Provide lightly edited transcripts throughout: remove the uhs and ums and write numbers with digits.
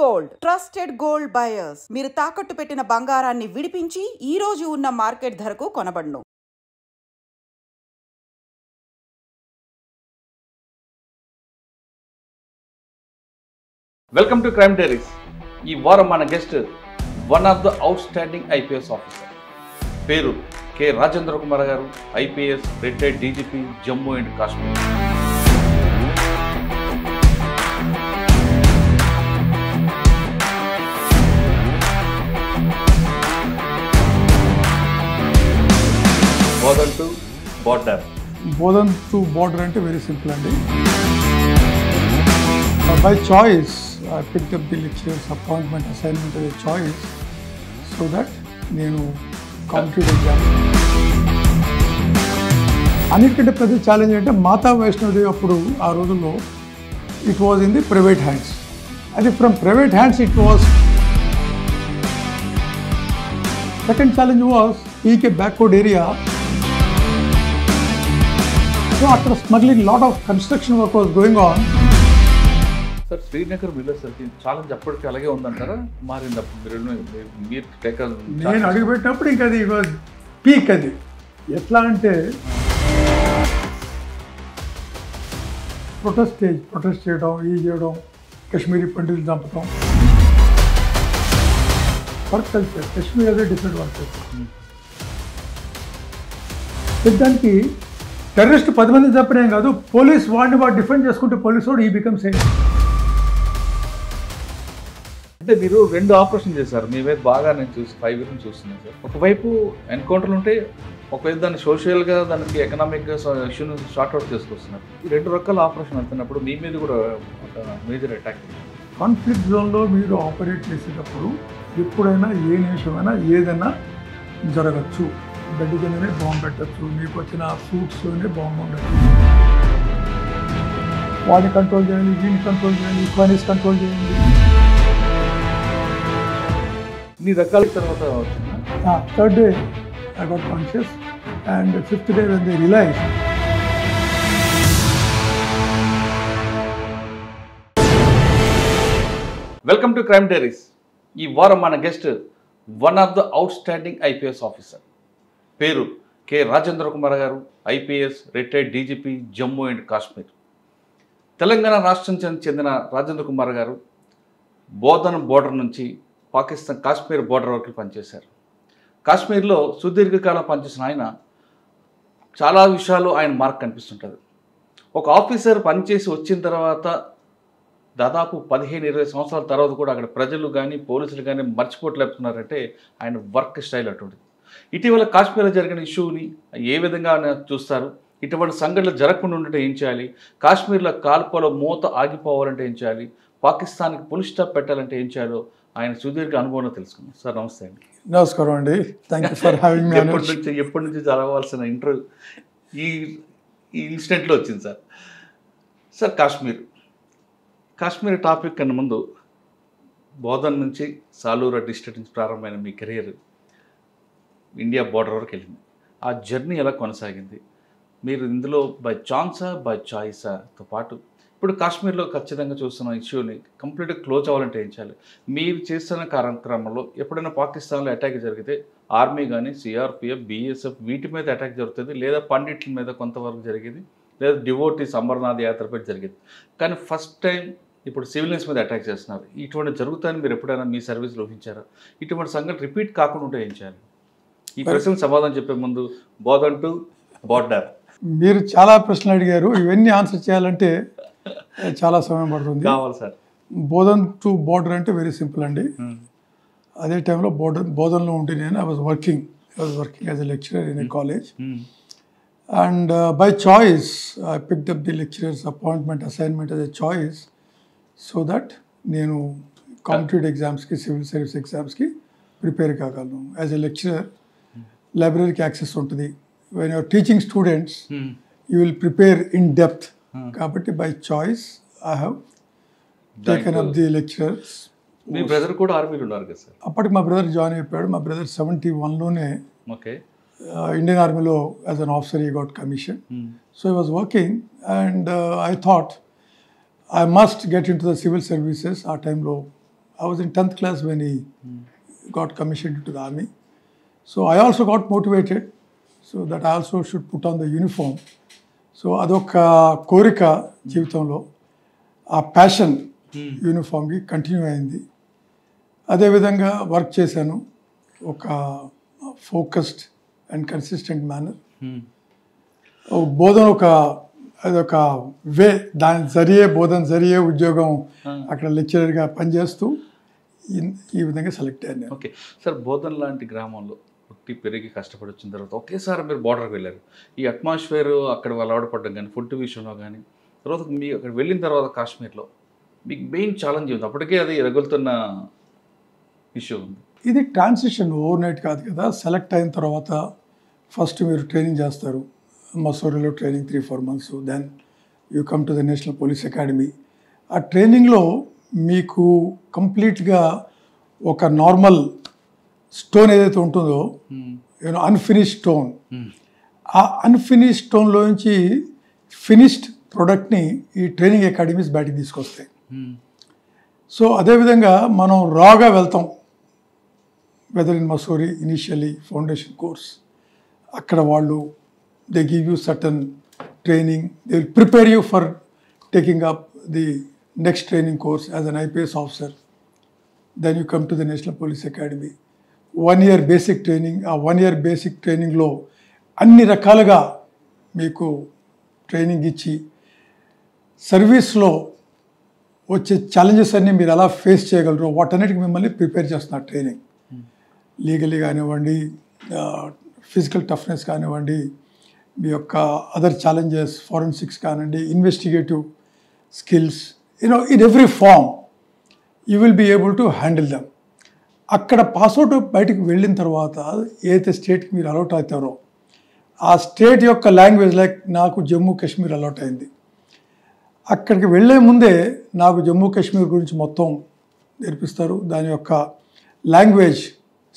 Gold trusted gold buyers. మీరు తాకట్టు పెట్టిన బంగారాన్ని విడిపించి ఈ రోజు ఉన్న మార్కెట్ ధరకు కొనబడును. Welcome to Crime Diaries. ఈ వారం మన guest one of the outstanding IPS officer. పేరు K Rajendra Kumar garu, IPS, retired DGP, Jammu and Kashmir. Bodhan to border. Bodhan to border అంటే వెరీ సింపుల్ అండి. By choice, I picked up the lecturer's appointment assignment as a choice so that నేను competitive exam. అన్నిటికంటే పెద్ద challenge అంటే మాతా వైష్ణోదేవి అప్పుడు ఆ రోజుల్లో it was in the private hands. అది from private hands it was. Second challenge was PK backward area. So అక్కడ smuggling lot of construction work was going on. Sir, Srinagar విలేజ్కి ఛాలెంజ్ అప్పటికి అలాగే ఉందంటారా? మారింది అప్పుడు నేను అడుగుపెట్టినప్పుడు ఇంకా అది పీక్. అది ఎట్లా అంటే ప్రొటెస్ట్ చేయడం, చేయడం, కాశ్మీరీ పండితులు చంపడం, వర్క్ కల్చర్. కాశ్మీర్ అదే డిఫరెంట్ వర్క్ కల్చర్. దానికి టెర్రరిస్ట్ 10 మంది చంపడం కాదు, పోలీస్ వాడిని డిఫెండ్ చేసుకుంటే పోలీసు వాడు ఈ బికమ్ సేమ్. అంటే మీరు 2 ఆపరేషన్ చేశారు. మీ వైపు బాగా నేను 5 ఇయర్స్ చూస్తున్నాను సార్. ఒకవైపు ఎన్కౌంటర్లు ఉంటే, ఒకవైపు దాన్ని సోషల్గా, దానికి ఎకనామిక్గా ఇష్యూని షార్ట్అవుట్ చేసుకొస్తున్నారు. ఈ 2 రకాల ఆపరేషన్ వెళ్తున్నప్పుడు మీ మీద కూడా ఒక మేజర్ అటాక్. కాన్ఫ్లిక్ట్ జోన్లో మీరు ఆపరేట్ చేసేటప్పుడు ఎప్పుడైనా ఏ నిమిషమైనా ఏదైనా జరగచ్చు. బెడ్ కిందనే బాంబు పెట్టచ్చు, మీకు వచ్చిన సూట్స్లోనే బాంబు ఉండొచ్చు. వాడిని కంట్రోల్ చేయాలి, వీడిని కంట్రోల్ చేయాలి, ఈక్వానిస్ కంట్రోల్ చేయాలి. ఇన్ని రకాల తర్వాత third day I got conscious, and 5th day when they realized. Welcome to Crime Diaries. ఈ వారం మన guest one of the outstanding IPS officer. పేరు K Rajendra Kumar garu, IPS, retired DGP, Jammu and Kashmir. Telangana రాష్ట్రం చెందిన రాజేంద్ర కుమార్ గారు బోధన్ బోర్డర్ నుంచి పాకిస్తాన్ కాశ్మీర్ బోర్డర్ వరకు పనిచేశారు. కాశ్మీర్లో సుదీర్ఘకాలం పనిచేసిన ఆయన చాలా విషయాలు ఆయన మార్క్ కనిపిస్తుంటుంది. ఒక ఆఫీసర్ పనిచేసి వచ్చిన తర్వాత దాదాపు 15-20 సంవత్సరాల తర్వాత కూడా అక్కడ ప్రజలు కానీ పోలీసులు కానీ మర్చిపోవట్లేపుతున్నారంటే ఆయన వర్క్ స్టైల్ అటువంటిది. ఇటీవల కాశ్మీర్లో జరిగిన ఇష్యూని ఏ విధంగా చూస్తారు? ఇటువంటి సంఘటనలు జరగకుండా ఉండటం ఏం చేయాలి? కాశ్మీర్లో కాల్పుల మూత ఆగిపోవాలంటే ఏం చేయాలి? పాకిస్తాన్కి పులి స్టాప్ పెట్టాలంటే ఏం చేయాలో ఆయన సుదీర్ఘ అనుభవం తెలుసుకున్నాం. సార్, నమస్తే అండి. నమస్కారం అండి. Thank you for having me. ఎప్పటి నుంచి జరగవలసిన ఇంటర్వ్యూ ఈ ఇన్సిడెంట్లో వచ్చింది సార్. సార్, కాశ్మీర్ టాపిక్ కన్నా ముందు బోధన్ నుంచి సాలూరా డిస్ట్రిక్ట్ నుంచి ప్రారంభమైన మీ కెరీర్ ఇండియా బోర్డర్ వరకు వెళ్ళింది. ఆ జర్నీ ఎలా కొనసాగింది? మీరు ఇందులో బై ఛాన్సా, బై చాయిసాతో పాటు ఇప్పుడు కాశ్మీర్లో ఖచ్చితంగా చూస్తున్న ఇష్యూని కంప్లీట్గా క్లోజ్ అవ్వాలంటే ఏం చేయాలి? మీరు చేస్తున్న కార్యక్రమంలో ఎప్పుడైనా పాకిస్తాన్లో అటాక్ జరిగితే ఆర్మీ కానీ, సిఆర్పిఎఫ్, బిఎస్ఎఫ్ వీటి మీద అటాక్ జరుగుతుంది, లేదా పండిట్ల మీద కొంతవరకు జరిగేది, లేదా డివోటీస్ అమర్నాథ్ యాత్రపై జరిగేది. కానీ ఫస్ట్ టైం ఇప్పుడు సివిలియన్స్ మీద అటాక్ చేస్తున్నారు. ఇటువంటి జరుగుతాయని మీరు ఎప్పుడైనా మీ సర్వీస్లో ఊహించారా? ఇటువంటి సంఘటన రిపీట్ కాకుండా ఉంటే ఏం చేయాలి? ఈ ప్రశ్నకు సమాధానం చెప్పే ముందు బోధన్ టు బోర్డర్. మీరు చాలా ప్రశ్నలు అడిగారు. ఇవన్నీ ఆన్సర్ చేయాలంటే చాలా సమయం పడుతుంది. కావాలి సార్. బోధన్ టు బోర్డర్ అంటే వెరీ సింపుల్ అండి. అదే టైంలో బోధన్లో ఉంటే నేను I was working as a lecturer in a college. And by choice I picked up the lecturers appointment assignment as a choice so that నేను కాంపిటేటివ్ ఎగ్జామ్స్కి, సివిల్ సర్వీస్ ఎగ్జామ్స్కి ప్రిపేర్ కాగలను. యాజ్ ఎ లెక్చరర్ లైబ్రరీకి access ఉంటుంది. When you're teaching students you will prepare in depth. కాబట్టి by choice I have taken up the lecturers. Me brother కూడా ఆర్మీలో ఉన్నారు కదా సార్? అప్పటికి మా బ్రదర్ జాయిన్ అయిపోయాడు. మా బ్రదర్ 71లోనే ఓకే ఇండియన్ ఆర్మీలో as an officer he got commission. So he was working and I thought I must get into the civil services. ఆ టైంలో I was in 10th class when he got commissioned to the army. So I also got motivated so that I also should put on the uniform. So అదొక కోరిక జీవితంలో, ఆ passion యూనిఫామ్కి continue అయింది. అదేవిధంగా work చేశాను ఒక ఫోకస్డ్ అండ్ కన్సిస్టెంట్ మేనర్. బోధన అదొక వే, దాని బోధన జరిగే ఉద్యోగం అక్కడ లెక్చరర్గా పనిచేస్తూ ఈ విధంగా సెలెక్ట్ అయ్యాను. ఓకే సార్, బోధన్ లాంటి గ్రామంలో పుట్టి పెరిగి కష్టపడి వచ్చిన తర్వాత ఒకేసారి మీరు బార్డర్కి వెళ్ళారు. ఈ అట్మాస్ఫియర్ అక్కడ అలవాటుపడడం కానీ, ఫుడ్ విషయంలో కానీ, తర్వాత మీకు అక్కడ వెళ్ళిన తర్వాత కాశ్మీర్లో మీకు మెయిన్ ఛాలెంజ్ ఉంది. అప్పటికే అది రగులుతున్న ఇష్యూ ఉంది. ఇది ట్రాన్సిషన్ ఓవర్ నైట్ కాదు కదా. సెలెక్ట్ అయిన తర్వాత ఫస్ట్ మీరు ట్రైనింగ్ చేస్తారు. మసూరిలో training 3-4 months. Then you come to the national police Academy. ఆ ట్రైనింగ్లో మీకు కంప్లీట్గా ఒక నార్మల్ స్టోన్ ఏదైతే ఉంటుందో, అన్ఫినిష్డ్ స్టోన్, ఆ అన్ఫినిష్డ్ స్టోన్లో నుంచి ఫినిష్డ్ ప్రోడక్ట్ని ఈ ట్రైనింగ్ అకాడమీస్ బయటికి తీసుకొస్తాయి. సో అదేవిధంగా మనం రాగా వెళ్తాం. Whether in Mussoorie initially foundation course, అక్కడ వాళ్ళు they give you certain training, they will prepare you for taking up the next training course as an IPS officer. Then you come to the national police academy. 1 year basic training. ఆ 1 year basic ట్రైనింగ్లో అన్ని రకాలుగా మీకు training ఇచ్చి సర్వీస్లో వచ్చే challenges అన్నీ మీరు ఎలా ఫేస్ చేయగలరు వాటన్నిటికి మిమ్మల్ని ప్రిపేర్ చేస్తున్నారు ట్రైనింగ్. లీగలీ కానివ్వండి, ఫిజికల్ టఫ్నెస్ కానివ్వండి, మీ యొక్క అదర్ ఛాలెంజెస్, ఫారెన్సిక్స్ కానివ్వండి, investigative skills, in every form you will be able to handle them. అక్కడ పాస్అవుట్ బయటకు వెళ్ళిన తర్వాత ఏదైతే స్టేట్కి మీరు అలౌట్ అవుతారో ఆ స్టేట్ యొక్క లాంగ్వేజ్, లైక్ నాకు జమ్మూ కాశ్మీర్ అలౌట్ అయింది. అక్కడికి వెళ్ళే ముందే నాకు జమ్మూ కాశ్మీర్ గురించి మొత్తం నేర్పిస్తారు. దాని యొక్క లాంగ్వేజ్,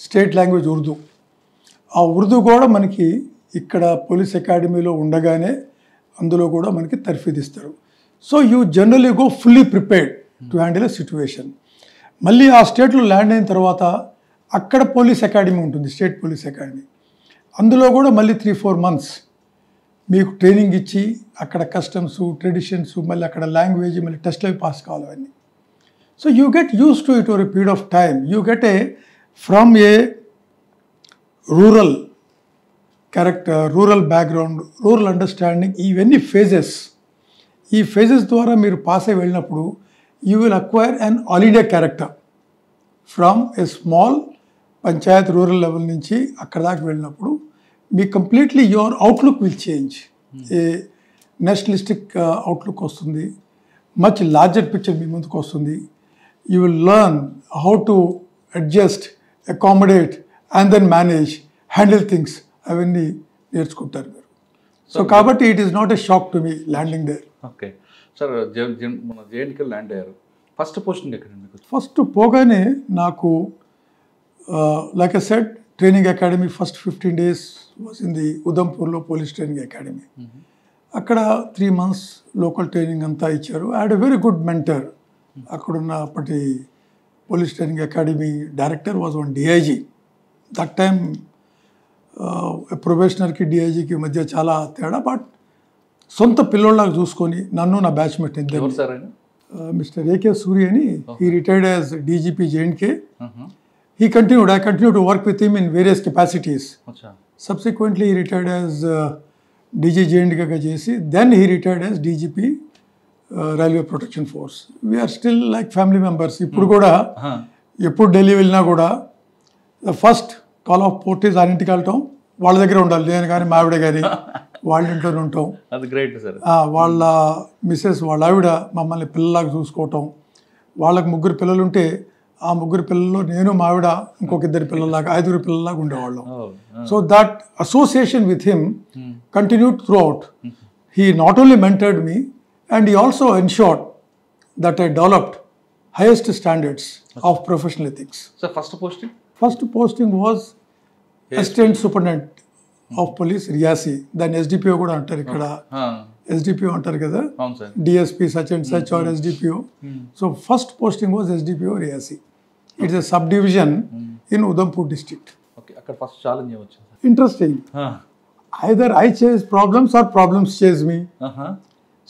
స్టేట్ లాంగ్వేజ్ ఉర్దూ. ఆ ఉర్దూ కూడా మనకి ఇక్కడ పోలీస్ అకాడమీలో ఉండగానే అందులో కూడా మనకి తర్ఫీదిస్తారు. So you generally go fully prepared to handle a situation. మళ్ళీ ఆ స్టేట్లో ల్యాండ్ అయిన తర్వాత అక్కడ పోలీస్ అకాడమీ ఉంటుంది, స్టేట్ పోలీస్ అకాడమీ. అందులో కూడా మళ్ళీ 3-4 months మీకు ట్రైనింగ్ ఇచ్చి అక్కడ కస్టమ్స్, ట్రెడిషన్స్, మళ్ళీ అక్కడ లాంగ్వేజ్, మళ్ళీ టెస్ట్లో పాస్ కావాలి అవన్నీ. So you get used to it over a period of time. You get from a rural character, rural background, rural understanding, ఇవన్నీ ఫేజెస్. ఈ ఫేజెస్ ద్వారా మీరు పాస్ అయి వెళ్ళినప్పుడు you will acquire an all India character from a small panchayat rural level నుంచి అక్కడ దాకా వెళ్ళినప్పుడు మీ completely your outlook will change. A nationalistic outlook వస్తుంది, మచ్ లార్జర్ పిక్చర్ మీ ముందుకు వస్తుంది. You will learn how to adjust, accommodate and then manage, handle things, అవన్నీ నేర్చుకుంటారు మీరు. సో కాబట్టి it is not a shock to మీ ల్యాండింగ్ దేర్. ఓకే సార్, మన జేఎన్టీకి ల్యాండ్ అయ్యారు. ఫస్ట్ పోస్టింగ్ ఎక్కడండి? ఫస్ట్ పోగానే నాకు like I said training academy first 15 days was in the ఉదంపూర్లో పోలీస్ ట్రైనింగ్ అకాడమీ. అక్కడ 3 months లోకల్ ట్రైనింగ్ అంతా ఇచ్చారు. I had a very good mentor. అక్కడున్న అప్పటి police training academy director was one DIG. That time ప్రొబేషనర్కి DIGకి మధ్య చాలా తేడా. But సొంత పిల్లోళ్ళగా చూసుకొని నన్ను నా బ్యాచ్మేట్ ఇద్దరు, మిస్టర్ AK Suri అని, he retired as DGP J&K. He continued. I continued to work with him in various capacities. Subsequently, he retired as DG J&K Kajesi. Then he retired as DGP Railway Protection Force. We are still like family members. Ippudu kuda eppudu Delhi velina kuda the first call of port is aninti kaltam వాళ్ళ దగ్గర ఉండాలి. నేను కానీ మావిడ కానీ వాళ్ళ ఇంట్లోనే ఉంటాం. అది గ్రేట్ సార్. వాళ్ళ మిస్సెస్, వాళ్ళ ఆవిడ మమ్మల్ని పిల్లలాగా చూసుకోవటం. వాళ్ళకి 3 పిల్లలు ఉంటే ఆ 3 పిల్లల్లో నేను మావిడ ఇంకొక 2 పిల్లలాగా 5 పిల్లలాగా ఉండేవాళ్ళం. So that association with him continued through out. He not only mentored me and he also ensured that I developed highest standards of professional ethics. So first posting? First posting was Assistant Superintendent of Police, Riyasi. Then SDPO కూడా అంటారు ఇక్కడ. SDPO అంటారు కదా. DSP such and such or SDPO. So first posting was SDPO Riyasi. It's a sub division in Udhampur district. Okay, అక్కడ first challenge వచ్చింది. Interesting. Either I chase problems or problems chase me.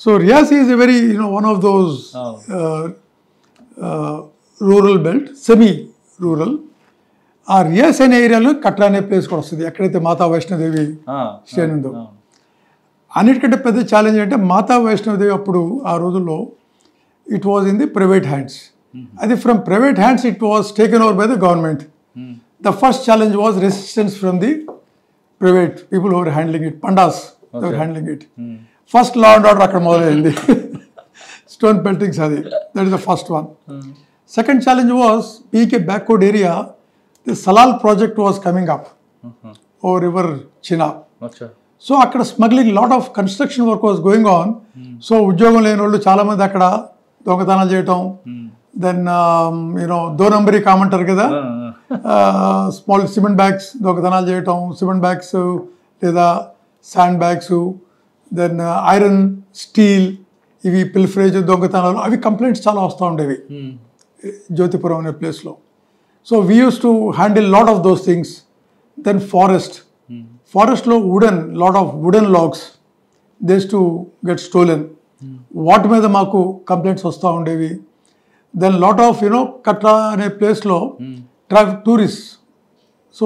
So Riyasi is a very, one of those rural belt, semi-rural. ఆ రియాసి అనే ఏరియాలో కట్రా అనే place కూడా వస్తుంది, ఎక్కడైతే మాతా Vaishno Devi stain ఉందో. అన్నిటికంటే పెద్ద ఛాలెంజ్ అంటే మాతా వైష్ణోదేవి అప్పుడు ఆ రోజుల్లో it was in the private hands. అది from private hands it was taken over by the government. The first challenge was resistance from the private people who were handling it, pandas, they were handling it. First law and order akkada modalindi. Stone peltings adi, that is the first one. Second challenge was, being a backward area, the Salal project was coming up over river Chenab. So akkada smuggling, lot of construction work was going on. So ఉద్యోగం లేని వాళ్ళు చాలా మంది అక్కడ దొంగతనాలు చేయటం, then దో నంబరీ కామంటారు కదా, small cement bags దొంగతనాలు చేయటం, సిమెంట్ బ్యాగ్స్ లేదా sand bags, then iron, steel, ఇవి పిల్ఫరేజ్ దొంగతనాలు, అవి కంప్లైంట్స్ చాలా వస్తూ ఉండేవి జ్యోతిపురం అనే ప్లేస్లో. So we used to handle lot of those things. Then ఫారెస్ట్లో lot of wooden logs these to get stolen, వాటి మీద మాకు కంప్లైంట్స్ వస్తూ ఉండేవి. దెన్ లాట్ ఆఫ్ కట్రా అనే ప్లేస్లో tourists. So,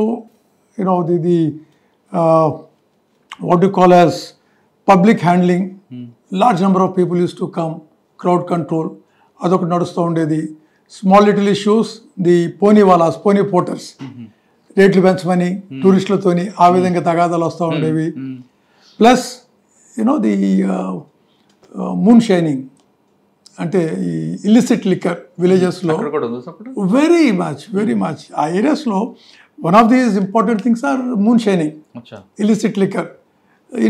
the what you call as public handling, large number of people used to come, crowd control, adokati nadustu undedi. Small little issues, the pony walas, pony porters, రేట్లు పెంచమని టూరిస్టులతోని ఆ విధంగా తగాదాలు వస్తూ ఉండేవి. Plus the moon shining, అంటే ఈ illicit liquor విలేజెస్లో వెరీ మచ్ ఆ ఏరియాస్లో one of these important things are moonshining, illicit liquor,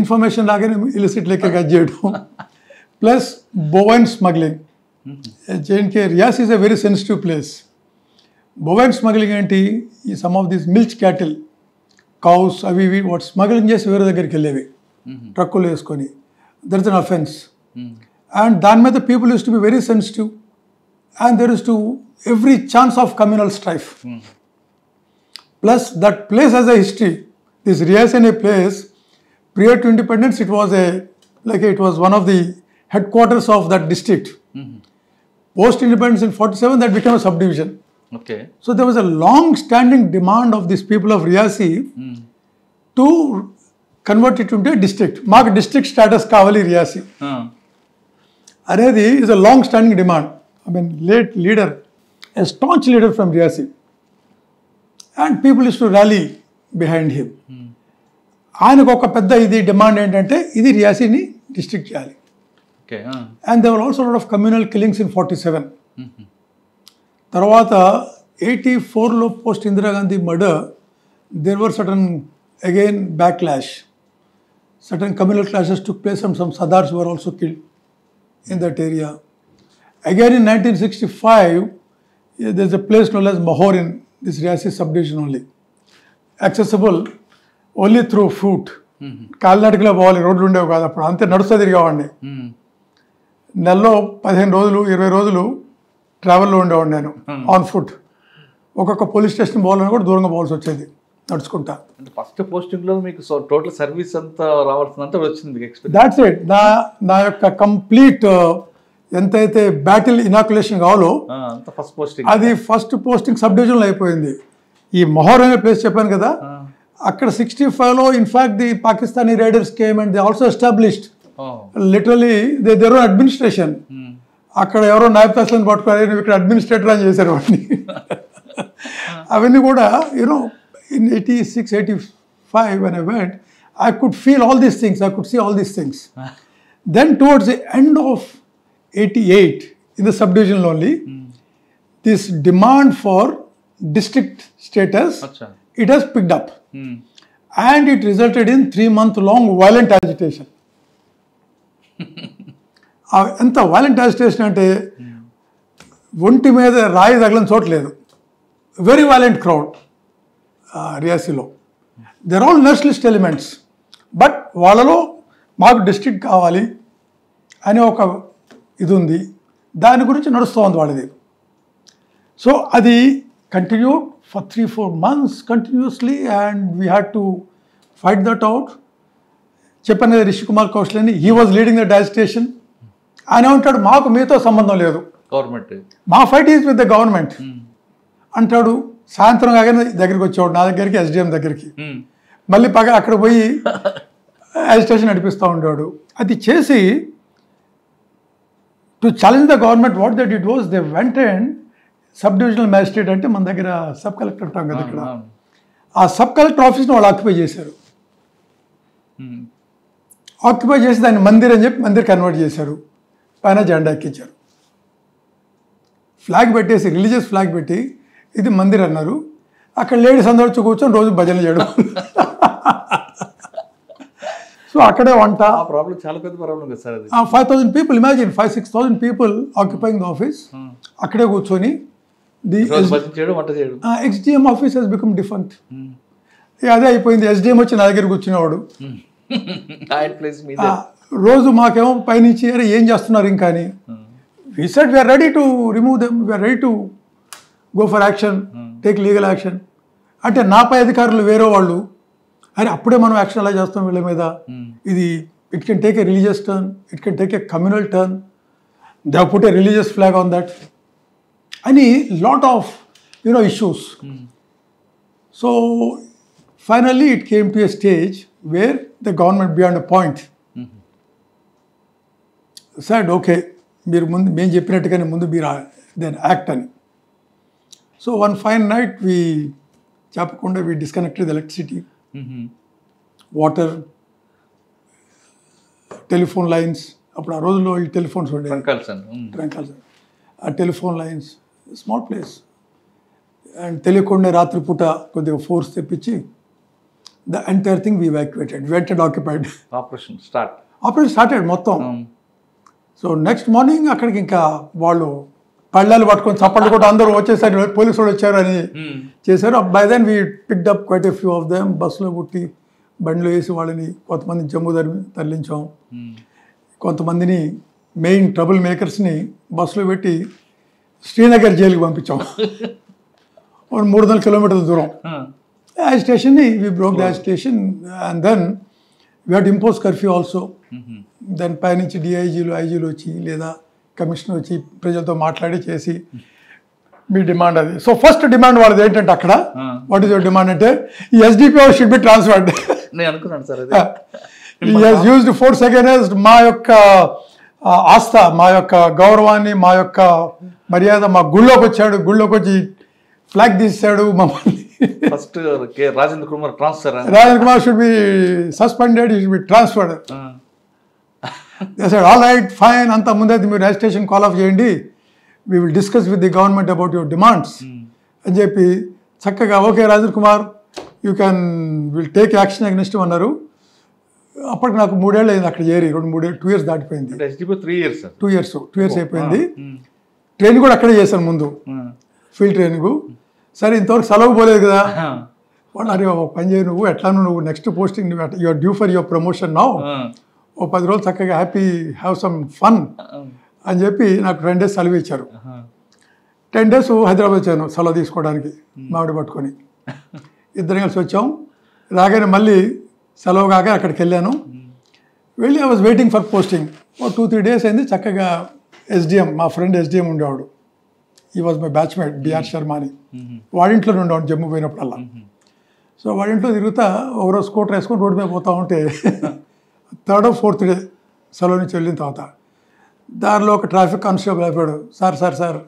information లాగానే ఇల్లిసిట్ లిక్కర్ కట్ చేయడం, plus bovine smuggling. JNK Reasi is a very sensitive place. Bovine smuggling ఏంటి, ఈ some of these milk cattle, cows, అవి ఇవి వాటి smuggling చేసి వేరే దగ్గరికి వెళ్ళేవి ట్రక్కులు వేసుకొని. That is an offence. And దాని మీద people used to be very sensitive, and there is to every chance of communal strife. Plus that place has a history. This Riyasi ane place, prior to independence, it was one of the headquarters of that district. Post independence in 47, that became a subdivision. Okay. So there was a long standing demand of these people of Riyasi to convert it into a district. Maaku district status kavali Riyasi. అనేది is a long standing demand. I mean, late leader, a staunch leader from Riyasi, and people used to rally behind him. ఆయనకు ఒక పెద్ద ఇది demand ఏంటంటే ఇది రియాసీని district చేయాలి. And there were also lot of communal killings in 47. తర్వాత 84లో post Indira Gandhi murder, there were certain again backlash, certain communal clashes took place and some Sardars were also killed in that area. Again in 1965, there is a place known as Mahor in this Riyasi subdivision only. Accessible only through foot. కాలినడకలో పోవాలి, రోడ్లు ఉండేవి కాదు అప్పుడు, అంతే నడుస్తూ తిరిగేవాడిని. నెలలో 15 రోజులు 20 రోజులు ట్రావెల్లో ఉండేవాడిని నేను ఆన్ ఫుట్. ఒక్కొక్క పోలీస్ స్టేషన్ పోవాలని కూడా దూరంగా పోవాల్సి వచ్చేది నడుచుకుంటా. ఫస్ట్ పోస్టింగ్లో మీకు టోటల్ సర్వీస్ అంతా రావాల్సినంత వచ్చింది. That's it. నా యొక్క కంప్లీట్ ఎంతైతే బ్యాటిల్ ఇనాకులేషన్ కావాలో అది ఫస్ట్ పోస్టింగ్ సబ్ డివిజన్లో అయిపోయింది. ఈ మొహర్ అనే ప్లేస్ చెప్పాను కదా, అక్కడ 65లో in fact the Pakistani raiders came and they also established literally their own administration. అక్కడ ఎవరో నాయబ్ తహసీల్ని పట్టుకోవాలి, నువ్వు ఇక్కడ అడ్మినిస్ట్రేటర్ అని చేశారు వాడిని. అవన్నీ కూడా in 86, 85 when I went, I could feel all these things, I could see all these things. Then towards the end of 88, in the subdivision only, this demand for district status, it has picked up. And it resulted in 3-month-long violent agitation. ఎంత violent agitation అంటే ఒంటి మీద రాయి తగలని చోట్లేదు. Very violent crowd రియాసీలో. There all nationalist elements, but వాళ్ళలో మాకు డిస్ట్రిక్ట్ కావాలి అనే ఒక ఇది ఉంది, దాని గురించి నడుస్తూ ఉంది వాళ్ళది. సో అది continued for 3-4 months continuously, and we had to fight that out. చెప్పాను కదా రిషి కుమార్ కౌశల్ అని, he was leading the agitation. ఆయన ఉంటాడు, మాకు మీతో సంబంధం లేదు, గవర్నమెంట్ మా fight is with the government అంటాడు. సాయంత్రం కాగానే దగ్గరికి వచ్చేవాడు నా దగ్గరికి, ఎస్డిఎం దగ్గరికి. మళ్ళీ అక్కడ పోయి అజిటేషన్ నడిపిస్తూ ఉండేవాడు. అది చేసి to challenge the government, what that it was, they went and sub divisional magistrate అంటే మన దగ్గర సబ్ కలెక్టర్ ఉంటాం కదా ఇక్కడ, ఆ సబ్ కలెక్టర్ ఆఫీస్ని వాళ్ళు ఆక్యుపై చేశారు. ఆక్యుపై చేసి దాన్ని మందిర్ అని చెప్పి మందిర్ కన్వర్ట్ చేశారు. పైన జెండా ఎక్కించారు, ఫ్లాగ్ పెట్టేసి, రిలీజియస్ ఫ్లాగ్ పెట్టి ఇది మందిర్ అన్నారు. అక్కడ లేడీస్ అందరూ వచ్చి కూర్చొని రోజు భజన చేయడం. సో అక్కడే వంట. ప్రాబ్లం చాలా పెద్ద ప్రాబ్లం కదా సార్ అది. 5,000 people, imagine 5,000-6,000 people occupying the office. అక్కడే కూర్చొని ఎక్స్డిఎం ఆఫీస్ హెస్ బికమ్ డిఫరెంట్. అదే అయిపోయింది. ఎస్డిఎం వచ్చి నా దగ్గర కూర్చునేవాడు. రోజు మాకేమో పైనుంచి అరే ఏం చేస్తున్నారు ఇంకా అని. We said we're ready to remove them, we're ready to go for action, take legal action. అంటే నా పై అధికారులు వేరే వాళ్ళు, అరే అప్పుడే మనం యాక్షన్ ఎలా చేస్తాం వీళ్ళ మీద, ఇది it can take a religious turn, it can take a communal turn, they put a religious flag on that అని lot of issues. So finally it came to a stage where the government beyond a point said, okay, మీరు ముందు మేము చెప్పినట్టుగానే ముందు మీరు then act అని. So one fine night చెప్పకుండా we disconnected the electricity, water, telephone lines. అప్పుడు ఆ రోజుల్లో ఈ టెలిఫోన్స్ ఉండేవి, ఆ telephone lines, small place. And తెలియకుండా రాత్రిపూట కొద్దిగా ఫోర్స్ తెప్పించి the entire thing we evacuated, vented occupied. Operation started మొత్తం. సో నెక్స్ట్ మార్నింగ్ అక్కడికి ఇంకా వాళ్ళు పళ్ళాలు పట్టుకొని చప్పట్లు కూడా అందరూ వచ్చేసరి పోలీసు వాళ్ళు వచ్చారు అని చేశారు. By then we picked up quite a few of them. బస్సులో పుట్టి బండిలో వేసి వాళ్ళని కొంతమంది జమ్మూ తరలించాం, కొంతమందిని మెయిన్ ట్రబుల్ మేకర్స్ని బస్సులో పెట్టి శ్రీనగర్ జైలుకి పంపించాం. 300 kilometers దూరం. Agitation, we broke the agitation, and then we had to impose curfew also. Then పైనుంచి డిఐజీలు ఐజీలు వచ్చి లేదా కమిషనర్ వచ్చి ప్రజలతో మాట్లాడి చేసి మీ డిమాండ్ అది. సో ఫస్ట్ డిమాండ్ వాళ్ళది ఏంటంటే అక్కడ వాట్ ఈస్ యువర్ డిమాండ్ అంటే ఈ SDPO should be transferred. He has used force against మా యొక్క ఆస్థ, మా యొక్క గౌరవాన్ని, మా యొక్క మర్యాద. మా గుళ్ళోకి వచ్చాడు, గుళ్ళోకి వచ్చి ఫ్లాగ్ తీసాడు మమ్మల్ని. First Rajendra Kumar should be suspended, he should be transferred. They said all right fine, అంతా ముందైతే మీరు రిజిస్ట్రేషన్ కాల్ ఆఫ్ చేయండి, we will discuss with the government about your demands అని చెప్పి చక్కగా okay Rajendra Kumar you can will take action against అన్నారు. అప్పటికి నాకు 3 ఏళ్ళు అయింది అక్కడ చేరి, 2 years దాటిపోయింది. 2 years అయిపోయింది. ట్రైనింగ్ కూడా అక్కడే చేశాను ముందు, ఫీల్డ్ ట్రైనింగ్. సరే ఇంతవరకు సెలవు పోలేదు కదా, వాళ్ళు అరే ఒక పని చేయి, నువ్వు ఎట్లా నువ్వు next posting you are due for your promotion now, ఓ 10 రోజులు చక్కగా హ్యాపీ హ్యావ్ సమ్ ఫన్ అని చెప్పి నాకు 10 days సెలవు ఇచ్చారు. 10 days హైదరాబాద్ వచ్చాను సెలవు తీసుకోవడానికి మామిడి పట్టుకొని. ఇద్దరం కలిసి వచ్చాం. రాగానే మళ్ళీ సెలవు కాగా అక్కడికి వెళ్ళాను. వెళ్ళి I was waiting for posting. ఓ 2-3 days అయింది. చక్కగా ఎస్డిఎం, మా ఫ్రెండ్ ఎస్డిఎం ఉండేవాడు, ఈ was my batchmate BR Sharma అని. వాడింట్లో ఉండేవాడు జమ్మూ పోయినప్పుడల్లా. సో వాడింట్లో తిరుగుతా ఒకరోజు స్కూటర్ వేసుకొని రోడ్డు మీద పోతూ ఉంటే 3rd or 4th day సెలవు నుంచి వెళ్ళిన తర్వాత దారిలో ఒక ట్రాఫిక్ కానిస్టేబుల్ అయిపోయాడు. సార్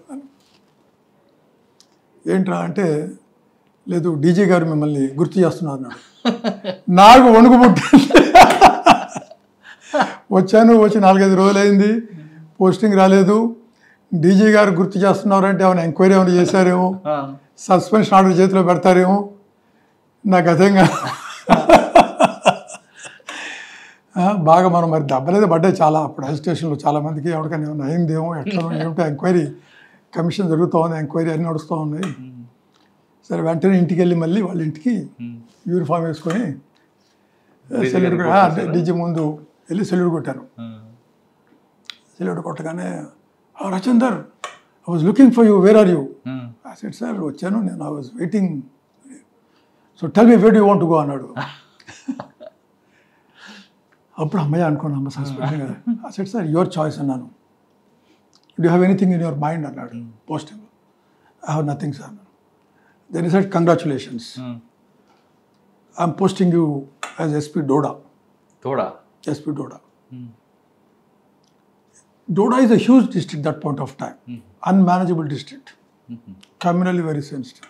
ఏంట్రా అంటే, లేదు డీజీ గారు మిమ్మల్ని గుర్తు చేస్తున్నారు అన్నాడు. నాకు వణుకు పుట్టింది. వచ్చి 4-5 రోజులు అయింది, పోస్టింగ్ రాలేదు. డీజీ గారు గుర్తు చేస్తున్నారంటే ఏమైనా ఎంక్వైరీ ఏమైనా చేశారేమో, సస్పెన్షన్ ఆర్డర్ చేతిలో పెడతారేమో, నాకు అదేంగా బాగా మనం మరి దెబ్బలేదు పడ్డాయి చాలా. అప్పుడు హెల్ స్టేషన్లో చాలామందికి ఎవరికైనా ఏమైనా అయిందేమో, ఎట్లా ఏమిటో ఎంక్వైరీ, కమిషన్ జరుగుతూ ఉంది, ఎంక్వైరీ అన్నీ నడుస్తూ ఉన్నాయి. సరే వెంటనే ఇంటికి వెళ్ళి మళ్ళీ వాళ్ళ ఇంటికి యూనిఫామ్ వేసుకొని సెల్యూట్, డీజీ ముందు వెళ్ళి సెల్యూట్ కొట్టాను. సెల్యూట్ కొట్టగానే Rajender I was looking for you, where are you? I said, sir, వచ్చాను నేను, I was waiting. So tell me, where do you want to go అన్నాడు. అప్పుడు అమ్మయ్య అనుకున్నాను, suspend. I said, sir, your choice అన్నాను. Do you have anything in your mind అన్నాడు posting. I have nothing, sir. Then he said, congratulations. I'm posting you as SP Doda. Doda? SP Doda. Doda is a huge district at that point of time. Unmanageable district. Communally very sensitive.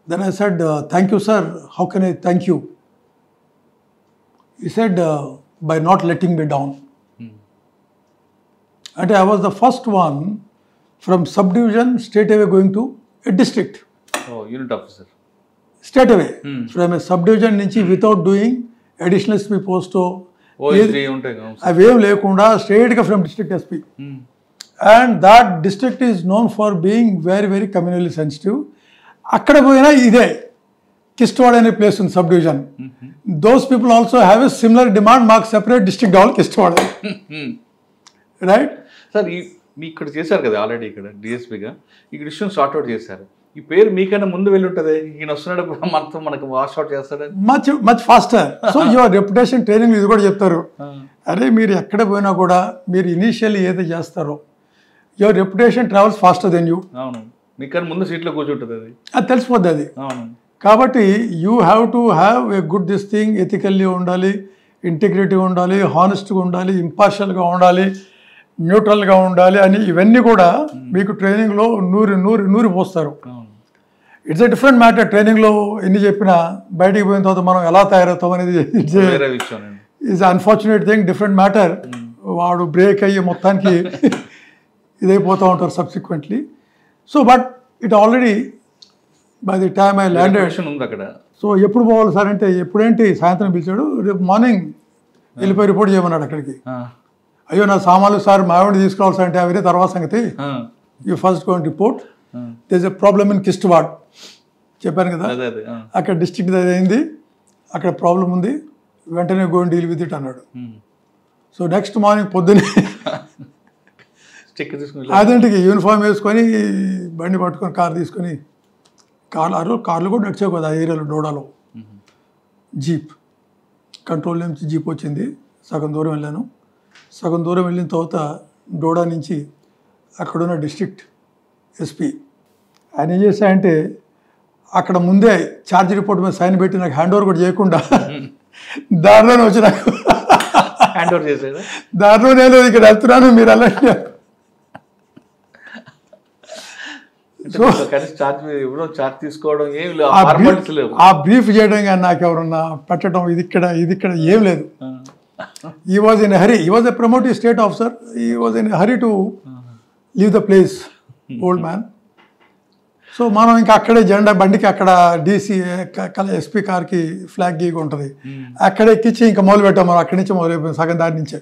Then I said, thank you, sir. How can I thank you? He said, by not letting me down. And I was the first one from subdivision straight away going to a district. Oh, unit officer. Straight away. From a subdivision నుంచి without doing additional SP post. అవేం లేకుండా స్ట్రైట్గా from district SP. And that district is known for being very very communally sensitive. అక్కడ పోయినా ఇదే కిష్టవాడ అనే place ఉంది sub division. Those people also have a similar demand, మాకు సెపరేట్ డిస్ట్రిక్ట్ కావాలి కిష్టవాడ. రైట్ సార్, మీ ఇక్కడ చేశారు కదా ఆల్రెడీ, ఇక్కడ డిఎస్పీగా ఇక్కడ ఇష్యూని సార్ట్అవుట్ చేశారు. ఈ పేరు మీకైనా ముందు వెళ్ళి ఉంటుంది, ఈయన వస్తున్నాడు మనకు వాష్ అవుట్ చేస్తాడు much faster. So your reputation training ఇది కూడా చెప్తారు. అరే మీరు ఎక్కడ పోయినా కూడా మీరు ఇనీషియల్లీ ఏదో చేస్తారో your reputation travels faster then you. అవును, మీకన్నా ముందు సీట్లో కూర్చుంటుంది, అది తెలిసిపోద్ది అది. అవును, కాబట్టి you have to have a good this thing. Ethically ఉండాలి, ఇంటిగ్రిటీ ఉండాలి, హానెస్ట్గా ఉండాలి, ఇంపార్షియల్గా ఉండాలి, న్యూట్రల్గా ఉండాలి అని ఇవన్నీ కూడా మీకు ట్రైనింగ్లో నూరి పోస్తారు. It's a different matter. ట్రైనింగ్లో ఎన్ని చెప్పినా బయటికి పోయిన తర్వాత మనం ఎలా తయారవుతాం అనేది is unfortunate thing, different matter. వాడు బ్రేక్ అయ్యి మొత్తానికి ఇదైపోతూ ఉంటారు subsequently. So but it already by the time I landed ఉంది అక్కడ. సో ఎప్పుడు పోవాలి సార్ అంటే, ఎప్పుడేంటి సాయంత్రం పిలిచాడు, రేపు మార్నింగ్ వెళ్ళిపోయి రిపోర్ట్ చేయమన్నాడు అక్కడికి. అయ్యో నా సామాన్లు సార్ మావిడి తీసుకురావాలి సార్ అంటే అవన్నీ తర్వాత సంగతి, you first go and report there is a problem in Kishtwar చెప్పాను కదా, అక్కడ డిస్ట్రిక్ట్ అయింది, అక్కడ ప్రాబ్లం ఉంది, వెంటనే go and deal with it అన్నాడు. సో నెక్స్ట్ మార్నింగ్ పొద్దున్నే అదేంటికి యూనిఫామ్ వేసుకొని బండి పట్టుకొని కారు తీసుకొని, కార్లు కూడా నడిచావు కదా ఆ ఏరియాలో డోడాలో, జీప్ కంట్రోల్ నుంచి జీప్ వచ్చింది. సగం దూరం వెళ్ళాను. సగం దూరం వెళ్ళిన తర్వాత డోడా నుంచి అక్కడున్న డిస్ట్రిక్ట్ ఎస్పీ ఆయన ఏం చేశాయంటే, అక్కడ ముందే ఛార్జ్ రిపోర్ట్ మీద సైన్ పెట్టి నాకు హ్యాండ్ ఓవర్ కూడా చేయకుండా దారిలోనే వచ్చి నాకు హ్యాండ్ ఓవర్ చేశాడు. దారిలో నేను ఇక్కడ వెళ్తున్నాను మీరు అలాంటి ఆ బ్రీఫ్ చేయడం కానీ నాకు ఎవరన్నా పెట్టడం ఇది ఇక్కడ ఏం లేదు. He was in a hurry. He was a promoted state officer. He was in a hurry to leave the place, old man. So మనం ఇంకా అక్కడే జెండా బండికి అక్కడ డీసీ ఎస్పీ కార్కి ఫ్లాగ్ గీక్ ఉంటుంది, అక్కడే ఎక్కించి ఇంకా మొదలు పెట్టాం. మనం అక్కడి నుంచి మొదలైపోయింది సగం దారి నుంచే.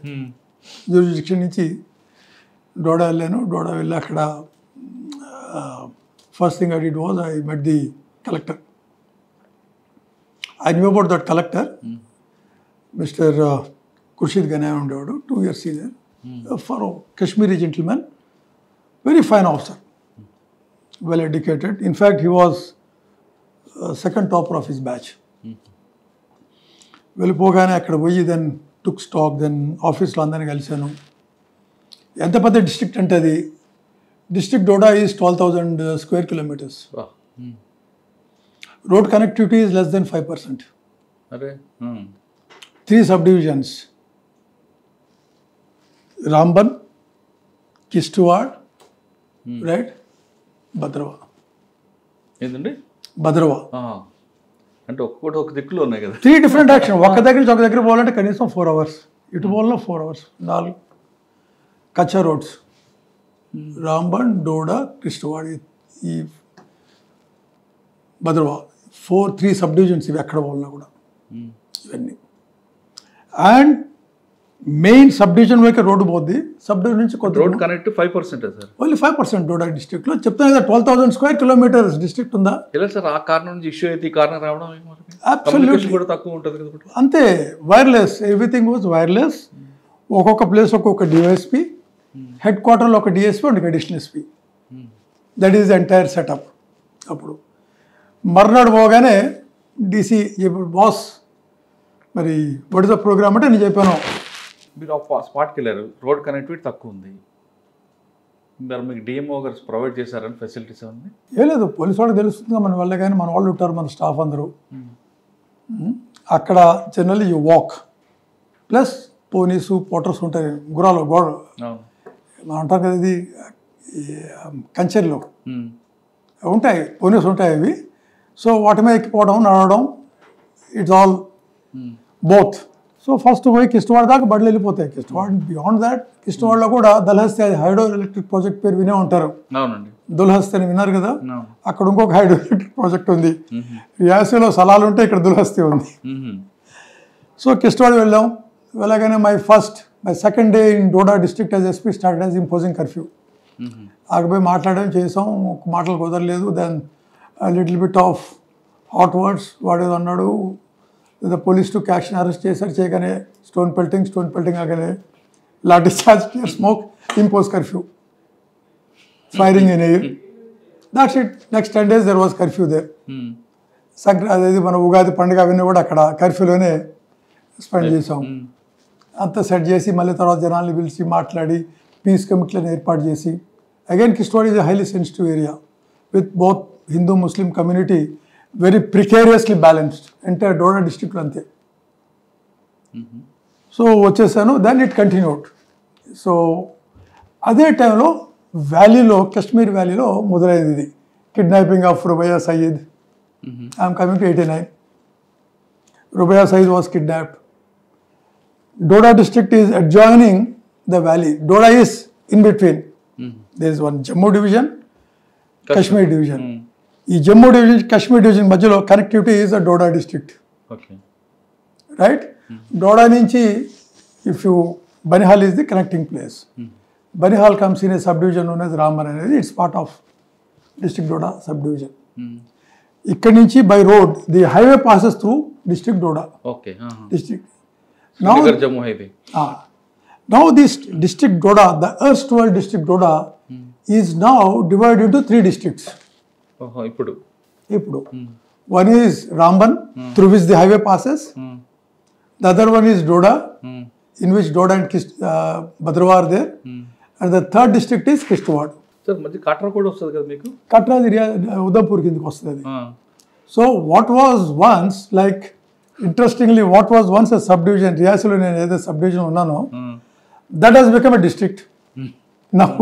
జ్యూరిడిక్షన్ నుంచి డోడా వెళ్ళాను. డోడా వెళ్ళి అక్కడ first thing I did was I met the collector. I knew about that collector. Mister Khurshid Ganai ఉండేవాడు, 2 years senior, for Kashmiri gentleman, very fine officer, well educated. In fact, he was second topper of his batch. వెళ్ళిపోగానే అక్కడ పోయి then టుక్ stock, then ఆఫీస్లో అందరినీ కలిశాను. ఎంత పెద్ద district అంటే అది, district Doda is 12,000 square kilometers. Road connectivity is less than 5%. 3 subdivisions: Ramban, Kishtwar, right, Bhaderwah. ఏంటండి భద్రవా అంటే ఒక్కొక్కటి ఒక దిక్కులో ఉన్నాయి కదా. 3 different యాక్షన్. ఒక దగ్గర నుంచి ఒక దగ్గర పోవాలంటే కనీసం 4 hours, ఇటు పోవాలన్నా 4 hours. 4 కచ్చా రోడ్స్, రాంబన్, డోడా, కిష్టవాడ్, ఈ భద్రవా, 3 subdivisions ఇవి ఎక్కడ పోవాలన్నా కూడా ఇవన్నీ. అండ్ మెయిన్ సబ్ డివిజన్ వరకు రోడ్డు పోద్ది. సబ్ డివిజన్ నుంచి కొద్ది road connect 5% sir, only 5% Doda డిస్ట్రిక్ట్లో. చెప్తాను కదా 12,000 square kilometers డిస్ట్రిక్ట్ ఉందా. ఎలా సార్ ఆ కారణం నుంచి ఇష్యూ అయితే ఈ కారణం రావడం అబ్సల్యూట్లీ కూడా తక్కువ ఉంటుంది కదా. అంతే, వైర్లెస్, ఎవ్రీథింగ్ వాజ్ వైర్లెస్. ఒక్కొక్క ప్లేస్ ఒక్కొక్క డివైఎస్పీ, హెడ్ క్వార్టర్లో ఒక డిఎస్పీ ఒక additional SP. That is entire setup. అప్పుడు మర్నాడు పోగానే డీసీ చెప్పాడు, బాస్ మరి వాట్ ఇస్ ద ప్రోగ్రామ్ అంటే నేను చెప్పాను. మీరు ఆ స్పాట్కి వెళ్ళారు, రోడ్ కనెక్టివిటీ తక్కువ ఉంది, మరి మీకు డిఎంఓ గారు ప్రొవైడ్ చేశారని ఫెసిలిటీస్ ఉంది? ఏం లేదు, పోలీసు వాళ్ళకి తెలుస్తుంది మన వల్ల, కానీ మన వాళ్ళు ఉంటారు, మన స్టాఫ్ అందరూ. అక్కడ generally you walk plus police Potter's ఉంటాయి గుర్రాలు గోడ మనం అంటాం కదా, ఇది కంచెల్లో ఉంటాయి పోలీసు ఉంటాయి అవి. సో వాటి మీద ఎక్కిపోవడం నడవడం it's all both. So first పోయి కిష్టవాడ దాకా బడులు వెళ్ళిపోతాయి. కిష్టవాడ బియాండ్ దాట్ కిష్టవాడలో కూడా దల్హస్తి, అది హైడ్రో ఎలక్ట్రిక్ ప్రాజెక్ట్ పేరు వినే ఉంటారు. దుల్హస్తి అని విన్నారు కదా, అక్కడ ఇంకొక హైడ్రో ఎలక్ట్రిక్ ప్రాజెక్ట్ ఉంది. రియాసీలో సలాలు ఉంటే ఇక్కడ దుల్హస్తి ఉంది. సో కిష్టవాడ వెళ్ళాం. వెళ్ళగానే my second day in Doda district as SP started as imposing curfew. అక్కడ పోయి మాట్లాడడం చేసాం, మాటలు కుదరలేదు. Then little bit of hot words వాడేది అన్నాడు. The police to action, arrest చేశారు. చేయగానే స్టోన్ పెల్టింగ్ అగానే lathi charge, smoke, impose curfew, firing in air. That's it. Next 10 days there was curfew there. అదేది మన ఉగాది పండుగ అవన్నీ కూడా అక్కడ కర్ఫ్యూలోనే స్పెండ్ చేసాం. అంతా సెట్ చేసి మళ్ళీ తర్వాత జనాల్ని పిలిచి మాట్లాడి పీస్ కమిటీలను ఏర్పాటు చేసి, again Kishtwar is a highly sensitive area with both Hindu Muslim community, very precariously balanced entire Doda డిస్ట్రిక్ట్లో అంతే. సో వచ్చేసాను. Then it continued. సో అదే టైంలో వ్యాలీలో, కాశ్మీర్ వ్యాలీలో మొదలైంది ఇది kidnapping of Rubaiya Sayeed. I'm coming to 89. Rubaiya Sayeed was kidnapped. Doda district is adjoining the valley. Doda is in between. There is one Jammu division, Kashmir division. ఈ జమ్మూ డివిజన్ కాశ్మీర్ డివిజన్ మధ్యలో connectivity is uh Doda district. Right. Doda నుంచి if you Banihal is the connecting place. Banihal comes in a sub division known as Ramban అనేది. It's part of district Doda sub division. ఇక్కడి నుంచి by road the highway passes through district Doda district. Now this district Doda, the erstwhile district Doda, is now divided into 3 districts. Ippudu. One is Ramban, through which the highway passes. The other one is Doda, in which Doda and Bhadrava are there. And the third district is Kishtwad. Sir, Madhi Katra kuda vastadi kada meeku? Katra area Udampur kindiki vastadi. So what was once like, interestingly, what was once a subdivision, Riyasilo nenu edo subdivision unnano, that has become a district now.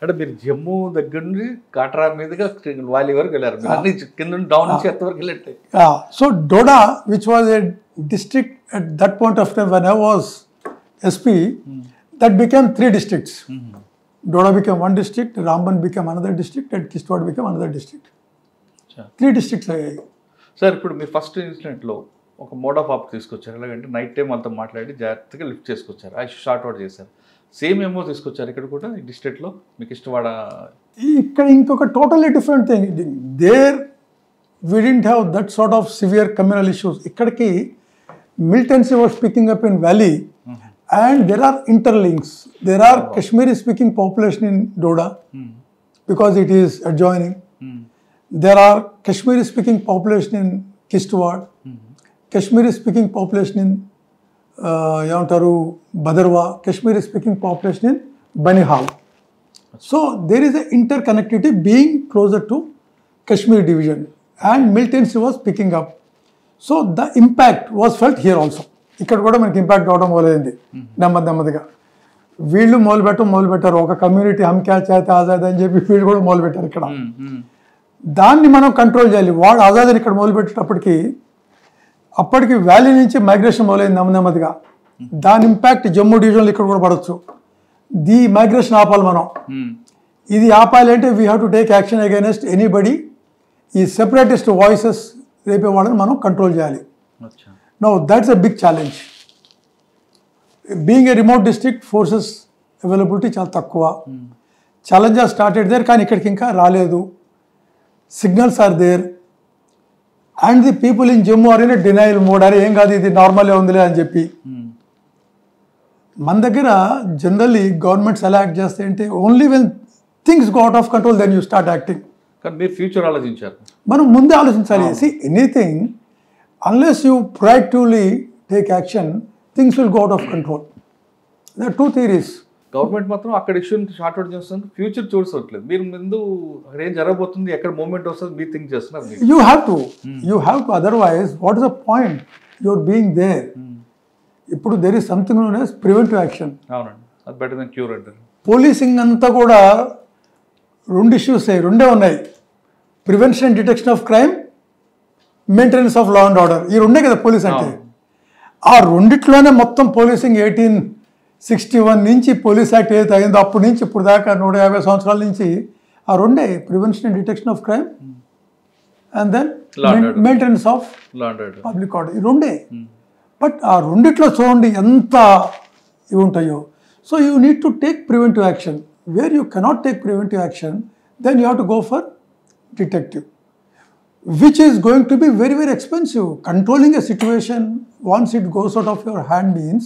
అంటే మీరు జమ్మూ దగ్గర నుండి కాట్రా మీదుగా valley వరకు వెళ్ళారు, అన్ని కింద నుండి డౌన్ నుంచి ఎత్త వరకు వెళ్ళట్టే. So Doda, which was a district at that point of time when I was SP, that became 3 districts. Doda became 1 district, Ramban became another district, and Kishtwad became another district. 3 districts అయ్యాయి. Sir, ఇప్పుడు మీరు first ఇన్సిడెంట్లో ఒక mode of ఆప్ తీసుకొచ్చారు. ఎలాగంటే night time అంతా మాట్లాడి జాగ్రత్తగా lift చేసుకొచ్చారు, ఆ షార్ట్ అవుట్ చేశారు. సేమ్ ఏమో తీసుకొచ్చారు ఇక్కడ కూడా ఈ డిస్ట్రిక్ట్లో మీకు ఇష్టవాడ. ఇక్కడ ఇంకొక totally different thing. There we didn't have that sort of severe communal issues. ఇక్కడికి militancy was picking up in valley and there are interlinks. There are Kashmiri speaking population in Doda because it is adjoining. There are Kashmiri speaking population in Kishtwad, Kashmiri speaking population in Bhadrava, Kashmiri speaking population in Banihal. So there is an interconnectivity being closer to Kashmir division, and militancy was picking up. So the impact was felt here also. ఇక్కడ కూడా మనకి impact అవడం మొదలైంది నెమ్మదిగా. వీళ్ళు మొదలుపెట్టారు ఒక community హమ్ క్యా చాహతే ఆజాద్ అని చెప్పి వీళ్ళు కూడా మొదలుపెట్టారు ఇక్కడ. దాన్ని మనం కంట్రోల్ చేయాలి. వాడు ఆజాద్ ఇక్కడ మొదలుపెట్టేటప్పటికి అప్పటికి వ్యాలీ నుంచి మైగ్రేషన్ మొదలైంది నెమ్మదిగా. దాని ఇంపాక్ట్ జమ్మూ డివిజన్లో ఇక్కడ కూడా పడవచ్చు. ది మైగ్రేషన్ ఆపాలి మనం. ఇది ఆపాలి అంటే we have to take action against anybody. ఈ సెపరేటిస్ట్ వాయిసెస్ రేపే వాళ్ళని మనం కంట్రోల్ చేయాలి. No that's a big challenge. Being a remote district forces availability చాలా తక్కువ. ఛాలెంజ్ ఆర్ స్టార్టెడ్ దేర్, కానీ ఇక్కడికి ఇంకా రాలేదు. Signals are there and the people in Jammu are in a denial mode. అరే ఏం కాదు, ఇది నార్మలే ఉందిలే అని చెప్పి. మన దగ్గర జనరల్లీ గవర్నమెంట్స్ ఎలా యాక్ట్ చేస్తాయి అంటే only when things go out of control then you start acting. కానీ మీరు ఫ్యూచర్ ఆలోచించారు. మనం ముందే ఆలోచించాలి. See anything unless you proactively take action things will go out of control. There two theories. Government మాత్రం అక్కడ ఇష్యూని షార్ట్ అవుట్ చేస్తుంది, ఫ్యూచర్ చూడట్లేదు. మీరు ముందు అక్కడ ఏం జరగబోతుంది, ఎక్కడ మూమెంట్ వస్తుంది మీరు థింక్ చేస్తున్నారు. You have to otherwise what is the point your being there. ఇప్పుడు there is something known as preventive action. అవునండి, అది బెటర్ దెన్ క్యూర్ అంటారు. పోలీసింగ్ అంతా కూడా రెండే ఉన్నాయి, prevention and detection of crime, maintenance of law and order. ఈ రెండే కదా పోలీస్ అంటే. ఆ రెండిట్లోనే మొత్తం పోలీసింగ్ 1861 నుంచి పోలీస్ యాక్ట్ ఏదైతే అయిందో అప్పటి నుంచి ఇప్పుడు దాకా 150 సంవత్సరాల నుంచి ఆ రెండే, prevention and detection of crime and then maintenance of public order. ఈ రెండే. బట్ ఆ రెండిట్లో చూడండి ఎంత ఇవి ఉంటాయో. So you need to take preventive action. Where you cannot take preventive action then you have to go for detective, which is going to be very, very expensive. Controlling a situation once it goes out of your hand means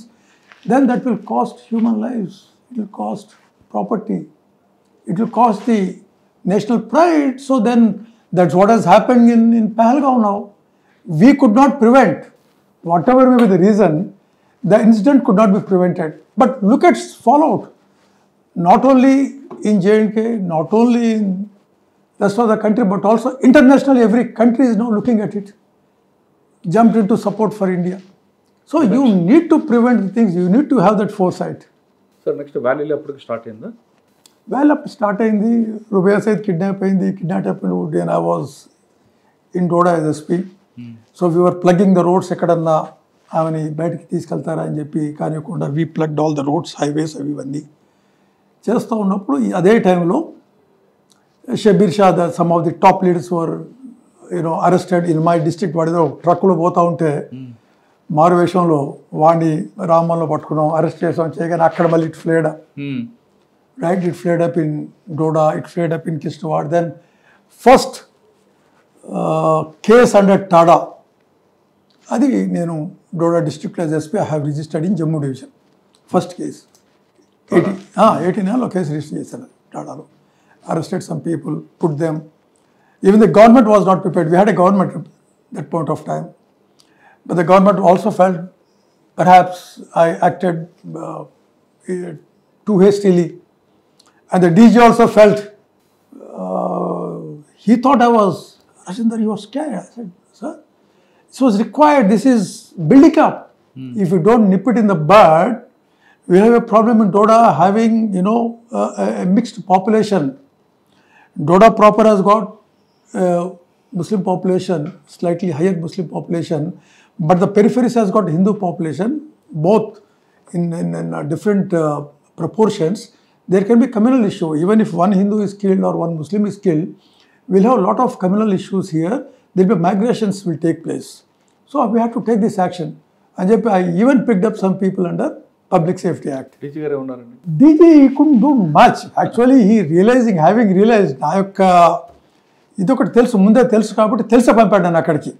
then that will cost human lives, it will cost property, it will cost the national pride. So then that's what has happened in Pahalgaon now. We could not prevent, whatever may be the reason, the incident could not be prevented. But look at fallout, not only in J&K, not only in rest of the country, but also internationally. Every country is now looking at it, jumped into support for India. So you need to prevent things, you need to have that foresight. Sir next వ్యాలీలో అప్పటికి start అయిందా? Well, up start అయింది. Rubiya Said kidnap అయింది. Kidnapped happened and I was in Doda as SP. So we were plugging the roads. ఎక్కడన్నా ఆమెని బయటకి తీసుకెళ్తారా అని చెప్పి కానివ్వకుండా we plugged all the roads, highways అవి ఇవన్నీ చేస్తూ ఉన్నప్పుడు అదే టైంలో Shabir Shah, some of the top leaders were, arrested in my district. వాడిదో ట్రక్కులో పోతూ ఉంటే మారువేషంలో వాడిని రామంలో పట్టుకున్నాం, అరెస్ట్ చేసాం. చేయగానే అక్కడ మళ్ళీ it flared up, right? It flared up in Doda, it flared up in Kishtwar. Then first case under TADA, అది నేను Doda district as SP I have registered in Jammu division. First case 18 case register చేశాను టాడాలో. Arrested some people, put them. Even the government was not prepared. We had a government at that point of time. But the government also felt perhaps I acted too hastily. And the DG also felt, he thought I was, Rajendra, you were scared. I said, sir, this was required. This is building up. If you don't nip it in the bud, we have a problem in Doda having, a mixed population. Doda proper has got Muslim population, slightly higher Muslim population, but the peripheries has got Hindu population, both in different proportions. There can be communal issue. Even if one Hindu is killed or one Muslim is killed, we'll have a lot of communal issues here. There will be migrations will take place. So we have to take this action. And I even picked up some people under Public Safety Act. DG గారే ఉన్నారండి. DG couldn't do much. Actually, having realized, నా యొక్క ఇదొకటి తెలుసు, ముందే తెలుసు కాబట్టి తెలిసే పంపాడు నన్ను అక్కడికి.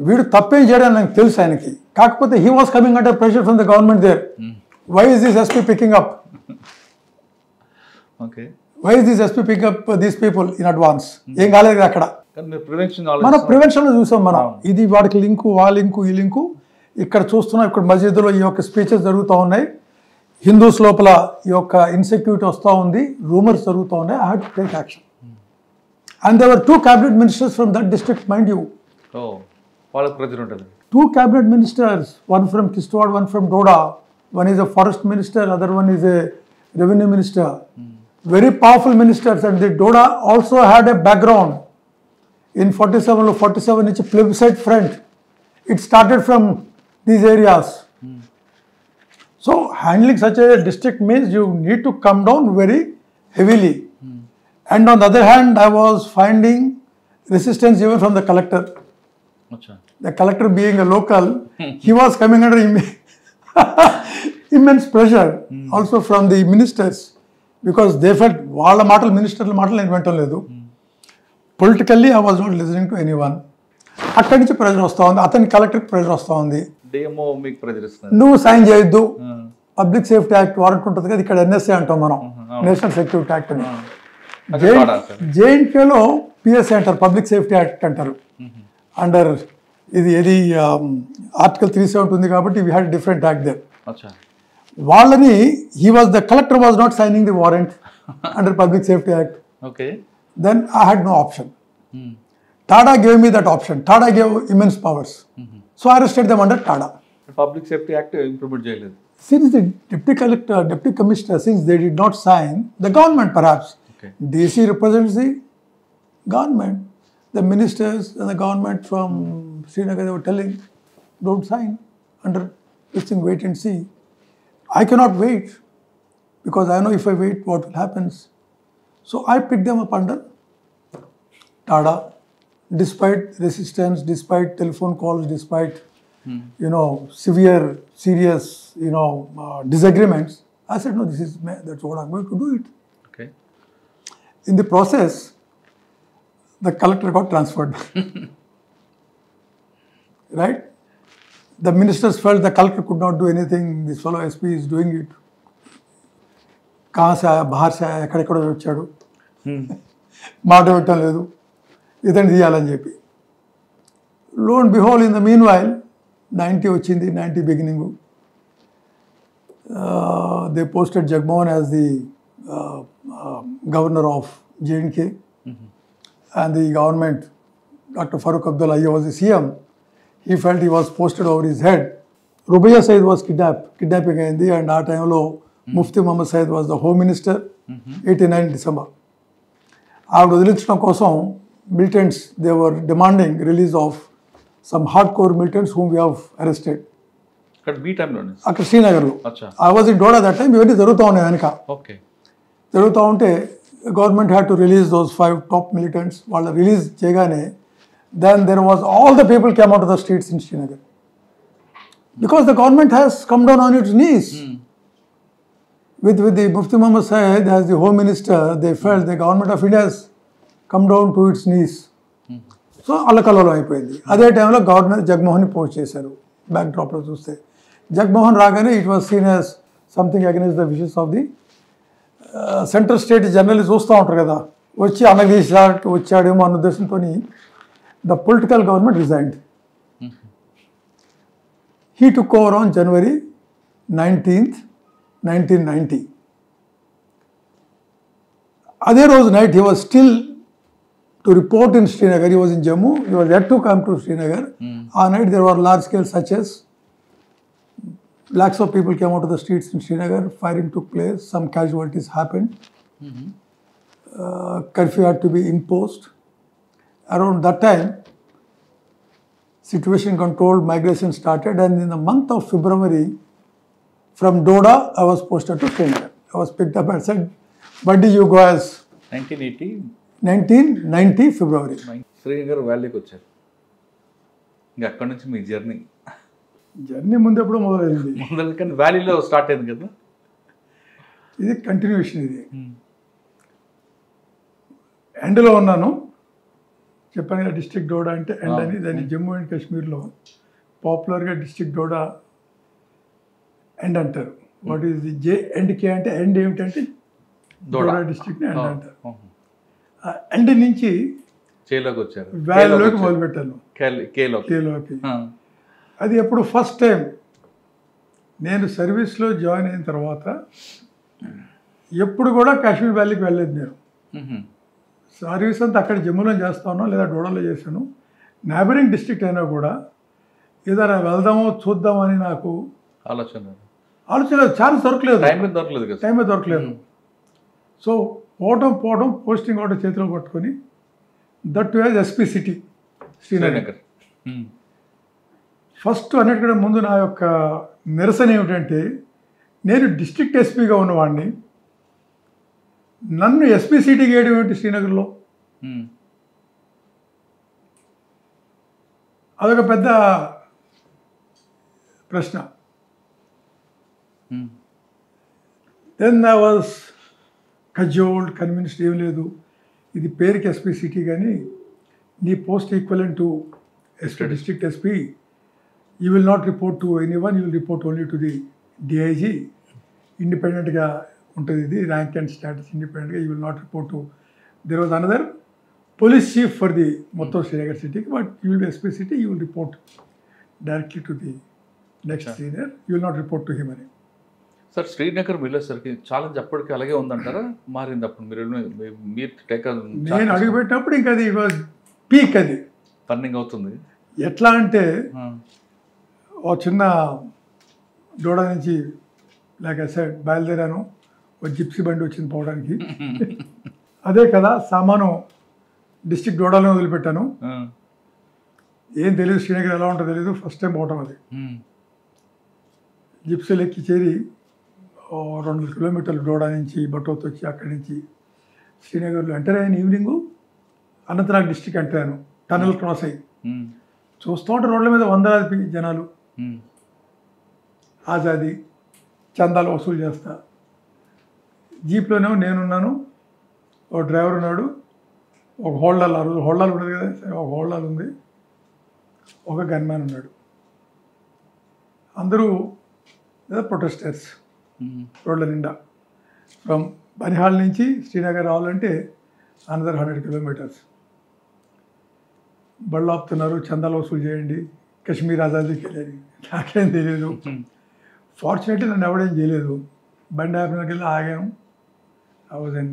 వీడు తప్పేం చేయడం నాకు తెలుసు ఆయనకి. కాకపోతే he was coming under pressure from the government there. Why is this SP picking up? Okay. Why is this SP picking up these people in advance? ఏం కాలేదు అక్కడ. మన ప్రివెన్షన్ చూసాం మనం. ఇది వాడికి లింకు, ఆ లింకు, ఈ లింకు. ఇక్కడ చూస్తున్నాం, ఇక్కడ మస్జిద్లో ఈ యొక్క స్పీచెస్ జరుగుతూ ఉన్నాయి. హిందూస్ లోపల ఈ యొక్క ఇన్సెక్యూరిటీ వస్తూ ఉంది, రూమర్స్ జరుగుతూ ఉన్నాయి. I had to take action. And there were 2 cabinet ministers from that district, mind you. వాళ్ళకి ప్రెజర్ ఉంటుంది. 2 cabinet ministers, one from Kishtwad, one from Doda. One is a forest minister, other one is a revenue minister. Very powerful ministers. And the Doda also had a background in 47 inch plebiscite front. It started from these areas. So handling such a district means you need to come down very heavily. And on the other hand, I was finding resistance even from the collector. The collector being a local, he was coming under immense pressure also from the ministers, because they felt వాళ్ళ మాటలు, మినిస్టర్ల మాటలు నేను వింటం లేదు. Politically I was not listening to anyone. అక్కడి నుంచి pressure వస్తూ ఉంది, అతని కలెక్టర్కి ప్రెజర్ వస్తూ ఉంది. డిఎంఓ మీకు ప్రెజర్ ఇస్తుంది, నువ్వు సైన్ చేయొద్దు, పబ్లిక్ సేఫ్టీ యాక్ట్ వారెంట్ ఉంటుంది కదా, ఇక్కడ ఎన్ఎస్ఏ అంటాం మనం, నేషనల్ సెక్యూరిటీ యాక్ట్ అని. జేఎన్కేలో పిఎస్ఏ అంటారు, పబ్లిక్ సేఫ్టీ యాక్ట్ అంటారు. అండర్ ఇది ఆర్టికల్ 370 ఉంది కాబట్టి we had different act there. వాళ్ళని the collector was not signing the warrant under public safety act. Then I had no option. TADA gave me that option. TADA gave immense powers. So I arrested them under TADA. Public Safety Act implement చేయలేదు. Since the deputy collector, deputy commissioner, since they did not sign, the government perhaps. DC represents the government. The ministers and the government from Srinagar, they were telling, don't sign under this thing, wait and see. I cannot wait because I know if I wait, what will happen. So I picked them up under TADA, despite resistance, despite telephone calls, despite severe, serious, disagreements. I said, no, that's what I'm going to do it. Okay. In the process, the collector got transferred. Right? The ministers felt the collector could not do anything. This fellow SP is doing it. कहाँ से आया, बाहर से आया, ఎక్కడెక్కడో వచ్చాడు, మాట పెట్టడం లేదు, ఇతను తీయాలని చెప్పి. లో and behold in the mean while 90 వచ్చింది, 90 beginning. They posted Jaganmohan as the governor of J&K and the government, Dr. Farooq Abdullah, he was the CM. He felt he was posted over his head. Rubiya Saeed was kidnapping అయింది, and ఆ టైంలో Mufti Muhammad Saeed was the Home Minister, 89 December. ఆవిడ వదిలించడం కోసం militants, they were demanding release of some hardcore militants whom we have arrested. అక్కడ శ్రీనగర్లో. I was in Doda that time. ఇవన్నీ జరుగుతూ ఉన్నాయి వెనక. జరుగుతూ ఉంటే government had to release those 5 top militants. వాళ్ళు రిలీజ్ చేయగానే then there was all the people came out of the streets in Srinagar because the government has come down on its knees. With the Mufti Muhammad Saeed as the Home Minister, they felt the government of India has come down to its knees. So allakallalo అయిపోయింది. అదే టైంలో governor జగన్మోహన్ని post చేశారు. Back డ్రాప్లో చూస్తే జగన్మోహన్ రాగానే it was scene as something against the wishes of the central state general చూస్తూ ఉంటారు కదా, వచ్చి అనగదీసినట్టు వచ్చాడేమో అన్న ఉద్దేశంతో the political government resigned. He took over on January 19th, 1990. Other రోజు night he was still to report in Srinagar. He was in Jammu. He was yet to come to Srinagar. On night there were large scale searches. Lakhs of people came out of the streets in Srinagar. Firing took place. Some casualties happened. Curfew had to be imposed. Around that time, situation controlled, migration started, and in the month of February, from Doda, I was posted to Srinagar. I was picked up and said, Buddy, you go as 1990 February. Srinagar వ్యాలీకి వచ్చారు. ఇంకా అక్కడి నుంచి మీ journey ముందు ఎప్పుడు మొదలైంది, కానీ వ్యాలీలో start అయింది కదా, ఇది కంటిన్యూషన్. ఇది ఎండ్లో ఉన్నాను, చెప్పాను కదా డిస్ట్రిక్ట్ డోడా అంటే ఎండ్ అని. దాన్ని జమ్మూ అండ్ కాశ్మీర్లో పాపులర్గా డిస్ట్రిక్ట్ డోడా ఎండ్ అంటారు. వాట్ ఈస్ ది J&K అంటే ఎండ్ ఏమిటంటే డోడా డిస్ట్రిక్ట్ని ఎండ్ అంటారు. ఎండ్ నుంచి వచ్చారు, వ్యాలీలోకి మొదలుపెట్టాను, కేలోకి. అది ఎప్పుడు ఫస్ట్ టైం నేను సర్వీస్లో జాయిన్ అయిన తర్వాత ఎప్పుడు కూడా కాశ్మీర్ వ్యాలీకి వెళ్ళలేదు. నేను సర్వీస్ అంతా అక్కడ జమ్మూలో చేస్తాను లేదా డోడాలో చేశాను. నైబరింగ్ డిస్ట్రిక్ట్ అయినా కూడా ఏదైనా వెళ్దామో చూద్దామని నాకు ఆలోచన ఛాన్స్ దొరకలేదు, టైమే దొరకలేదు. సో పోవడం పోస్టింగ్ ఆర్డర్ చేతిలో పట్టుకొని that as SP city Srinagar. First అన్నిటికంటే ముందు నా యొక్క నిరసన ఏమిటంటే, నేను డిస్ట్రిక్ట్ SPగా ఉన్నవాడిని, నన్ను SP సిటీకి వేయడం ఏమిటి శ్రీనగర్లో? అదొక పెద్ద ప్రశ్న. దెన్ ఐ వాజ్ కన్విన్స్డ్, ఏం లేదు, ఇది పేరుకి SP సిటీ కానీ నీ post equivalent to district SP. You will not report to anyone, you will report only to the DIG. ఇండిపెండెంట్గా ఉంటుంది, ఇది ర్యాంక్ అండ్ స్టాటస్ ఇండిపెండెంట్గా. You will not report to there was another police chief for the మొత్తం శ్రీనగర్ సిటీకి, but you will be SP city, you will report directly to the next senior, you will not report to him అని. Sir Srinagar వెళ్ళేసరికి challenge అప్పటికి అలాగే ఉందంటారా, మారింది అప్పుడు మీరు నేను అడుగుపెట్టినప్పుడు ఇంకా అది పీక్, అది టర్నింగ్ అవుతుంది. ఎట్లా అంటే ఓ చిన్న డోడా నుంచి లైక్ ఐ సెడ్ బయలుదేరాను, ఒక జిప్సీ బండి వచ్చింది పోవడానికి. అదే కదా సామాను డిస్ట్రిక్ట్ డోడాలో వదిలిపెట్టాను. ఏం తెలియదు శ్రీనగర్ ఎలా ఉంటుందో తెలియదు, ఫస్ట్ టైం పోవటం అది. జిప్సీలు ఎక్కి చేరి 200 కిలోమీటర్లు డోడా నుంచి బటోత్ వచ్చి అక్కడి నుంచి శ్రీనగర్లో ఎంటర్ అయ్యాను. ఈవినింగు అనంతనాగ్ డిస్ట్రిక్ట్ ఎంటర్ అయ్యాను, టనల్ క్రాస్ అయ్యి. చూస్తూ ఉంటే రోడ్ల మీద వందలాది జనాలు, ఆజాదీ చందాలు వసూలు చేస్తా. జీప్లోనేమో నేనున్నాను, ఒక డ్రైవర్ ఉన్నాడు, ఒక హోల్డాల్, ఆ రోజు హోల్డాల్ ఉండదు కదా, ఒక హోల్డాల్ ఉంది, ఒక గన్మ్యాన్ ఉన్నాడు. అందరూ ప్రొటెస్టర్స్ రోడ్ల నిండా. ఫ్రమ్ బనిహాల్ నుంచి శ్రీనగర్ రావాలంటే అనదర్ 100 కిలోమీటర్స్. బళ్ళు ఆపుతున్నారు, చందాలు వసూలు చేయండి, కశ్మీర్ ఆజాదీకి వెళ్ళేది. నాకేం తెలియదు, ఫార్చునేట్లీ నన్ను ఎవడేం చేయలేదు. బండి ఆపినకి వెళ్ళి ఆగాను. I was in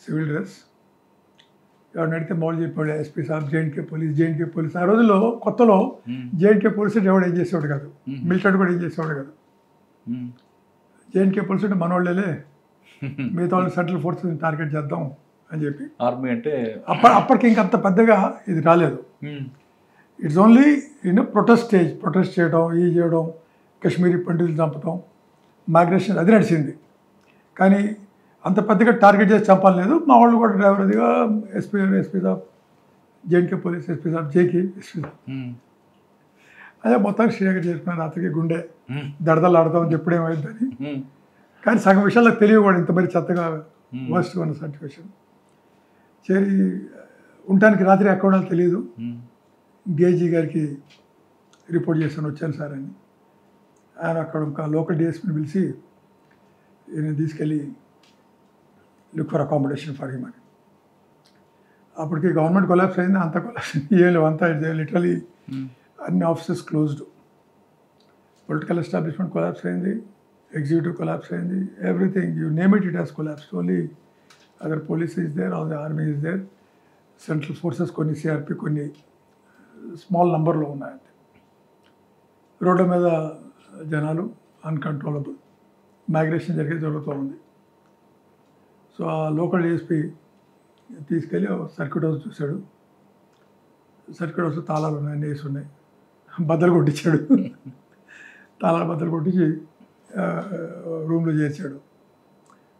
civil dress. ఎవరిని అడిగితే మామూలు చెప్పాడు, ఎస్పీ సాబ్, జేఎండ్కే పోలీస్. ఆ రోజుల్లో కొత్తలో జేఎండ్కే పోలీస్ అంటే ఎవడు ఏం చేసేవాడు కాదు, మిలిటరీ కూడా ఏం చేసేవాడు కాదు. జేఎండ్కే పోలీస్ అంటే మనోళ్ళే, మిగతా వాళ్ళు సెంట్రల్ ఫోర్సెస్ టార్గెట్ చేద్దాం అని చెప్పి. ఆర్మీ అంటే అప్పటికి ఇంకంత పెద్దగా ఇది రాలేదు. It's only protest stage, protest చేయడం, చేయడం, కాశ్మీరీ పండితులు చంపడం, మైగ్రేషన్ అది నడిచింది. కానీ అంత పెద్దగా టార్గెట్ చేసి చంపాలేదు. మా వాళ్ళు కూడా డ్రైవర్ అదిగా ఎస్పీ సాబ్, జేఎండ్కే పోలీస్, ఎస్పీ సాబ్, ఎస్పీ సాబ్. అదే మొత్తానికి శ్రీనగర్ చేసుకున్నాను. రాత్రికి గుండె దడదలాడతామని ఎప్పుడేమైందని. కానీ సగం విషయాల్లో తెలియదు కూడా, ఇంత మరి చెత్తగా వర్స్ట్ ఉన్న సర్టిఫికేషన్. చేరి ఉండటానికి రాత్రి ఎక్కడ ఉండాలో తెలియదు. డిఐజీ గారికి రిపోర్ట్ చేశాను, వచ్చాను సార్ అని. ఆయన అక్కడ ఒక లోకల్ డిఎస్పీని పిలిచి ఈయన తీసుకెళ్ళి look for accommodation for him అని. అప్పటికి గవర్నమెంట్ కొలాప్స్ అయింది, అంత కొలాప్స్ ఏం లేవు, అంతా లిటరలీ అన్ని offices closed. Political establishment collapse అయింది, ఎగ్జిక్యూటివ్ కొలాప్స్ అయింది, everything you name it has collapsed. Only other police is there, or the army is there, central forces కొన్ని, సిఆర్పి కొన్ని స్మాల్ నెంబర్లో ఉన్నాయంతే. రోడ్ల మీద జనాలు అన్కంట్రోలబుల్, మైగ్రేషన్ జరుగుతూ ఉంది. సో ఆ లోకల్ డిఎస్పీ తీసుకెళ్ళి సర్క్యూట్ హౌస్ చూశాడు. సర్క్యూట్ హౌస్ తాళాలు ఉన్నాయి, అన్నీ వేసి ఉన్నాయి, బద్దలు కొట్టించాడు. తాళాలు బద్దలు కొట్టించి రూమ్లో చేర్చాడు.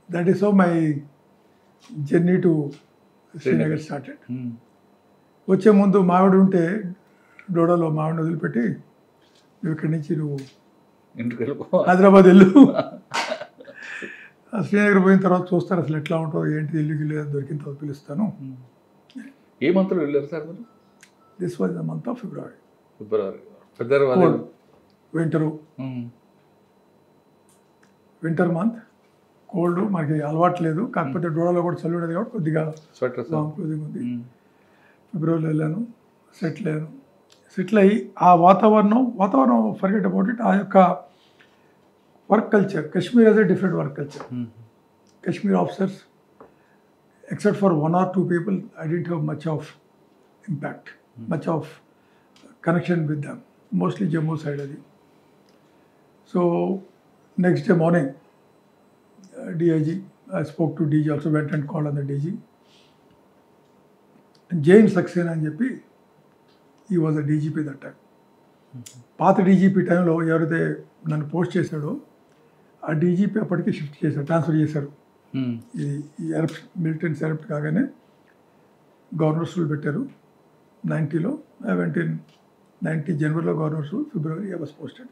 That is so my journey to Srinagar started. వచ్చే ముందు మావిడ ఉంటే డోడాలో మావిడిని వదిలిపెట్టి, నువ్వు ఇక్కడి నుంచి హైదరాబాద్ వెళ్ళు, శ్రీనగర్ పోయిన తర్వాత చూస్తారు అసలు ఎట్లా ఉంటుందో ఏంటి, ఇల్లుకి దొరికిన తర్వాత పిలుస్తాను. ఏ మంత్లో వెళ్ళారు సార్ మీరు? This was the month of February. Winter month, cold, మనకి అలవాటు లేదు. కాకపోతే డోడాలో కూడా చలి ఉండేది కాబట్టి కొద్దిగా క్లోజింగ్ ఉంది. ఫిబ్రవరిలో వెళ్ళాను, సెటిల్ అయ్యి ఆ వాతావరణం ఫర్గెట్ అబౌట్ ఇట్. ఆ యొక్క work culture, Kashmir as a different work culture. Kashmir officers, except for 1 or 2 people, I didn't have much of impact, much of connection with them. Mostly Jammu side. So next day morning, DIG, I spoke to DG, also went and called on the DG. And Jain Saxena and JP, he was a DGP that time. పాత DGP టైంలో ఎవరైతే నన్ను post చేశాడో ఆ DGP అప్పటికి shift చేశారు, transfer చేశారు. ఈ ఎరప్ట్, మిలిటెంట్స్ ఎరప్ట్ కాగానే గవర్నర్స్ రూల్ పెట్టారు 90లో. 90 జనవరిలో governors rule, February I was posted.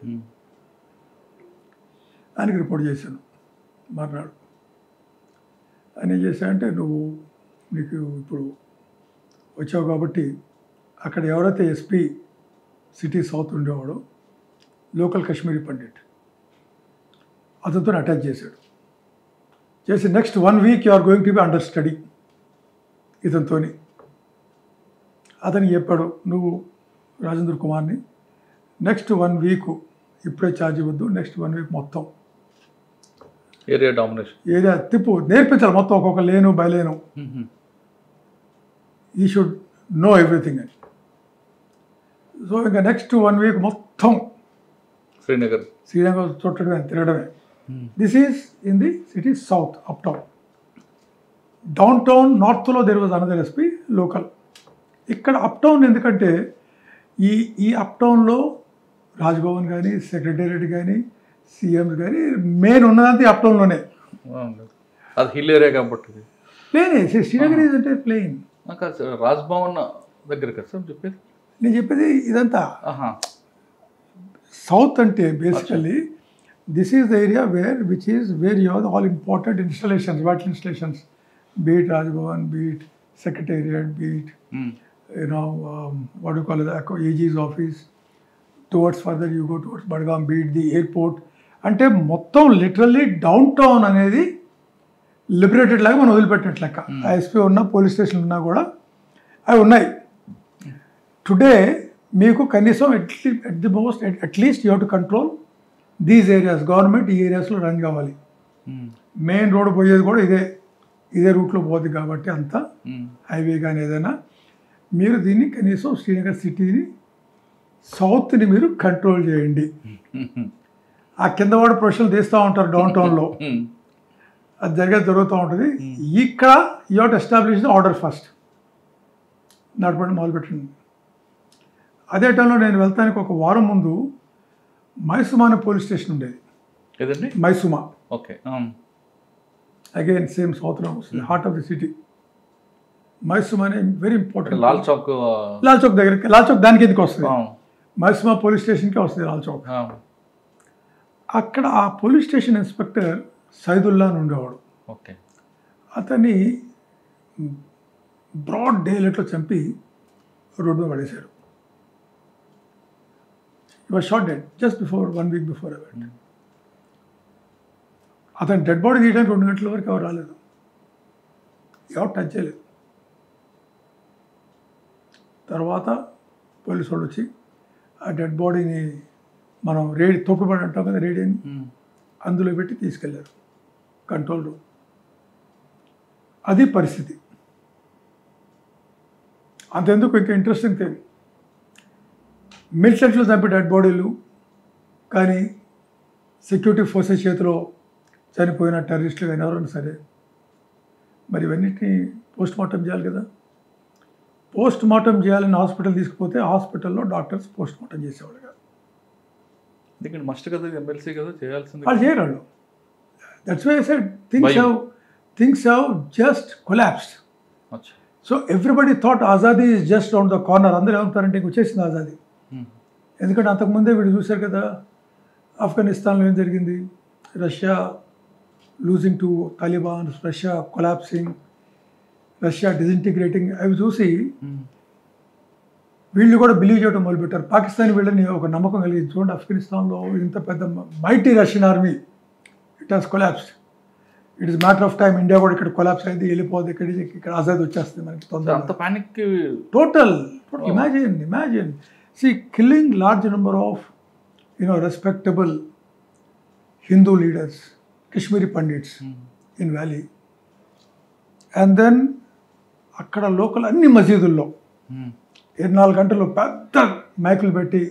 ఆయనకి రిపోర్ట్ చేశాను మర్నాడు. ఆయన ఏం చేశాడంటే, నీకు ఇప్పుడు వచ్చావు కాబట్టి అక్కడ ఎవరైతే ఎస్పీ సిటీ సౌత్ ఉండేవాడో, లోకల్ కాశ్మీరీ పండిట్, అతనితో అటాచ్ చేశాడు. చేసి next 1 week you are going to be understudy ఇతనితోని. అతనికి చెప్పాడు, నువ్వు రాజేంద్ర కుమార్ని నెక్స్ట్ 1 వీక్ ఇప్పుడే ఛార్జ్ ఇవ్వద్దు, నెక్స్ట్ 1 వీక్ మొత్తం ఏరియా డామినేషన్, ఏరియా తిప్పు, నేర్పించాలి మొత్తం, ఒక్కొక్క లేను బయలేను, ఈ షుడ్ నో ఎవ్రీథింగ్ అని. సో ఇంకా నెక్స్ట్ 1 వీక్ మొత్తం శ్రీనగర్ చుట్టడమే, తిరగడమే. This is in the city south, up town. Downtown నార్త్లో there was another SP local. ఇక్కడ అప్ టౌన్ ఎందుకంటే ఈ అప్ టౌన్లో రాజ్భవన్ కానీ, సెక్రటేరియట్ కానీ, సీఎంస్ కానీ మెయిన్ ఉన్నదంతా అప్ టౌన్లోనే. అది హిల్ ఏరియా కాబట్టి ప్లేనే. శ్రీనగర్ ఈజ్ అంటే ప్లేన్. రాజ్భవన్ దగ్గర కదా సార్ చెప్పేది? నేను చెప్పేది ఇదంతా సౌత్ అంటే basically this is the area which is where you all important installations, water installations, beat Raj Bhavan, beat secretariat, beat what do you call it, AG's office. Towards further you go towards Badgam, beat the airport. అంటే మొత్తం literally down town అనేది liberated లాగా మనం వదిలిపెట్టినట్లు లెక్క. ISP ఉన్న, police station ఉన్నా కూడా అవి ఉన్నాయి. టుడే మీకు కనీసం at the most at least you have to control these areas. Government ఈ ఏరియాస్లో రన్ కావాలి. మెయిన్ రోడ్ పోయేది కూడా ఇదే రూట్లో పోతుంది కాబట్టి అంతా హైవే కానీ ఏదైనా మీరు దీన్ని కనీసం శ్రీనగర్ సిటీని సౌత్ని మీరు కంట్రోల్ చేయండి. ఆ కింద వాడు ప్రొఫెషనల్ తీస్తూ ఉంటారు డౌన్ టౌన్లో, అది జరుగుతూ ఉంటుంది. ఇక్కడ you have to establish the order first, నడపడం మొదలుపెట్టండి. అదే టైంలో నేను వెళ్తానికి ఒక వారం ముందు మైసుమా అనే పోలీస్ స్టేషన్ ఉండేది. ఏదండి? మైసుమా. ఓకే. అగైన్ సేమ్ సౌత్లో వస్తుంది, హార్ట్ ఆఫ్ ది సిటీ. మైసుమా అనే వెరీ ఇంపార్టెంట్. లాల్ చౌక్ దగ్గరికి, లాల్ చౌక్ దానికి ఎందుకు వస్తుంది, మైసుమా పోలీస్ స్టేషన్కే వస్తుంది లాల్ చౌక్. అక్కడ ఆ పోలీస్ స్టేషన్ ఇన్స్పెక్టర్ సైదుల్లా అని ఉండేవాడు. ఓకే. అతన్ని బ్రాడ్ డే లైట్లో చంపి రోడ్డు మీద పడేశారు. He was shot dead just before 1 week before I went. అతను డెడ్ బాడీ తీయడానికి 2 గంటల వరకు ఎవరు రాలేదు, ఎవరు టచ్ చేయలేదు. తర్వాత పోలీసు వాళ్ళు వచ్చి ఆ డెడ్ బాడీని మనం తోపుబడి అంటాం కదా, రేడియోని అందులో పెట్టి తీసుకెళ్ళారు కంట్రోల్ రూమ్. అది పరిస్థితి. అంతెందుకు, ఇంకా ఇంట్రెస్టింగ్ థింగ్, మిలిటెంట్లు చంపి డెడ్ బాడీలు కానీ సెక్యూరిటీ ఫోర్సెస్ చేతిలో చనిపోయిన టెర్రరిస్టులు కానీ ఎవరైనా సరే, మరి ఇవన్నిటిని పోస్ట్ మార్టం చేయాలి కదా. పోస్ట్ మార్టం చేయాలని హాస్పిటల్ తీసుకుపోతే హాస్పిటల్లో డాక్టర్స్ పోస్ట్ మార్టం చేసేవాళ్ళు కాదు. ఎందుకంటే మస్ట్ కదా, ఎమ్మెల్సీ కదా చేయాల్సింది, వాళ్ళు చేయరు వాళ్ళు. That's why I said things have just collapsed. So everybody thought azadi is just round the corner. అందరూ ఏమంటారంటే ఇంక వచ్చేసింది ఆజాదీ. ఎందుకంటే అంతకుముందే వీడు చూశారు కదా ఆఫ్ఘనిస్తాన్లో ఏం జరిగింది, Russia losing to Taliban, Russia collapsing, Russia disintegrating. అవి చూసి వీళ్ళు కూడా బిలీవ్ చేయడం మొదలుపెట్టారు. పాకిస్తాన్ వీళ్ళని ఒక నమ్మకం కలిగింది, చూడండి ఆఫ్ఘనిస్తాన్లో ఇంత పెద్ద mighty Russian army, it has collapsed, it is matter of time, India కూడా ఇక్కడ కొలాప్స్ అయింది, వెళ్ళిపోతుంది, ఇక్కడ ఆజాద్ వచ్చేస్తుంది మనకి తొందరగా. Total imagine see killing large number of respectable Hindu leaders, Kashmiri Pandits in Valley, and then akkada local anni masjidullo 24 గంటలు పెద్ద మైకులు పెట్టి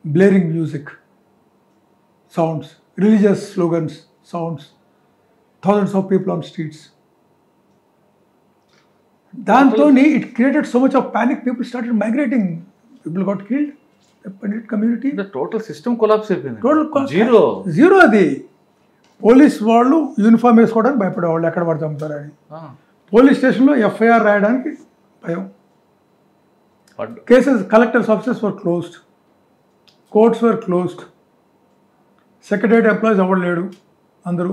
blaring music sounds, religious slogans sounds, thousands of people on streets. Dantoni it created so much of panic, people started migrating. People got killed. The Pandit community. The total system collapse అయిపోయింది. Zero. అది police వాళ్ళు uniform వేసుకోవడానికి భయపడేవాళ్ళు, ఎక్కడ పడితే అమ్ముతారని. Police స్టేషన్లో FIR రాయడానికి భయం. Cases, collectors offices were closed, courts were closed, secretariat employees ఎవరు లేడు అందరూ.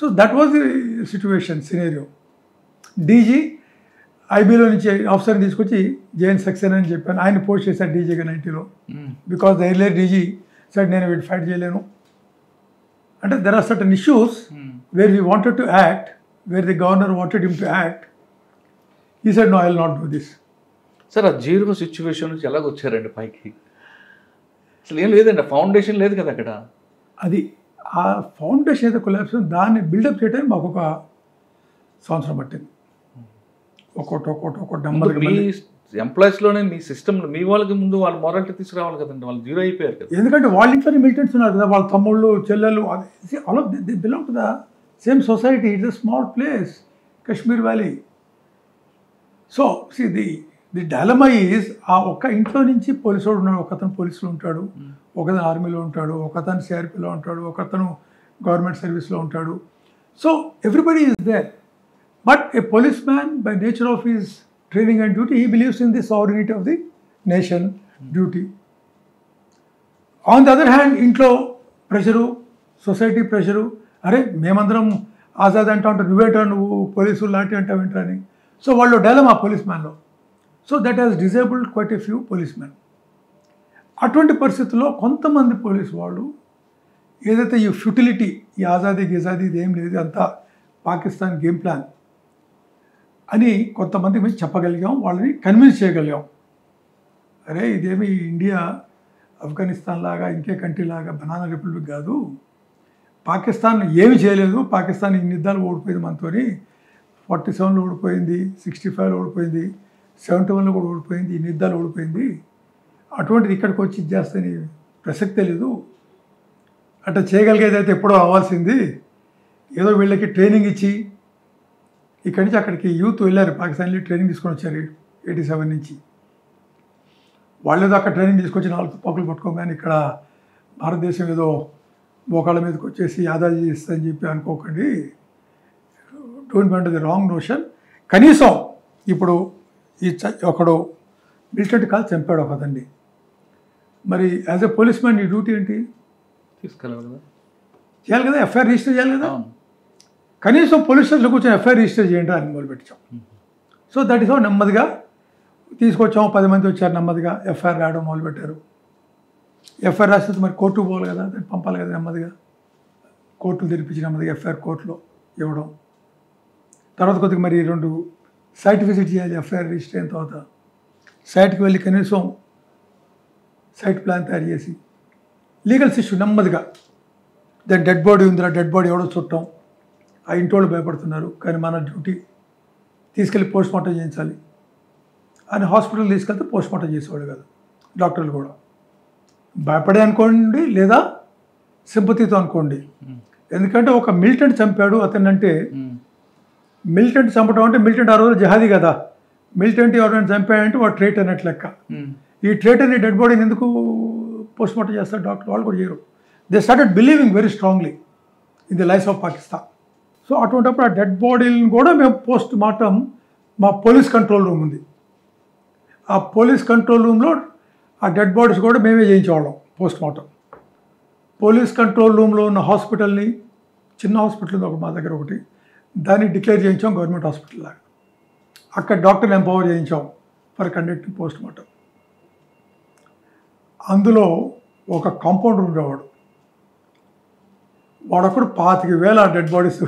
So that was the situation scenario. DG ఐబీలో నుంచి ఆఫీసర్ని తీసుకొచ్చి జేఎన్ సక్సేనా అని చెప్పాను, ఆయన పోస్ట్ చేశారు డీజీగా 90లో. Because the earlier DG side నేను వీటి ఫైట్ చేయలేను, అంటే there are certain issues where we wanted to act, where the governor wanted him to act. He said, no, I will not do this. Sir ఆ zero situation నుంచి ఎలాగ వచ్చారండి పైకి? అసలు ఏం లేదండి, ఫౌండేషన్ లేదు కదా అక్కడ. అది ఆ ఫౌండేషన్ ఏదో కొలాప్స్ దాన్ని బిల్డప్ చేయడానికి మాకు ఒక సంవత్సరం పట్టింది. ఒక్కొక్కటి నెమ్మదిగా. మీ ఎంప్లాయీస్లోనే మీ సిస్టమ్, మీ వాళ్ళకి ముందు వాళ్ళు మొరాలిటీ తీసుకురావాలి కదండి, వాళ్ళు జీరో అయిపోయారు కదా. ఎందుకంటే వాళ్ళ ఇంట్లోనే మిలిటెంట్స్ ఉన్నారు కదా, వాళ్ళ తమ్ముళ్ళు చెల్లెళ్ళు, all of the belong to the same society. It's a small place, Kashmir valley. So the dilemma is ఆ ఒక్క ఇంట్లో నుంచి పోలీసు వాడు ఉన్నాడు, ఒకతను పోలీసులో ఉంటాడు, ఒకతను ఆర్మీలో ఉంటాడు, ఒకతను సిఆర్పీలో ఉంటాడు, ఒకతను గవర్నమెంట్ సర్వీస్లో ఉంటాడు. So everybody is there. But a police man by nature of his training and duty, he believes in the sovereignty of the nation duty. On the other hand ఇంట్లో ప్రెషరు, సొసైటీ ప్రెషరు, అరే మేమందరం ఆజాద్ అంటా ఉంటారు, నువ్వేంటావు నువ్వు పోలీసులు లాంటి అంటావు ఏంటని. సో వాళ్ళు డైలమా పోలీస్ మ్యాన్లో. So that has disabled quite a few policeman. అటువంటి పరిస్థితుల్లో కొంతమంది పోలీసు వాళ్ళు ఏదైతే ఈ ఫ్యూటిలిటీ, ఈ ఆజాదీ గిజాదీ ఇది ఏం లేదు, అంతా పాకిస్తాన్ గేమ్ ప్లాన్ అని కొంతమంది మేము చెప్పగలిగాం, వాళ్ళని కన్విన్స్ చేయగలిగాం. అరే ఇదేమి ఇండియా ఆఫ్ఘనిస్తాన్ లాగా ఇంకే కంట్రీ లాగా బనానా రిపబ్లిక్ కాదు, పాకిస్తాన్ ఏమి చేయలేదు, పాకిస్తాన్ ఇన్ని యుద్ధాలు ఓడిపోయింది మనతో, 47లో ఓడిపోయింది, 65లో ఓడిపోయింది, 71లో కూడా ఓడిపోయింది, ఇన్ని యుద్ధాలు ఓడిపోయింది, అటువంటిది ఇక్కడికి వచ్చి ఇచ్చేస్తని ప్రసక్తే లేదు. అట్లా చేయగలిగేది అయితే ఎప్పుడో అవ్వాల్సింది. ఏదో వీళ్ళకి ట్రైనింగ్ ఇచ్చి ఇక్కడి నుంచి అక్కడికి యూత్ వెళ్ళారు, పాకిస్తాన్లో ట్రైనింగ్ తీసుకొని వచ్చారు 87 నుంచి. వాళ్ళేదో అక్కడ ట్రైనింగ్ తీసుకొచ్చి 4 తుపాకులు పట్టుకోగానే ఇక్కడ భారతదేశం ఏదో మోకాళ్ళ మీదకి వచ్చేసి ఆదాజీ ఇస్తుందని చెప్పి అనుకోకండి. Don't be under the wrong notion. కనీసం ఇప్పుడు ఒకడు మిలిటెంట్ కాల్ చంపాడు ఒకదండి, మరి యాజ్ ఎ పోలీస్ మ్యాన్ నీ డ్యూటీ ఏంటి? తీసుకెళ్ళాలి కదా, చేయాలి కదా, ఎఫ్ఐఆర్ రిజిస్టర్ చేయాలి కదా. కనీసం పోలీస్ స్టేషన్లో కూర్చొని ఎఫ్ఐఆర్ రిజిస్టర్ చేయండి అని మొదలుపెట్టాం. సో దట్ ఈస్ నెమ్మదిగా తీసుకొచ్చాము, 10 మంది వచ్చారు, నెమ్మదిగా ఎఫ్ఐఆర్ రాయడం మొదలుపెట్టారు. ఎఫ్ఐఆర్ రాస్తే మరి కోర్టుకు పోవాలి కదా, దాన్ని పంపాలి కదా, నెమ్మదిగా కోర్టులు తెరిపించి నెమ్మదిగా ఎఫ్ఐఆర్ కోర్టులో ఇవ్వడం. తర్వాత కొద్దిగా మరి 2 సైట్ విజిట్ చేయాలి ఎఫ్ఐఆర్ రిజిస్టర్ అయిన తర్వాత. సైట్కి వెళ్ళి కనీసం సైట్ ప్లాన్ తయారు చేసి లీగల్స్ ఇష్యూ నెమ్మదిగా. దాని డెడ్ బాడీ ఉందిరా, డెడ్ బాడీ ఎవడో చుట్టం, ఆ ఇంటి వాళ్ళు భయపడుతున్నారు, కానీ మన డ్యూటీ తీసుకెళ్ళి పోస్ట్ మార్టం చేయించాలి అని హాస్పిటల్ తీసుకెళ్తే పోస్ట్ మార్టం చేసేవాళ్ళు కాదు డాక్టర్లు కూడా. భయపడే అనుకోండి లేదా సింపతితో అనుకోండి. ఎందుకంటే ఒక మిలిటెంట్ చంపాడు అతను అంటే, మిలిటెంట్ చంపడం అంటే మిలిటెంట్ ఆ రోజు జహాదీ కదా, మిలిటెంట్ ఎవరైనా చంపాడంటే వాడు ట్రేట్ అన్నట్టు లెక్క. ఈ ట్రేట్ అనే డెడ్ బాడీని ఎందుకు పోస్ట్ మార్టం చేస్తారు డాక్టర్? వాళ్ళు కూడా చేయరు. They started believing very strongly in the life of Pakistan. So అటువంటిప్పుడు ఆ డెడ్ బాడీలను కూడా మేము పోస్ట్ మార్టం మా పోలీస్ కంట్రోల్ రూమ్ ఉంది, ఆ పోలీస్ కంట్రోల్ రూమ్లో ఆ డెడ్ బాడీస్ కూడా మేమే చేయించేవాళ్ళం పోస్ట్ మార్టం. పోలీస్ కంట్రోల్ రూమ్లో ఉన్న హాస్పిటల్ని, చిన్న హాస్పిటల్ ఉంది మా దగ్గర ఒకటి, దాన్ని డిక్లేర్ చేయించాం గవర్నమెంట్ హాస్పిటల్ లాగా. అక్కడ డాక్టర్ని ఎంపవర్ చేయించాం ఫర్ కండక్టింగ్ పోస్ట్ మార్టం. అందులో ఒక కాంపౌండర్ ఉండేవాడు, వాడొక్కడు 25,000 dead bodies,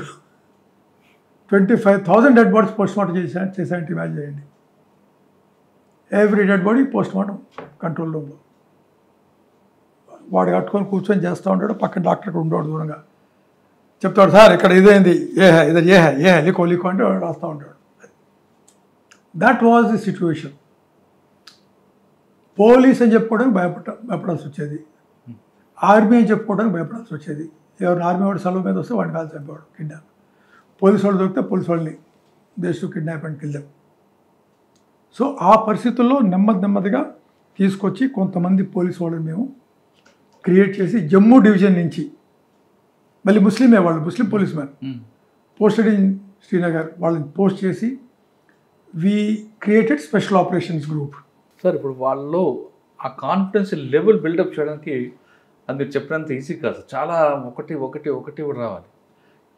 25,000 dead bodies post mortem చేశానంటే ఇమాజిన్ చేయండి. Every dead body post mortem control రూమ్లో. వాడు కట్టుకొని కూర్చొని చేస్తూ ఉంటాడు, పక్కన డాక్టర్ ఇక్కడ ఉండేవాడు దూరంగా, చెప్తాడు సార్ ఇక్కడ ఇదేంది, ఏ లికో అంటే వాడు రాస్తూ ఉంటాడు. That was the situation. Police అని చెప్పుకోవడానికి భయపడాల్సి వచ్చేది, ఆర్మీ అని చెప్పుకోవడానికి భయపడాల్సి వచ్చేది. ఎవరిని ఆర్మీ వాడు సెలవు మీద వస్తే వాడిని కాల్ చంపేవాడు, కిడ్నాప్. పోలీసు వాళ్ళు దొరికితే పోలీసు వాళ్ళని they kidnap and kill them. So ఆ పరిస్థితుల్లో నెమ్మదిగా తీసుకొచ్చి కొంతమంది పోలీసు వాళ్ళని మేము క్రియేట్ చేసి జమ్మూ డివిజన్ నుంచి, మళ్ళీ ముస్లిమే వాళ్ళు, Muslim police man posted in Srinagar, వాళ్ళని పోస్ట్ చేసి we created special operations group. Sir ఇప్పుడు వాళ్ళు ఆ కాన్ఫిడెన్స్ లెవెల్ బిల్డప్ చేయడానికి అది మీరు చెప్పినంత ఈజీ కాదు, చాలా ఒకటి రావాలి.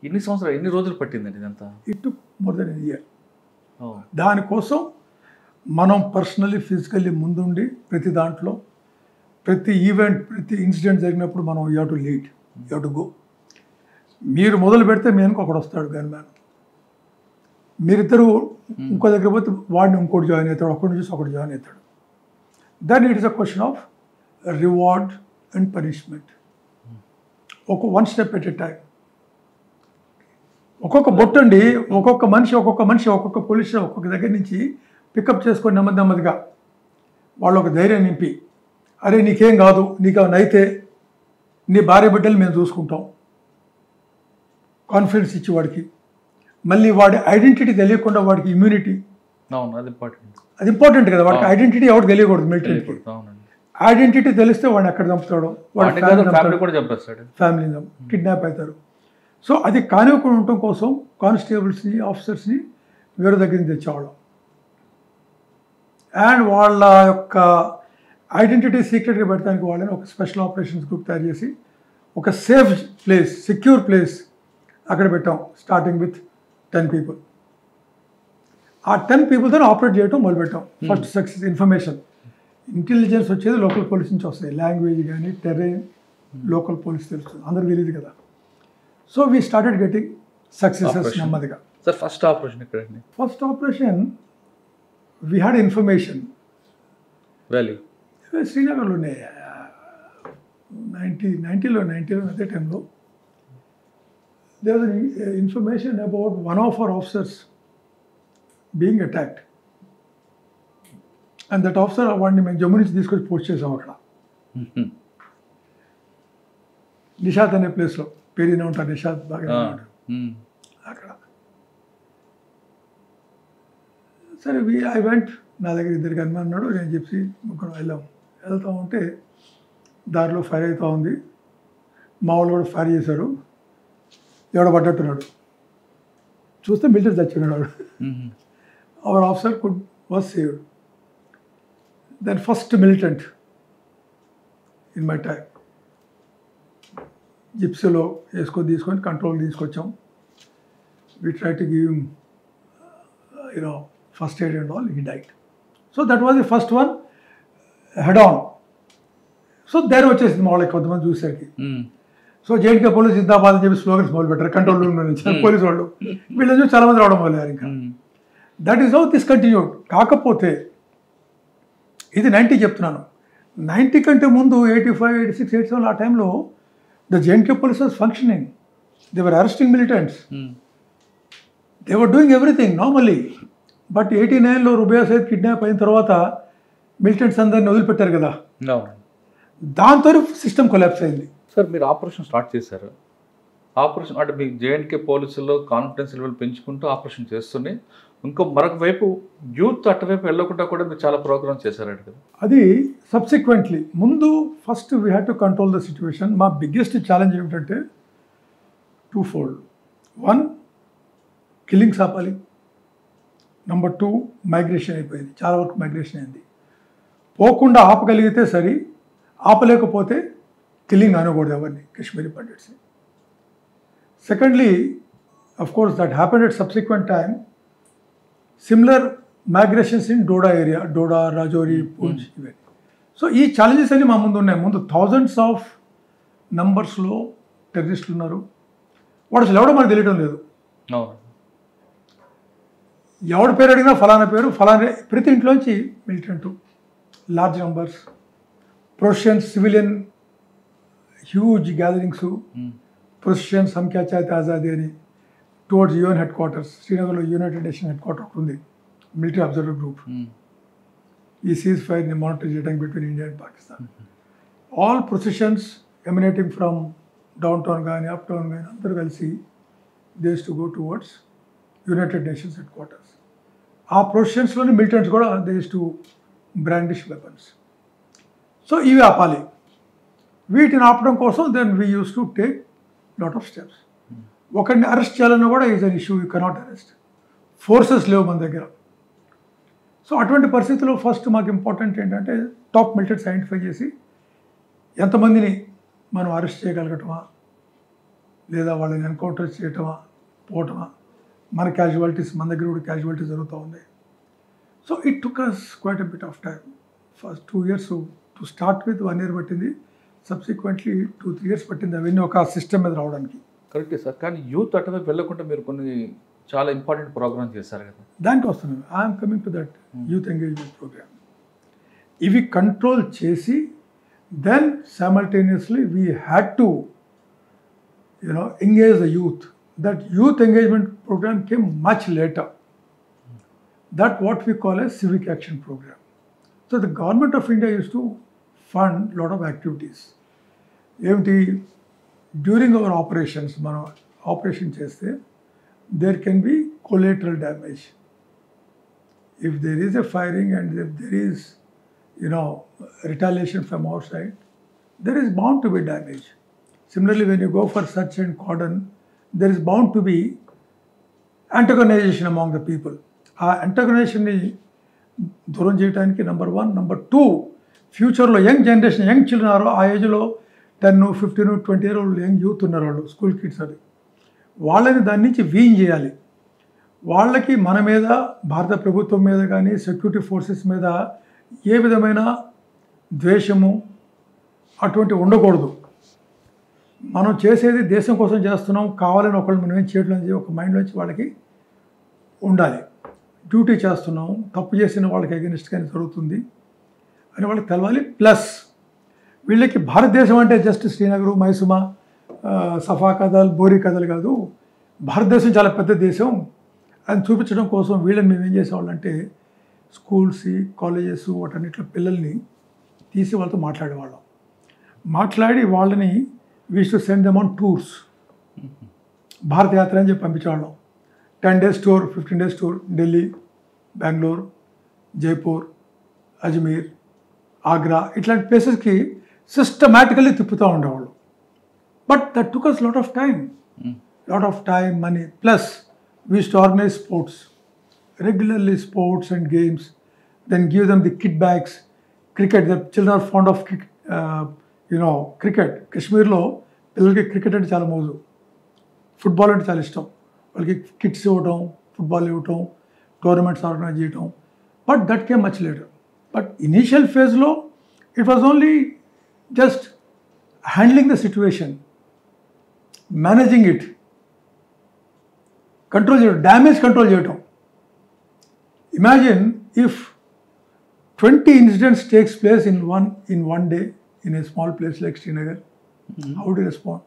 ఎన్ని సంవత్సరాలు, ఎన్ని రోజులు పట్టిందండి ఇదంతా? It took more than a year. దానికోసం మనం పర్సనలీ ఫిజికల్లీ ముందుండి ప్రతి దాంట్లో, ప్రతి ఈవెంట్, ప్రతి ఇన్సిడెంట్ జరిగినప్పుడు మనం you have to lead, you have to go. మీరు మొదలు పెడితే మీ వెనక ఒకడు వస్తాడు గన్ మ్యాన్, మీరిద్దరు ఇంకో దగ్గర పోతే వాడిని ఇంకోటి జాయిన్ అవుతాడు, ఒకటి చూసి ఒకటి జాయిన్ అవుతాడు. Then it is a question of reward and punishment. One step at a time. ఒక్కొక్క బొట్టండి, ఒక్కొక్క మనిషి ఒక్కొక్క పోలీస్ ఒక్కొక్క దగ్గర నుంచి పికప్ చేసుకొని నెమ్మదిగా వాళ్ళు ఒక ధైర్యం నింపి, అరే నీకేం కాదు, నీకు ఏమైనా అయితే నీ భార్య బిడ్డలు మేము చూసుకుంటాం, కాన్ఫిడెన్స్ ఇచ్చి వాడికి, మళ్ళీ వాడి ఐడెంటిటీ తెలియకుండా వాడికి ఇమ్యూనిటీ, అది ఇంపార్టెంట్ కదా. వాడికి ఐడెంటిటీ ఎవరు తెలియకూడదు మిలిటరీకి. ఐడెంటిటీ తెలిస్తే వాడిని ఎక్కడ చంపుతాడో, వాడి ఫ్యామిలీని కిడ్నాప్ అవుతారు. సో అది కానివ్వకుండా ఉండటం కోసం కానిస్టేబుల్స్ని, ఆఫీసర్స్ని వేరే దగ్గర నుంచి తెచ్చేవాళ్ళం. అండ్ వాళ్ళ యొక్క ఐడెంటిటీ సీక్రెట్గా పెట్టడానికి వాళ్ళని ఒక స్పెషల్ ఆపరేషన్స్ గ్రూప్ తయారు చేసి ఒక సేఫ్ ప్లేస్, సెక్యూర్ ప్లేస్ అక్కడ పెట్టాం. Starting with 10 people. ఆ 10 peopleతో ఆపరేట్ చేయడం మొదలుపెట్టాం. First success. ఇన్ఫర్మేషన్ ఇంటెలిజెన్స్ వచ్చేది లోకల్ పోలీస్ నుంచి వస్తాయి. లాంగ్వేజ్ కానీ టెర్రైన్ లోకల్ పోలీస్ తెలుస్తుంది, అందరికి తెలియదు కదా. So we started getting successes నెమ్మదిగా. సార్ ఫస్ట్ ఆపరేషన్ ఎక్కడండి? First operation we had information శ్రీనగర్లోనే 90లో అదే టైంలో there was an information about one of our officers being attacked. And that officer వాడిని మేము జమ్మూ నుంచి తీసుకొచ్చి పోస్ట్ చేసాం అక్కడ. నిషాద్ అనే ప్లేస్లో, పేరునే ఉంటారు, నిషాద్ బాగా అక్కడ. సరే ఐ వెంట్, నా దగ్గర ఇద్దరు గన్మెన్ అన్నాడు, నేను చెప్పి ముగ్గురు వెళ్తా ఉంటే దారిలో ఫైర్ అవుతూ ఉంది. మా వాళ్ళు కూడా ఫైర్ చేశారు, ఎవడో పడ్డట్టున్నాడు. చూస్తే మిలిటరీ చచ్చిపోయినాడు. Our officer was saved. Then first militant in my time జిప్సీలో తీసుకొని కంట్రోల్ తీసుకొచ్చాం. We try to give first aid and all. He died. So that was the first one head on. సో ధైర్యం వచ్చేసింది మా వాళ్ళకి కొంతమంది చూసేసరికి. సో జేఎన్కే పోలీస్ జిందాబాద్ అని చెప్పి స్లోగన్స్ మొదలు పెట్టారు కంట్రోల్ రూమ్ నుంచి పోలీసు వాళ్ళు. వీళ్ళ నుంచి చాలా మంది రావడం మొదలయ్యారు. ఇంకా that is how this continued. కాకపోతే ఇది 90 చెప్తున్నాను. 90 కంటే ముందు 85, 86, 87 ఆ టైంలో the JNK police was functioning. They were arresting militants, they were doing everything normally. But 89లో రుబియా సైద్ కిడ్నాప్ అయిన తర్వాత మిలిటెంట్స్ అందరిని వదిలిపెట్టారు కదా, దాంతో సిస్టమ్ కొలాప్స్ అయింది. సార్ మీరు ఆపరేషన్ స్టార్ట్ చేశారు. ఆపరేషన్ అంటే మీకు జేఎన్కే పోలీసుల్లో కాన్ఫిడెన్స్ లెవెల్ పెంచుకుంటూ ఆపరేషన్ చేస్తూనే మరొక వైపు యూత్ అటువైపు వెళ్ళకుండా కూడా మీరు చాలా ప్రోగ్రామ్స్ చేశారంట కదా. అది సబ్సిక్వెంట్లీ. ముందు first we had to control the situation. మా బిగ్గెస్ట్ ఛాలెంజ్ ఏమిటంటే 2fold. 1, కిల్లింగ్స్ ఆపాలి. నెంబర్ 2, మైగ్రేషన్ అయిపోయింది, చాలా వరకు మైగ్రేషన్ అయింది. పోకుండా ఆపగలిగితే సరి, ఆపలేకపోతే కిల్లింగ్ అనకూడదు ఎవరిని, కాశ్మీరీ పండిట్స్ని. Secondly, of course that happened at subsequent time. Similar migrations in Doda area, Doda, Rajouri, Poonch, ఇవన్నీ. సో ఈ ఛాలెంజెస్ అన్ని మా ముందు ఉన్నాయి. ముందు థౌజండ్స్ ఆఫ్ నంబర్స్లో టెర్రరిస్టులు ఉన్నారు. వాడు అసలు ఎవడో మనకు తెలియడం లేదు. ఎవడి పేరు అడిగినా ఫలానా పేరు, ఫలానా. ప్రతి ఇంట్లోంచి militant, large numbers, professions, civilian, huge gatherings, processions, హమ్ క్యా చాహతే ఆజాదీ అని టువర్డ్స్ యూఎన్ హెడ్ క్వార్టర్స్. శ్రీనగర్లో యునైటెడ్ నేషన్ హెడ్ క్వార్టర్ ఉంది, మిలిటరీ అబ్జర్వర్ గ్రూప్. ఈ సీజ్ ఫైర్ని మానిటర్ చేయడానికి between India and Pakistan. All processions emanating from downtown కానీ అప్ టౌన్ కానీ అందరూ కలిసి they used to go towards United Nations headquarters. ఆ ప్రొసెషన్స్లోని మిలిటెంట్స్ కూడా they used to brandish weapons. So ఇవి ఆపాలి. వీటిని ఆపడం కోసం then we used to take lot of steps. ఒకరిని అరెస్ట్ చేయాలన్నా కూడా is an issue. You cannot arrest. Forces లేవు మన దగ్గర. సో అటువంటి పరిస్థితుల్లో ఫస్ట్ మాకు ఇంపార్టెంట్ ఏంటంటే టాప్ మిలిటెంట్స్ ఐడెంటిఫై చేసి ఎంతమందిని మనం అరెస్ట్ చేయగలగటమా, లేదా వాళ్ళని ఎన్కౌంటర్ చేయటమా, పోవటమా. మన క్యాజువాలిటీస్, మన దగ్గర కూడా క్యాజువాలిటీస్ జరుగుతూ ఉన్నాయి. So it took us quite a bit of time. First 2 years to start with, 1 year పట్టింది. సబ్సిక్వెంట్లీ 2-3 years పట్టింది అవన్నీ ఒక సిస్టమ్ మీద రావడానికి. కరెక్టే సార్. కానీ యూత్ అటువైపు వెళ్ళకుండా మీరు కొన్ని చాలా ఇంపార్టెంట్ ప్రోగ్రామ్ చేశారు కదా. దానికి వస్తున్నాను. I'm coming to that youth engagement programme. ఇవి కంట్రోల్ చేసి then simultaneously we had to engage the youth. That youth engagement program came much later. That what we call a civic action program. So the government of India used to fund lot of activities. During our operations, మనం operation చేస్తే there can be collateral damage. If there is a firing and if there is retaliation from our side, there is bound to be damage. Similarly, when you go for search and cordon, there is bound to be antagonization among the people. Antagonization ni దూరం చేయడానికి number 1. Number 2, ఫ్యూచర్లో young generation, young children ఆరో ఆ ఏజ్లో 10, 15, 20 year old young youth ఉన్నారు, వాళ్ళు school kids. అది వాళ్ళని దాని నుంచి వీన్ చేయాలి. వాళ్ళకి మన మీద, భారత ప్రభుత్వం మీద కానీ సెక్యూరిటీ ఫోర్సెస్ మీద ఏ విధమైన ద్వేషము అటువంటి ఉండకూడదు. మనం చేసేది దేశం కోసం చేస్తున్నాం, కావాలని ఒకళ్ళు మనం ఏం చేయడం అనేది ఒక మైండ్లోంచి వాళ్ళకి ఉండాలి. డ్యూటీ చేస్తున్నాం, తప్పు చేసిన వాళ్ళకి అగెనిస్ట్గానే జరుగుతుంది అని వాళ్ళకి తెలవాలి. ప్లస్ వీళ్ళకి భారతదేశం అంటే జస్ట్ శ్రీనగర్, మైసూమా, సఫా కథలు, బోరీ కథలు కాదు, భారతదేశం చాలా పెద్ద దేశం అని చూపించడం కోసం వీళ్ళని మేము ఏం చేసేవాళ్ళంటే స్కూల్స్, కాలేజెస్ వాటన్నిటిలో పిల్లల్ని తీసి వాళ్ళతో మాట్లాడేవాళ్ళం. మాట్లాడి వాళ్ళని we used to send them on tours. భారత యాత్ర అని చెప్పి పంపించేవాళ్ళం. 10 days tour, 15 days tour, Delhi, Bengaluru, Jaipur, Ajmer, Agra, ఇట్లాంటి ప్లేసెస్కి సిస్టమాటికల్లీ తిప్పుతూ ఉండేవాళ్ళు. But that took us lot of time, money. Plus we used to organize sports, regularly sports and games, then give them the kit bags. Cricket, the children are fond of cricket. కాశ్మీర్లో పిల్లలకి cricket అంటే చాలా మోజు, football అంటే చాలా ఇష్టం. వాళ్ళకి kits ఇవ్వటం, ఫుట్బాల్ ఇవ్వటం, టోర్నమెంట్స్ ఆర్గనైజ్ చేయటం. But that came much later. But initial ఫేజ్లో it was only just handling the situation, managing it, control చేయడం, డ్యామేజ్ కంట్రోల్ చేయటం. Imagine if 20 incidents takes place in one day in a small place like Srinagar. How do you respond?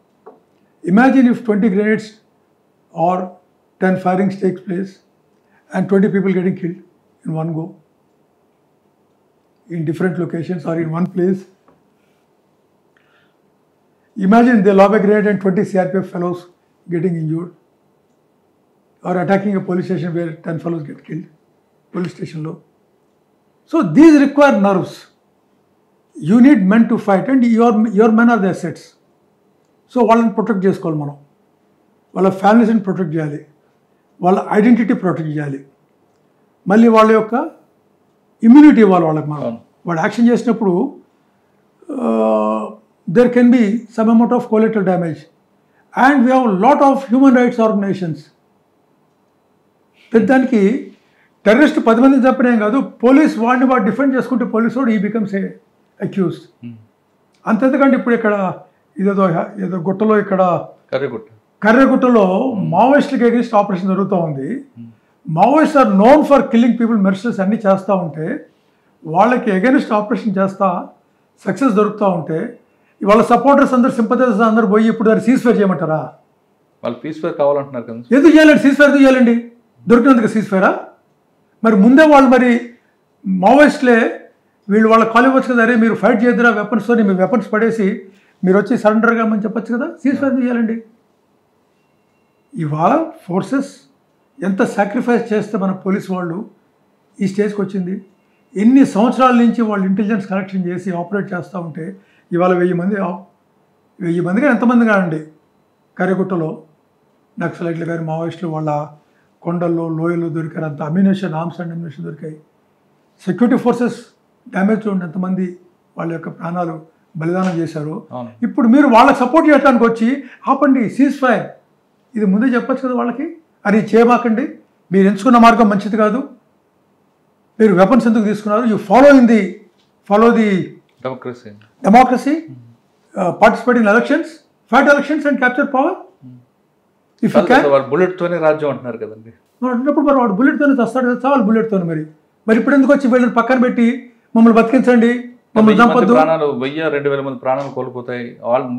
Imagine if 20 grenades or 10 firings takes place and 20 people getting killed in one go in different locations or in one place. Imagine they lob a grenade and 20 CRPF fellows getting injured, or attacking a police station where 10 fellows get killed, police station low. So these require nerves. You need men to fight, and your men are the assets. So వాళ్ళని protect చేసుకోవాలి మనం, వాళ్ళ ఫ్యామిలీస్ని protect చేయాలి, వాళ్ళ identity protect చేయాలి, మళ్ళీ వాళ్ళ యొక్క ఇమ్యూనిటీ ఇవ్వాలి వాళ్ళకి. మనం వాడు యాక్షన్ చేసినప్పుడు there can be some amount of collateral damage, and we have a lot of human rights organizations. దానికి టెర్రరిస్ట్ 10 మందిని చంపినేం కాదు, పోలీస్ వాడిని వాడు డిఫెండ్ చేసుకుంటే పోలీసు వాడు ఈ బికమ్స్ ఏ అక్యూజ్డ్. అంతెందుకంటే ఇప్పుడు ఇక్కడ ఏదో గుట్టలో, ఇక్కడ కర్రెగుట్టలో మావోయిస్టులకి అగేన్స్ట్ ఆపరేషన్ జరుగుతూ ఉంది. Maoist are known for killing people, మెర్సెస్ అన్నీ చేస్తూ ఉంటే వాళ్ళకి అగేన్స్ట్ ఆపరేషన్ చేస్తా సక్సెస్ దొరుకుతూ ఉంటే వాళ్ళ సపోర్టర్స్ అందరు, సింపథైజర్స్ అందరు పోయి ఇప్పుడు దాన్ని సీజ్ ఫైర్ చేయమంటారా? వాళ్ళు పీస్ ఫైర్ కావాలంటున్నారు కదా. ఎందుకు చేయాలండి? సీజ్ ఫైర్ ఎందుకు చేయాలండి? దొరికినందుకు సీజ్ ఫైరా? మరి ముందే వాళ్ళు మరి మావోయిస్టులే వీళ్ళు వాళ్ళ కాల్ ఇవ్వచ్చు కదా, అరే మీరు ఫైట్ చేయద్దురా వెపన్స్తో, మీ వెపన్స్ పడేసి మీరు వచ్చి సరెండర్ కామని చెప్పచ్చు కదా. సీజ్ ఫైర్ చేయాలండి. ఇవాళ ఫోర్సెస్ ఎంత సాక్రిఫైస్ చేస్తే మన పోలీస్ వాళ్ళు ఈ స్టేజ్కి వచ్చింది. ఎన్ని సంవత్సరాల నుంచి వాళ్ళు ఇంటెలిజెన్స్ కలెక్షన్ చేసి ఆపరేట్ చేస్తూ ఉంటే ఇవాళ 1000 మందిగా ఎంతమంది కానండి కర్రెగుట్టలో నక్సలైట్లు కానీ మావోయిస్టులు వాళ్ళ కొండల్లో, లోయల్లో దొరికారు. అంత అమ్యునేషన్, ఆర్మ్స్ అండ్ అమ్యునేషన్ దొరికాయి. సెక్యూరిటీ ఫోర్సెస్ డ్యామేజ్ చూడండి, ఎంతమంది వాళ్ళ యొక్క ప్రాణాలు బలిదానం చేశారు. ఇప్పుడు మీరు వాళ్ళకి సపోర్ట్ చేయడానికి వచ్చి ఆపండి, సీజ్ ఫైర్, ఇది ముందే చెప్పచ్చు కదా వాళ్ళకి. అది చేయమాకండి, మీరు ఎంచుకున్న మార్గం మంచిది కాదు, మీరు వెపన్స్ ఎందుకు తీసుకున్నారు, you follow the democracy, participate in elections, fight elections and capture power. If you can బుల్లెట్తోనే రాజ్యం అంటున్నారు కదండి. వాడు అన్నప్పుడు మరి వాడు బుల్లెట్తోనే చస్తాడు కదా, చావాలి బుల్లెట్తోనే. మరి ఇప్పుడు ఎందుకు వచ్చి వీళ్ళని పక్కన పెట్టి మమ్మల్ని బతికించండి, మమ్మల్ని చంపొద్దు. ప్రాణాలు 1000-2000 మంది ప్రాణాలు కోల్పోతాయి,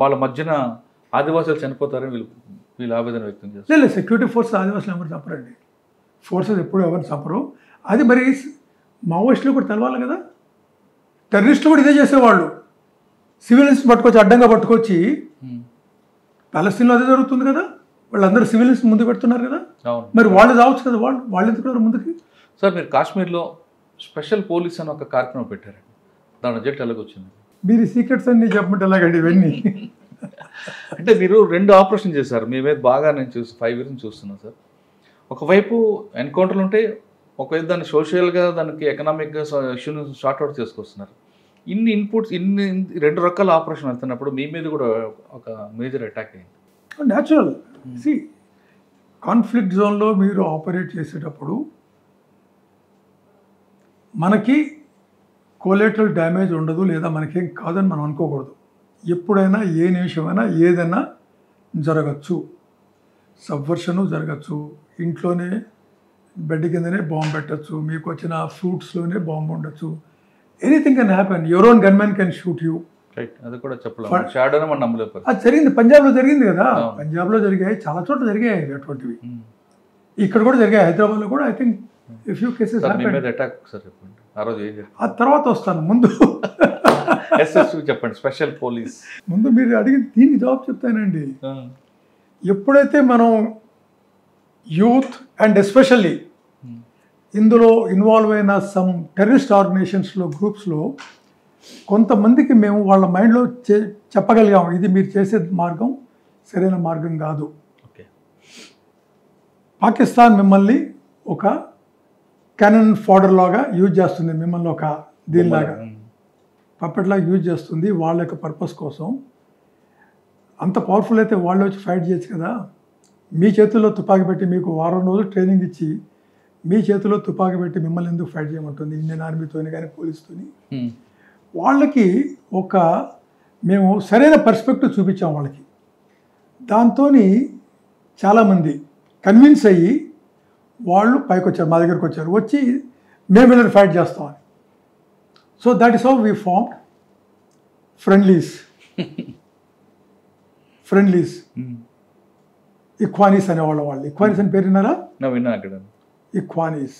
వాళ్ళ మధ్యన ఆదివాసులు చనిపోతారని వీళ్ళు ఆవేదన వ్యక్తం చేస్తారు. లేదు, సెక్యూరిటీ ఫోర్సెస్ ఆదివాసులు ఎవరు చంపరండి. ఫోర్సెస్ ఎప్పుడు ఎవరు చంపరు. అది మరి మావోయిస్టులు కూడా తెలవాలి కదా. టెర్రరిస్టులు కూడా ఇదే చేసేవాళ్ళు. సివిలియన్స్ పట్టుకొచ్చి అడ్డంగా పట్టుకొచ్చి, పాలస్తీన్లో అదే జరుగుతుంది కదా, వాళ్ళందరూ సివిలియన్స్ ముందు పెడుతున్నారు కదా. మరి వాళ్ళు రావచ్చు కదా, వాళ్ళు ఎందుకు ముందుకి? సార్, మీరు కాశ్మీర్లో స్పెషల్ పోలీస్ అని ఒక కార్యక్రమం పెట్టారండి, దాని రిజల్ట్ ఎలాగొచ్చింది? మీరు సీక్రెట్స్ అన్ని చెప్పమంటే ఎలాగండి ఇవన్నీ? అంటే మీరు 2 ఆపరేషన్ చేశారు, మీ మీద బాగా నేను 5 ఇయర్స్ చూస్తున్నాను సార్. ఒకవైపు ఎన్కౌంటర్లు ఉంటే, ఒకవైపు దాన్ని సోషల్గా, దానికి ఎకనామిక్గా ఇష్యూని షార్ట్అవుట్ చేసుకొస్తున్నారు. ఇన్ని ఇన్పుట్స్, 2 రకాల ఆపరేషన్ వెళ్తున్నప్పుడు మీ మీద కూడా ఒక మేజర్ అటాక్ అయింది. న్యాచురల్. సి, కాన్ఫ్లిక్ట్ జోన్లో మీరు ఆపరేట్ చేసేటప్పుడు మనకి కోలేటరల్ డ్యామేజ్ ఉండదు, లేదా మనకేం కాదని మనం అనుకోకూడదు. ఎప్పుడైనా ఏ నిమిషమైనా ఏదైనా జరగచ్చు. సబ్వర్షను జరగచ్చు, ఇంట్లోనే బెడ్ కిందనే బాంబు పెట్టచ్చు, మీకు వచ్చిన ఫ్రూట్స్లోనే బాంబు ఉండొచ్చు. Anything can happen. Your own gunmen can shoot you. అది కూడా చెప్పలేదు. అది జరిగింది, పంజాబ్లో జరిగింది కదా. పంజాబ్లో జరిగాయి, చాలా చోట్ల జరిగాయి అటువంటివి. ఇక్కడ కూడా జరిగాయి, హైదరాబాద్లో కూడా. ఐ థింక్ ఫ్యూ కేసెస్ ఆ తర్వాత వస్తాను. ముందు చెప్పండి, స్పెషల్ పోలీస్. ముందు మీరు అడిగి దీనికి జవాబు చెప్తానండి. ఎప్పుడైతే మనం యూత్ అండ్ ఎస్పెషల్లీ ఇందులో ఇన్వాల్వ్ అయిన సమ్ టెర్రరిస్ట్ ఆర్గనైజేషన్స్లో, గ్రూప్స్లో కొంతమందికి మేము వాళ్ళ మైండ్లో చెప్పగలిగాము, ఇది మీరు చేసే మార్గం సరైన మార్గం కాదు. పాకిస్తాన్ మిమ్మల్ని ఒక క్యానన్ ఫాడర్ లాగా యూజ్ చేస్తుంది, మిమ్మల్ని ఒక దీనిలాగా పప్పెట్లాగా యూజ్ చేస్తుంది వాళ్ళ యొక్క పర్పస్ కోసం. అంత పవర్ఫుల్ అయితే వాళ్ళు వచ్చి ఫైట్ చేయొచ్చు కదా. మీ చేతుల్లో తుపాకీ పెట్టి, మీకు వారం రోజులు ట్రైనింగ్ ఇచ్చి, మీ చేతిలో తుపాకీ పెట్టి మిమ్మల్ని ఎందుకు ఫైట్ చేయమంటుంది? ఇండియన్ ఆర్మీతోని కానీ పోలీస్తోని. వాళ్ళకి మేము సరైన పర్స్పెక్టివ్ చూపించాం వాళ్ళకి. దాంతో చాలామంది కన్విన్స్ అయ్యి వాళ్ళు పైకి వచ్చారు, మా దగ్గరకు వచ్చారు, వచ్చి మేము వీళ్ళని ఫైట్ చేస్తామని. So that is how we form friendlies ఇక్వానీస్ అనేవాళ్ళ. వాళ్ళు ఇక్వానీస్ అని పేరు విన్నారా? ఇక్వానీస్,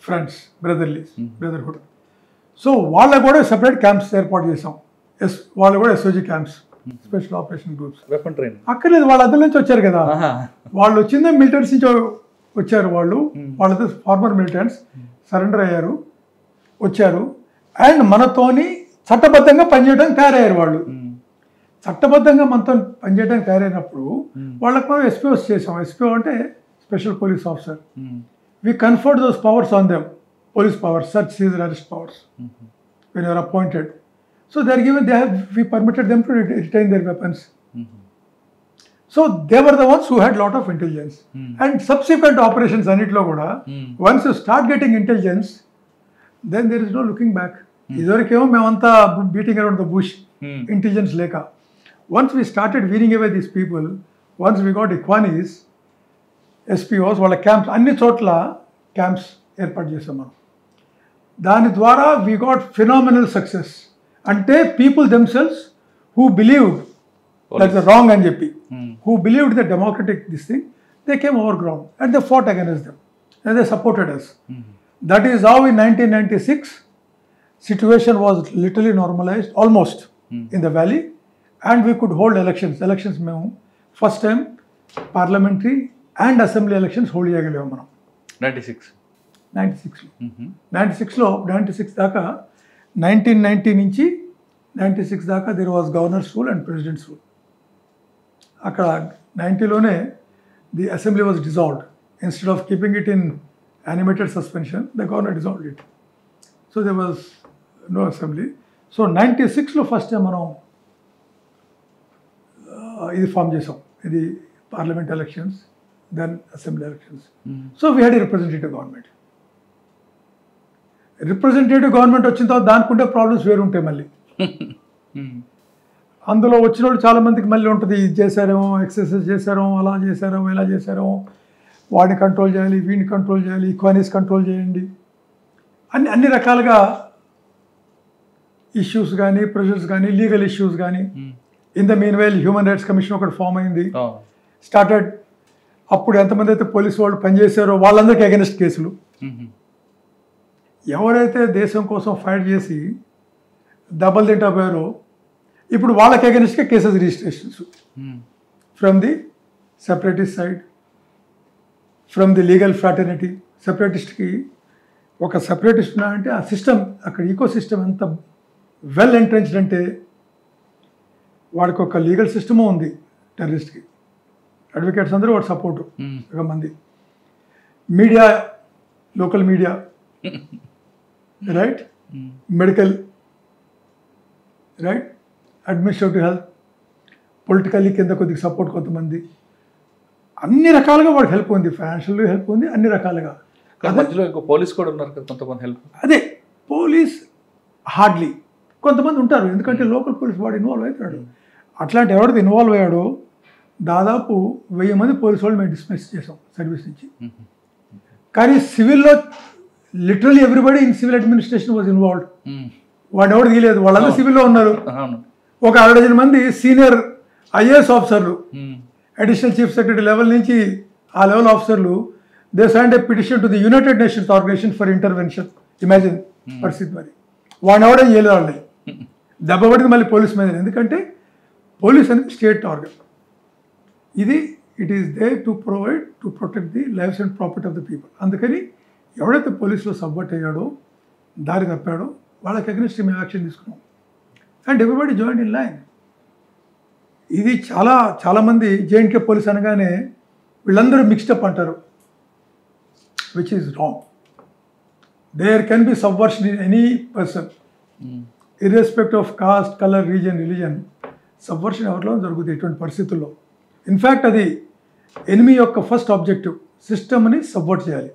ఫ్రెండ్స్, బ్రదర్హుడ్. సో వాళ్ళకు కూడా సెపరేట్ క్యాంప్స్ ఏర్పాటు చేసాం. వాళ్ళు కూడా SOG camps, special operation groups. అక్కర్లేదు, వాళ్ళ అద్దరి నుంచి వచ్చారు కదా. వాళ్ళు వచ్చిందే మిలిటరీస్ నుంచి వచ్చారు. వాళ్ళతో ఫార్మర్ మిలిటెంట్స్ సరెండర్ అయ్యారు, వచ్చారు. అండ్ మనతోని చట్టబద్ధంగా పనిచేయడానికి తయారయ్యారు. వాళ్ళు చట్టబద్ధంగా మనతో పనిచేయడానికి తయారైనప్పుడు వాళ్ళకి మనం ఎస్పీఓస్ చేసాం. ఎస్పీఓ అంటే special police officer. We conferred those powers on them, police powers, search, seizure, arrest powers, when you are appointed. So they are given, we permitted them to retain their weapons. So they were the ones who had lot of intelligence. And subsequent operations anitlo kuda, once you start getting intelligence, then there is no looking back. Idorakemo memanta beating around the bush, intelligence leka. Once we started weaning away these people, once we got Ikhwanis, SPOs, వాళ్ళ camps, అన్ని చోట్ల camps ఏర్పాటు చేసాం మనం. దాని ద్వారా we got phenomenal success. అంటే people themselves who believed that is wrong అని చెప్పి, who believed the democratic this thing, they came over ground and they fat against them and they supported us. That is how in 1996 situation was literally normalized almost in the valley, and we could hold elections మేము first time parliamentary and assembly elections hold చేయగలిగాం మనం 96లో. 96 దాకా, 1990 నుంచి 96 దాకా there was governor's rule and president's rule. అక్కడ 90లోనే the assembly was dissolved. Instead of keeping it in animated suspension, the governor dissolved it. So there was no assembly. So 96లో first time మనం ఇది ఫామ్ చేసాం, ఇది parliament elections, then assembly elections. So we had a representative government. Representative government వచ్చిన తర్వాత దానికి ఉండే problems వేరు ఉంటాయి మళ్ళీ. అందులో వచ్చిన వాళ్ళు చాలామందికి మళ్ళీ ఉంటుంది, ఇది చేశారేమో, ఎక్సర్సైజ్ చేశారో, అలా చేశారో, ఇలా చేశారో, వాడిని కంట్రోల్ చేయాలి, వీడిని కంట్రోల్ చేయాలి, ఈక్వానిస్ కంట్రోల్ చేయండి, అన్ని రకాలుగా ఇష్యూస్ కానీ, ప్రెషర్స్ కానీ, లీగల్ ఇష్యూస్ కానీ. In the mean while human rights commission ఒకటి ఫామ్ అయింది, స్టార్టెడ్. అప్పుడు ఎంతమంది అయితే పోలీసు వాళ్ళు పనిచేశారో వాళ్ళందరికీ అగెనిస్ట్ కేసులు. ఎవరైతే దేశం కోసం ఫైట్ చేసి దెబ్బలు తింటాపోయారో ఇప్పుడు వాళ్ళకి అగెనిస్ట్గా cases registrations from the separatist side, from the legal fraternity. సెపరేటిస్ట్కి ఒక సెపరేటిస్ట్ అంటే ఆ సిస్టమ్, అక్కడ ఈకో సిస్టమ్ ఎంత వెల్ ఎంట్రెన్స్డ్ అంటే వాడికి ఒక లీగల్ సిస్టము ఉంది. టెర్రరిస్ట్కి అడ్వకేట్స్ అందరూ వాడు సపోర్టు, ఒక మంది media, local media, right, medical, right, administrative health, politically కింద కొద్దిగా సపోర్ట్ కొంతమంది, అన్ని రకాలుగా వాడికి హెల్ప్ ఉంది, ఫైనాన్షియల్ హెల్ప్ ఉంది, అన్ని రకాలుగా. మధ్యలో ఇంకో పోలీస్ కూడా ఉన్నారు కదా కొంతమంది హెల్ప్. అదే పోలీస్ హార్డ్లీ కొంతమంది ఉంటారు, ఎందుకంటే లోకల్ పోలీస్ వాడు ఇన్వాల్వ్ అవుతాడు. అట్లాంటి ఎవరిది ఇన్వాల్వ్ అయ్యాడో దాదాపు 1000 మంది పోలీసు వాళ్ళు మేము డిస్మిస్ చేసాం సర్వీస్ నుంచి. కానీ సివిల్లో literally everybody in civil administration was involved. వాడు ఎవరు తీయలేదు, వాళ్ళందరూ సివిల్లో ఉన్నారు. ఒక 60 మంది సీనియర్ ఐఏఎస్ ఆఫీసర్లు, అడిషనల్ చీఫ్ సెక్రటరీ లెవెల్ నుంచి ఆ లెవెల్ ఆఫీసర్లు, they signed a petition to the United Nations organisation for intervention. Imagine పరిస్థితి. మరి వాడిని ఎవడే చేయలేదు, వాళ్ళని దెబ్బ పడింది మళ్ళీ పోలీస్ మీద. ఎందుకంటే పోలీస్ అనేది స్టేట్ ఆర్గన్, ఇది it is there to provide to protect the lifes and property of the people. అందుకని ఎవడైతే పోలీసులో సబ్వర్ట్ అయ్యాడో, దారి తప్పాడో, వాళ్ళకి అగెనిస్ట్ మేము యాక్షన్ తీసుకున్నాం. And everybody join in line. ఇది చాలామంది జేఎన్కే పోలీస్ అనగానే వీళ్ళందరూ మిక్స్డప్ అంటారు, which is wrong. There can be subversion in any person, irrespective of caste, colour, reason, religion. Subversion ఎవరిలో జరుగుతుంది ఎటువంటి పరిస్థితుల్లో. ఇన్ఫ్యాక్ట్ అది ఎనిమీ యొక్క ఫస్ట్ ఆబ్జెక్టివ్, సిస్టమ్ని సపోర్ట్ చేయాలి.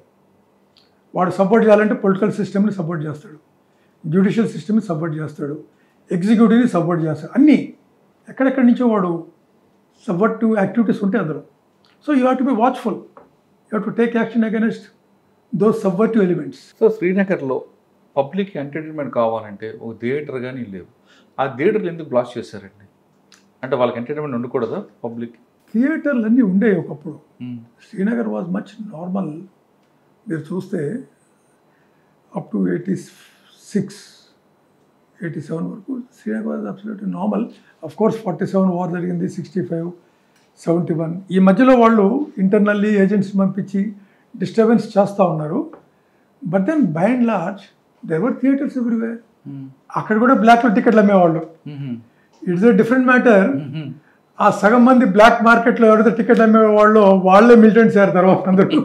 వాడు సపోర్ట్ చేయాలంటే పొలిటికల్ సిస్టమ్ని సపోర్ట్ చేస్తాడు, జ్యుడిషియల్ సిస్టమ్ని సపోర్ట్ చేస్తాడు, ఎగ్జిక్యూటివ్ని సపోర్ట్ చేస్తాడు. అన్నీ ఎక్కడెక్కడి నుంచో వాడు సపోర్టివ్ యాక్టివిటీస్ ఉంటాయి అందులో. So you have to be watchful, you have to take action against those subversive elements. So శ్రీనగర్లో పబ్లిక్ ఎంటర్టైన్మెంట్ కావాలంటే ఒక థియేటర్ కానీ లేవు. ఆ థియేటర్లు ఎందుకు బ్లాస్ట్ చేశారండి? అంటే వాళ్ళకి ఎంటర్టైన్మెంట్ ఉండకూడదా? పబ్లిక్ థియేటర్లు అన్నీ ఉండేవి ఒకప్పుడు. Srinagar was much normal. మీరు చూస్తే అప్ టు 86, 87 వరకు Srinagar was absolutely normal. Of course 47 war జరిగింది, 65, 71. ఈ మధ్యలో వాళ్ళు ఇంటర్నల్లీ ఏజెంట్స్ పంపించి డిస్టర్బెన్స్ చేస్తూ ఉన్నారు. But then by and large there were theatres everywhere. అక్కడ కూడా బ్లాక్లో టికెట్లు అమ్మేవాళ్ళు. It's a different matter. ఆ సగం మంది బ్లాక్ మార్కెట్లో ఎవరైతే టికెట్ అమ్మేవాళ్ళు వాళ్ళే మిలిటెంట్స్ అయ్యారు తర్వాత అందరూ.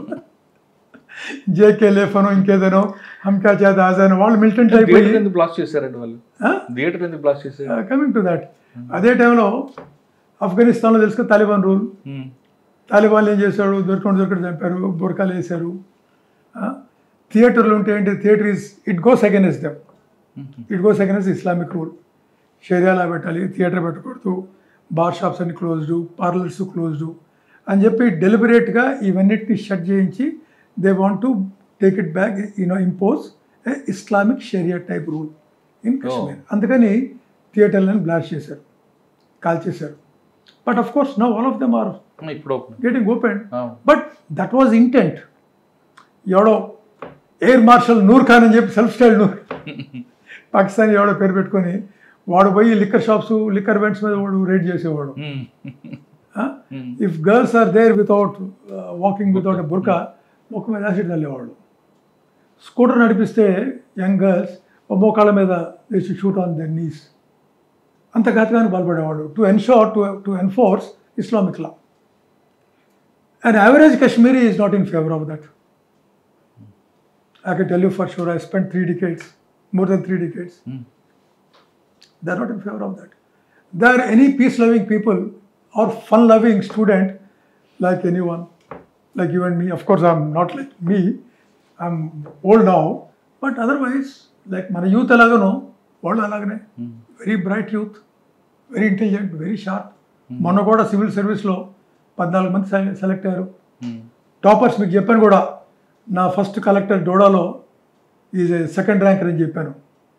జేకే లేఫనో ఇంకేదనో హమ్కా చేత ఆజానో వాళ్ళు మిలిటెంట్ అయిపోయి బ్లాస్ట్ చేశారండి వాళ్ళు. థియేటర్ ఎందుకు బ్లాస్ట్ చేశారు? కమింగ్ టు దాట్, అదే టైంలో ఆఫ్ఘనిస్తాన్లో తెలుసుకుని తాలిబాన్ రూల్. తాలిబాన్లు ఏం చేశాడు, దొరకడు చంపారు, బుర్కాలు వేశారు. థియేటర్లు ఉంటే ఏంటి, theatre is it goes against them, it goes against Islamic rule. షరియాలా పెట్టాలి, థియేటర్ పెట్టకూడదు, బార్ షాప్స్ అన్ని క్లోజ్డ్, పార్లర్స్ క్లోజ్డ్ అని చెప్పి డెలిబరేట్గా ఇవన్నిటిని షట్ చేయించి they want to take it back, impose a Islamic sharia type rule in Kashmir. అందుకని థియేటర్లను బ్లాస్ట్ చేశారు, కాల్ చేశారు. But of course now all of them are getting open. But that was intent. ఎవడో ఎయిర్ మార్షల్ నూర్ ఖాన్ అని చెప్పి self style Noor Pakistan ఎవడో పేరు పెట్టుకొని వాడు పోయి లిక్కర్ షాప్స్, లిక్కర్ వెంట్స్ మీద వాడు రేడ్ చేసేవాడు. If girls are there without walking without a burqa, ముఖం మీద యాసిడ్ చల్లేవాడు. స్కూటర్ నడిపిస్తే యంగ్ గర్ల్స్ మోకాళ్ళ మీద వేసి షూట్ ఆన్ దర్ నీస్. అంత ఘాతకానికి పాల్పడేవాడు to enforce Islamic law. And average Kashmiri is not in favor of that. I can tell you for sure, I spent 3 decades, more than 3 decades. They are not in favor of that. There are any peace-loving people or fun-loving student like anyone, like you and me. Of course, I'm not like me. I'm old now. But otherwise, like మన youth ఎలాగనో వాళ్ళు అలాగనే. Very bright youth, very intelligent, very sharp. మొన్న కూడా civil సర్వీస్లో 14 మంది select అయ్యారు. Toppers మీకు చెప్పాను కూడా, నా ఫస్ట్ కలెక్టర్ డోడాలో ఈజ్ సెకండ్ ర్యాంకర్ అని చెప్పాను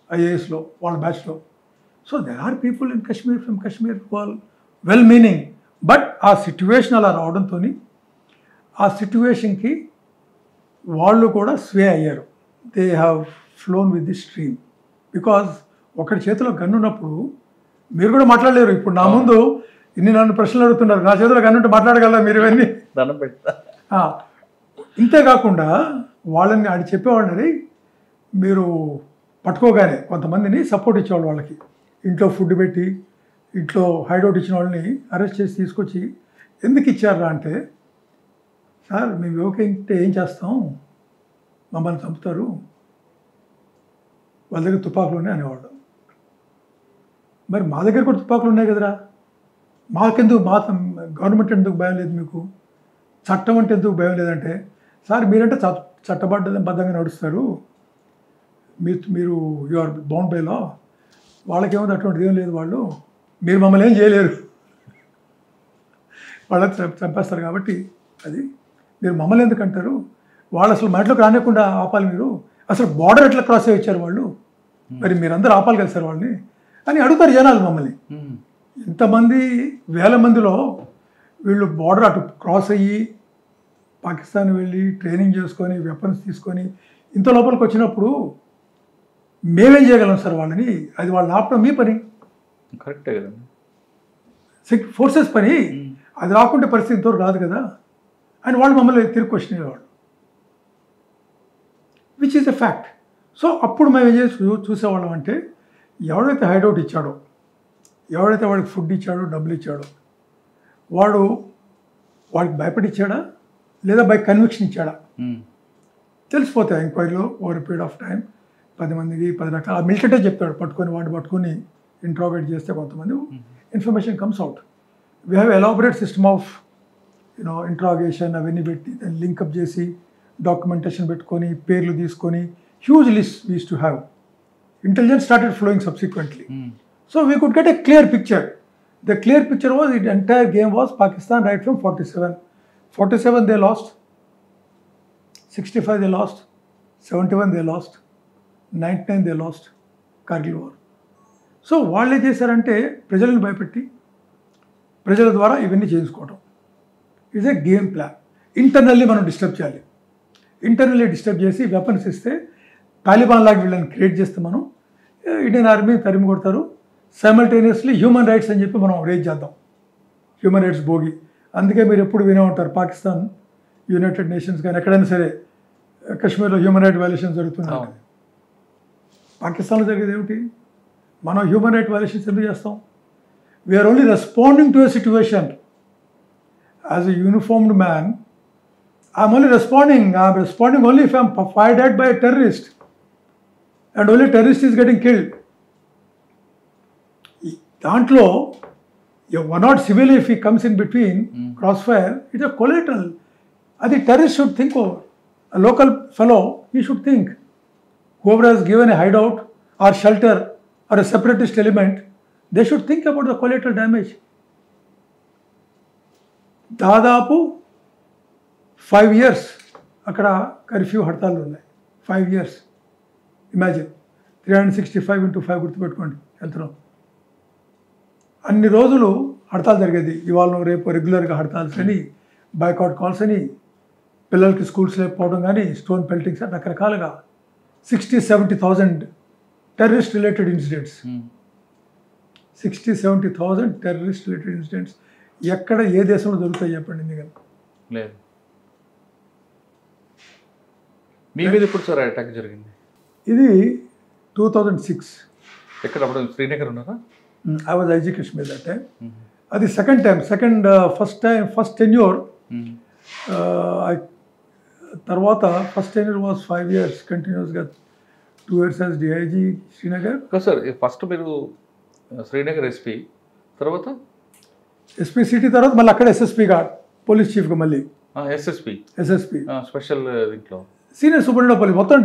ఐఏఎస్లో వాళ్ళ బ్యాచ్లో. So there are people in Kashmir from Kashmir వాళ్ళు వెల్ మీనింగ్, బట్ ఆ సిట్యువేషన్ అలా రావడంతో ఆ సిట్యువేషన్కి వాళ్ళు కూడా స్వే అయ్యారు. They have flown with the stream. Because ఒకటి చేతిలో గన్ను ఉన్నప్పుడు మీరు కూడా మాట్లాడలేరు. ఇప్పుడు నా ముందు ఇన్ని నన్ను ప్రశ్నలు అడుగుతున్నారు, నా చేతిలో గన్ను ఉంటే మాట్లాడగలరా మీరు ఇవన్నీ? ఇంతేకాకుండా వాళ్ళని ఆడి చెప్పేవాళ్ళని మీరు పట్టుకోగానే కొంతమందిని సపోర్ట్ ఇచ్చేవాళ్ళు, వాళ్ళకి ఇంట్లో ఫుడ్ పెట్టి ఇంట్లో హైడౌట్ ఇచ్చిన వాళ్ళని అరెస్ట్ చేసి తీసుకొచ్చి ఎందుకు ఇచ్చారా అంటే, సార్ మేము యువకంటే ఏం చేస్తాం, మమ్మల్ని చంపుతారు, వాళ్ళ దగ్గర తుపాకులు ఉన్నాయి అనేవాళ్ళు. మరి మా దగ్గర కూడా తుపాకులు ఉన్నాయి కదరా, మాకెందుకు, మా గవర్నమెంట్ ఎందుకు భయం లేదు, మీకు చట్టం అంటే ఎందుకు భయం లేదంటే, సార్ మీరంటే చట్టబద్ధంగా నడుస్తారు, మీరు you are bound by law, వాళ్ళకేముంది అటువంటిది ఏం లేదు, వాళ్ళు మీరు మమ్మల్ని ఏం చేయలేరు, వాళ్ళకి చంపేస్తారు కాబట్టి అది మీరు మమ్మల్ని ఎందుకు అంటారు, వాళ్ళు అసలు మట్లోకి రానియకుండా ఆపాలి, మీరు అసలు బార్డర్ ఎట్లా క్రాస్ అయ్యి వచ్చారు వాళ్ళు, మరి మీరందరూ ఆపాలి కదా సార్ వాళ్ళని అని అడుగుతారు జనాలు మమ్మల్ని. ఇంతమంది వేల మందిలో వీళ్ళు బార్డర్ అటు క్రాస్ అయ్యి పాకిస్తాన్ వెళ్ళి ట్రైనింగ్ చేసుకొని వెపన్స్ తీసుకొని ఇంత లోపలికి వచ్చినప్పుడు మేమేం చేయగలం సార్ వాళ్ళని, అది వాళ్ళని ఆపడం మీ పని, కరెక్టే కదండి, ఫోర్సెస్ పని, అది రాకుంటే పరిస్థితి ఇంతవరకు రాదు కదా అని వాళ్ళు మమ్మల్ని తిరిగి క్వశ్చన్ అయ్యేవాళ్ళు, which is a fact. So అప్పుడు మేము ఏం చేసి చూసేవాళ్ళం అంటే, ఎవడైతే హైడౌట్ ఇచ్చాడో, ఎవడైతే వాడికి ఫుడ్ ఇచ్చాడో, డబ్బులు ఇచ్చాడో, వాడికి భయపడిచ్చాడా లేదా బై కన్విక్షన్ ఇచ్చాడా తెలిసిపోతాయి ఎంక్వైరీలో ఓవర్ పీరియడ్ ఆఫ్ టైం. 10 మందికి 10 రకాల మిలిటెంటే చెప్తాడు, వాడిని పట్టుకొని ఇంట్రాగేట్ చేస్తే కొంతమంది information comes out. We have elaborate system of interrogation, అవన్నీ పెట్టి దాన్ని లింకప్ చేసి డాక్యుమెంటేషన్ పెట్టుకొని పేర్లు తీసుకొని huge list we used to have. Intelligence started flowing subsequently. So we could get a clear picture. The clear picture was the entire game was Pakistan right from 47. 47 they lost, 65 they lost, 71 they lost, 99 they lost, Kargil war. So వాళ్ళు ఏం చేశారంటే ప్రజలను భయపెట్టి ప్రజల ద్వారా ఇవన్నీ చేసుకోవటం. It's a game plan. Internally మనం డిస్టర్బ్ చేయాలి, ఇంటర్నల్లీ డిస్టర్బ్ చేసి వెపన్స్ ఇస్తే తాలిబాన్ లాగా వీళ్ళని క్రియేట్ చేస్తే మనం ఇండియన్ ఆర్మీ తరిమి కొడతారు. సైమల్టేనియస్లీ హ్యూమన్ రైట్స్ అని చెప్పి మనం రేజ్ చేద్దాం, హ్యూమన్ రైట్స్ భోగి. అందుకే మీరు ఎప్పుడు వినే ఉంటారు, పాకిస్తాన్ యునైటెడ్ నేషన్స్ కానీ ఎక్కడైనా సరే కశ్మీర్లో హ్యూమన్ రైట్ వైలేషన్స్ జరుగుతున్నాయి. పాకిస్తాన్లో జరిగేది ఏమిటి, మనం హ్యూమన్ రైట్ వైలేషన్స్ ఎందుకు చేస్తాం? We're only responding to a situation. As a uniformed man I'm only responding only if I'm fired at by a terrorist and only terrorist is getting killed. దాంట్లో one not civil if he comes in between cross fire, it's a collateral. అది terrorist should think over. A local fellow, he should think. Whoever has given a hideout or shelter or a separatist element, they should think about the collateral damage. దాదాపు 5 years అక్కడ curfew హడతాలు ఉన్నాయి. 5 years. Imagine 365 into 5 గుర్తుపెట్టుకోండి వెళ్తున్నాం. అన్ని రోజులు హడతాలు జరిగేది, ఇవాళ రేపు రెగ్యులర్గా హడతాల్స్ అని, బైకాట్ కాల్స్ అని, పిల్లలకి స్కూల్స్ లేకపోవడం కానీ, స్టోన్ పెల్టింగ్స్ అని రకరకాలుగా 60,000-70,000 terrorist related incidents. 60,000-70,000 terrorist related incidents ఎక్కడ ఏ దేశంలో దొరుకుతాయి చెప్పండి మీకు? లేదు. మీ మీద ఎప్పుడు సార్ అటాక్ జరిగింది? ఇది 2006. ఎక్కడ అప్పుడు శ్రీనగర్ ఉన్నారా? I was IG Kashmir that time. అది ఫస్ట్ టెన్యూర్. తర్వాత ఫస్ట్ టెన్యూర్ వాజ్ 5 years కంటిన్యూస్గా, 2 years as DIG Srinagar. Sir first మీరు శ్రీనగర్ ఎస్పీ, తర్వాత ఎస్పీ సిటీ, తర్వాత మళ్ళీ అక్కడ ఎస్ఎస్పీగా పోలీస్ చీఫ్గా, మళ్ళీ ఎస్ఎస్పీ స్పెషల్ దీంట్లో సీనియర్ సూపరింటెండెంట్ మొత్తం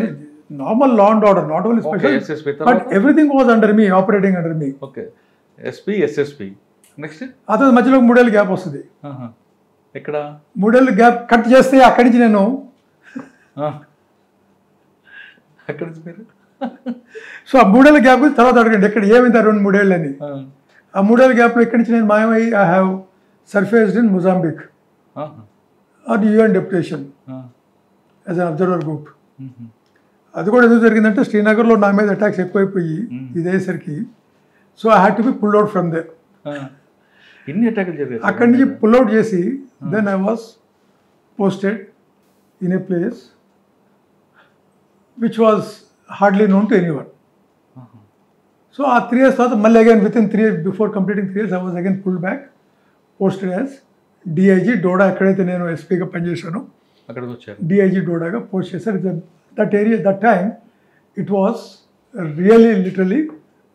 normal law and order, not only special, but everything was under me, operating under me. Okay. SP SSP next ఆ తర్వాత మధ్యలో 3 ఏళ్ళ గ్యాప్ వస్తుంది. ఎక్కడ 3 ఏళ్ళ గ్యాప్ కట్ చేస్తే అక్కడి నుంచి నేను అక్కడి నుంచి మీరు సో ఆ 3 ఏళ్ళ గ్యాప్ తర్వాత అడగండి ఎక్కడ ఏమైంది 2-3 ఏళ్ళు అని. ఆ 3 ఏళ్ళ గ్యాప్లో ఇక్కడి నుంచి నేను మాయమై I have surfaced in Mozambique or UN deputation as an observer group. అది కూడా ఎందుకు జరిగిందంటే శ్రీనగర్లో నా మీద అటాక్స్ ఎక్కువైపోయి ఇదేసరికి so I had to be pull out from there. ఇన్ని అటాకులు జరిగాయి అక్కడి నుంచి పుల్ అవుట్ చేసి then I was posted in a place which was hardly known to anyone. So ఆ 3 years తర్వాత మళ్ళీ again with in 3 years before completing 3 years I was again pulled back posted as DIG Doda. ఎక్కడైతే నేను ఎస్పీగా పనిచేశానో అక్కడికి వచ్చారు డిఐజీ డోడాగా పోస్ట్ చేశారు. That area that time it was really literally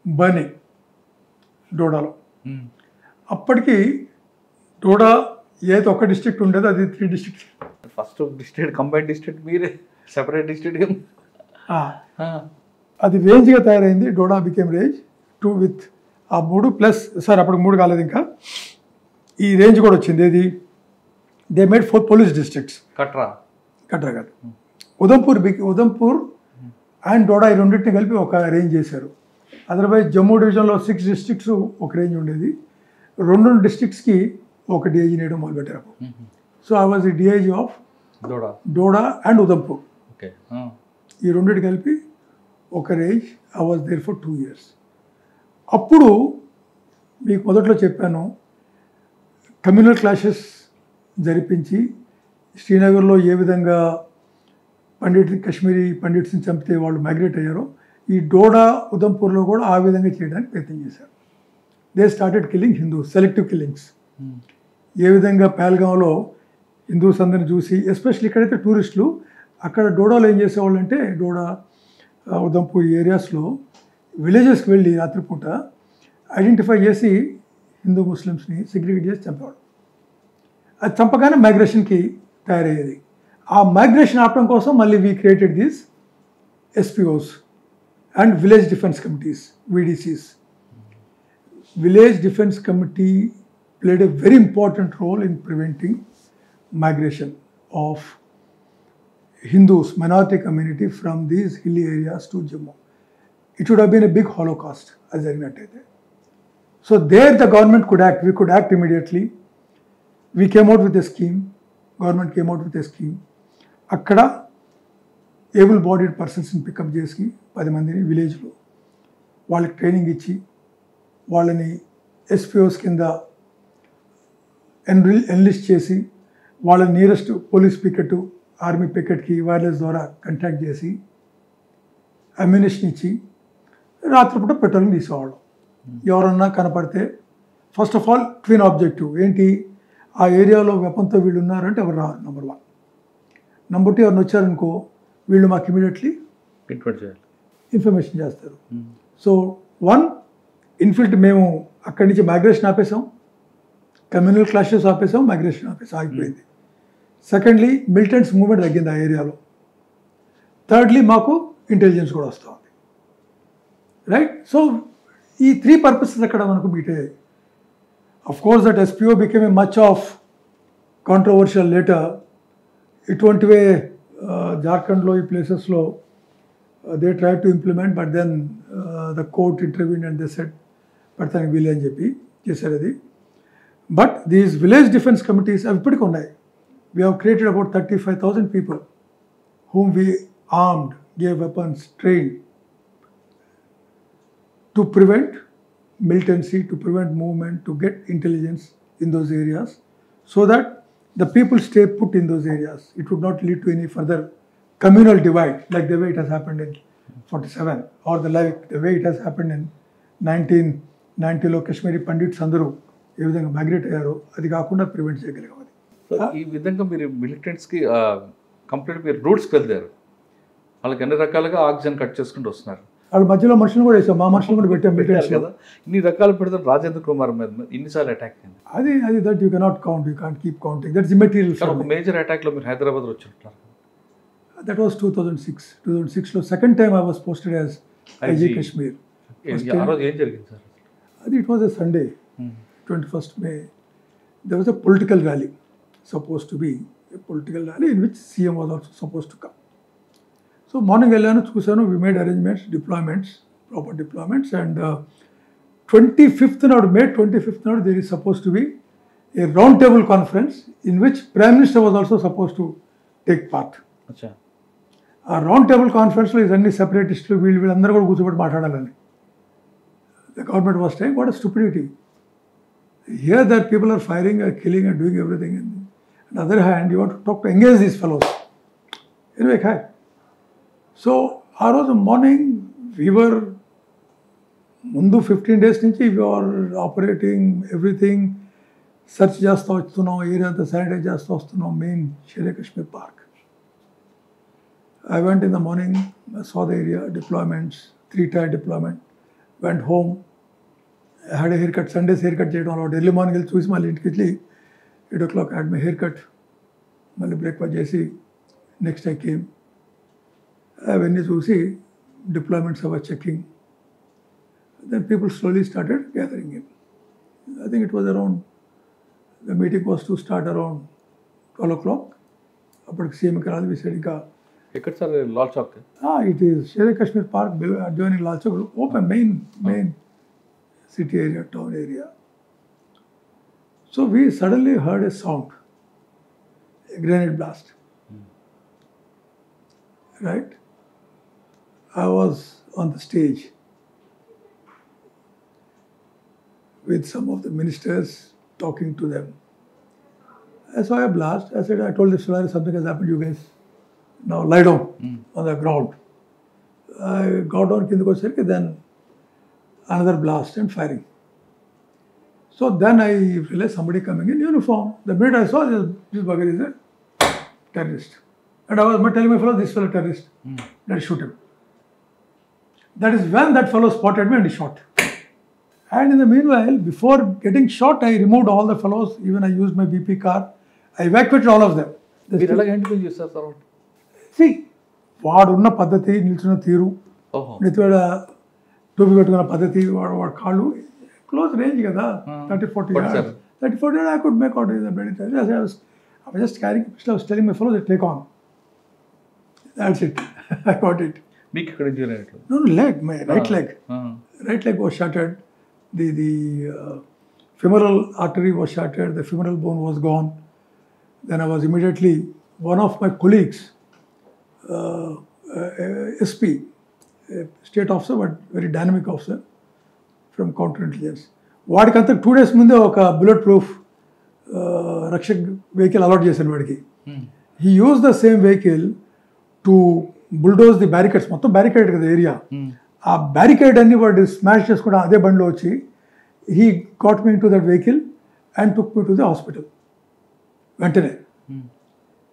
burning డోడాలో. అప్పటికి డోడా ఏదో ఒక డిస్ట్రిక్ట్ ఉండేదో అది 3 districts. First district combined district మీరే సెపరేట్ డిస్ట్రిక్ట్ అది రేంజ్గా తయారైంది. డోడా బికేమ్ రేంజ్ 2 విత్ ఆ 3 ప్లస్ సార్ అప్పుడు 3 కాలేదు ఇంకా ఈ రేంజ్ కూడా వచ్చింది. ఏది దే మేడ్ 4 police districts. కట్రా కాదు ఉదంపూర్ అండ్ డోడా ఈ రెండింటిని కలిపి ఒక రేంజ్ చేశారు. అదర్వైజ్ జమ్మూ డివిజన్లో 6 districts ఒక రేంజ్ ఉండేది. 2 districtsకి ఒక డిఐజీ నేయడం మొదలుపెట్టారు. So I was the DIG of Doda and Udhampur. Okay ఈ రెండింటి కలిపి ఒక రేంజ్. I was there for 2 years. అప్పుడు మీకు మొదట్లో చెప్పాను కమ్యూనల్ క్లాషెస్ జరిపించి శ్రీనగర్లో ఏ విధంగా కాశ్మీరీ పండిట్స్ని చంపితే వాళ్ళు మైగ్రేట్ అయ్యారో ఈ డోడా ఉదంపూర్లో కూడా ఆ విధంగా చేయడానికి ప్రయత్నం చేశారు. They started killing Hindus, selective killings. ఏ విధంగా పహల్గాంలో హిందూస్ అందరిని చూసి ఎస్పెషల్లీ ఇక్కడైతే టూరిస్టులు అక్కడ డోడాలో ఏం చేసేవాళ్ళు అంటే డోడా ఉదంపూర్ ఏరియాస్లో విలేజెస్కి వెళ్ళి రాత్రిపూట ఐడెంటిఫై చేసి హిందూ ముస్లిమ్స్ని సెగ్రిగేట్ చేసి చంపేవాడు. అది చంపగానే మైగ్రేషన్కి తయారయ్యేది. ఆ మైగ్రేషన్ ఆపడం కోసం మళ్ళీ we created these SPOs and village defence committees, VDCs. Village defence committee played a very important role in preventing migration of Hindus, minority community from these hilly areas to Jammu. It would have been a big holocaust as జరిగినట్టయితే. So there the government could act. We could act immediately. We came out with a scheme. Government came out with a scheme. అక్కడ able bodied పర్సన్స్ని pickup చేసి 10 మందిని విలేజ్లో వాళ్ళకి training ఇచ్చి వాళ్ళని SPOs కింద enlist చేసి వాళ్ళ నియరెస్ట్ పోలీస్ పికెట్, ఆర్మీ పికెట్కి వైర్లెస్ ద్వారా కాంటాక్ట్ చేసి అమ్యునిషన్ ఇచ్చి రాత్రిపూట పెట్రోలింగ్ తీసేవాళ్ళం. ఎవరన్నా కనపడితే first of all twin objective ఏంటి, ఆ ఏరియాలో వెపన్తో వీళ్ళు ఉన్నారంటే ఎవరు రారు నెంబర్ 1. నెంబర్ 2 ఎవరిని వచ్చారనుకో వీళ్ళు మాకు ఇమీడియట్లీ ఇన్ఫర్మేషన్ చేస్తారు. సో 1 ఇన్ఫిల్ట్ మేము అక్కడి నుంచి మైగ్రేషన్ ఆపేసాం, కమ్యూనల్ క్లాషెస్ ఆపేసాం, మైగ్రేషన్ ఆపేసాం, ఆగిపోయింది. సెకండ్లీ మిలిటెంట్స్ మూవ్మెంట్ తగ్గింది ఆ ఏరియాలో. థర్డ్లీ మాకు ఇంటెలిజెన్స్ కూడా వస్తూ ఉంది. రైట్. సో ఈ 3 పర్పసెస్ అక్కడ మనకు మీట్ అయ్యాయి. Of course that SPO became a much of controversial later. ఇటువంటివే జార్ఖండ్లో ఈ ప్లేసెస్లో they try to implement but then the court intervene and they set పెడతానికి వీలే అని చెప్పి చేశారు అది. But these village defence committees అవి ఇప్పటికీ ఉన్నాయి. We have created about 35,000 people whom we armed, gave weapons, trained to prevent militancy, to prevent movement, to get intelligence in those areas so that the people stay put in those areas. It would not lead to any further communal divide like the way it has happened in 47 or the way it has happened in 1990లో కాశ్మీరీ పండిట్స్ అందరూ ఏ విధంగా migrate అయ్యారో అది కాకుండా prevent చేయగలిగాం. So ఈ విధంగా మీరు మిలిటెంట్స్కి కంప్లీట్ మీరు రూట్స్కి వెళ్తారు, వాళ్ళకి అన్ని రకాలుగా ఆక్సిజన్ కట్ చేసుకుంటూ వస్తున్నారు. వాళ్ళ మధ్యలో మనుషులు కూడా వేసాం, మా మనుషులు కూడా పెట్టాం మిలిటెంట్స్ కదా. ఇన్ని రకాలు పెడతారు. రాజేంద్ర కుమార్ మీద ఇన్నిసార్లు అటాక్ అయింది. అది that you cannot count, you can't keep counting. That's immaterial. ఒక మేజర్ అటాక్లో మీరు హైదరాబాద్ వచ్చినట్టున్నారు. దట్ వాస్ 2006లో second time I was posted as IG Kashmir. ఆ రోజు ఏం జరిగింది sir? It was a Sunday, 21st May. There was a political rally, supposed to be a political rally in which CM was also supposed to come. So morning వెళ్ళాను చూశాను, we made arrangements, deployments, proper deployments, and 25th నాడు, May 25th నాడు, there is supposed to be a round table conference in which Prime Minister was also supposed to take part. అచ్చా. ఆ round table కాన్ఫరెన్స్లో ఇవన్నీ సెపరేటిస్టులు వీళ్ళందరూ కూడా కూర్చోబెట్టి మాట్లాడాలని. The government was saying, what a stupidity. Here that people are firing, are killing and doing everything. And on the other hand, you want to talk to engage these fellows. Anyway, hi. So, ఆ రోజు morning we were ముందు 15 days నుంచి we were operating everything, search చేస్తూ వస్తున్నాం, area అంతా sanitise చేస్తూ వస్తున్నాం, main share Kashmir park. I went in the morning, I saw the area, deployments, 3-tier deployment, went home, I had a haircut, Sundays haircut చేయడం అలవాటు. Early morning వెళ్ళి చూసి మళ్ళీ ఇంటికి వెళ్ళి 8 o'clock I had my haircut, మళ్ళీ బ్రేక్ఫాస్ట్ చేసి next I came. అవన్నీ చూసి deployments I was checking. Then people slowly started gathering in. I think it was around, the meeting was to start around 12 o'clock. అప్పటికి CM రాదు, we said ఇంకా ఎక్కడ sir? Lal Chowk. it is Sher Kashmir Park adjoining Lal Chowk, open main city area, town area. So we suddenly heard a sound, a grenade blast. Right? I was on the stage with some of the ministers talking to them. I saw a blast. I said, I told the Solari, something has happened, you guys. Now lie down on the ground. I got down, then another blast and firing. So then I realized somebody coming in uniform. The minute I saw this bugger is a terrorist. And I was telling my fellow, this fellow terrorist, let's shoot him. That is when that fellow spotted me and he shot. And in the meanwhile, before getting shot, I removed all the fellows. Even I used my BP car. I evacuated all of them. మీరు ఎలా handle చేస్తారు sir? See, వాడున్న పద్ధతి, నిల్చున్న తీరు, నెత్తివేడ టోపీ పెట్టుకున్న పద్ధతి, వాడు కాళ్ళు క్లోజ్ రేంజ్ కదా, 30-40 yards. 30-40 yards I could make out the bloody terrorist. I was just carrying a pistol. I was telling my fellows, take on. That's it. I got it. మీకు ఇక్కడ ఇంజరీ అయినట్లు? No, leg, my right leg. Right leg was shattered. The femoral artery was shattered. The femoral bone was gone. Then I was immediately, one of my colleagues, SP, a state officer, but very dynamic officer from counterintelligence. వాడికంతా 2 days ముందే ఒక bullet proof Rakshak vehicle allot చేశాను వాడికి. He use the same vehicle to bulldoze the barricades. మొత్తం barricade కదా ఏరియా. ఆ barricade అన్ని వాడు స్మాష్ చేసుకోవడం అదే బండిలో వచ్చి he got me to that vehicle and took me to the hospital. వెంటనే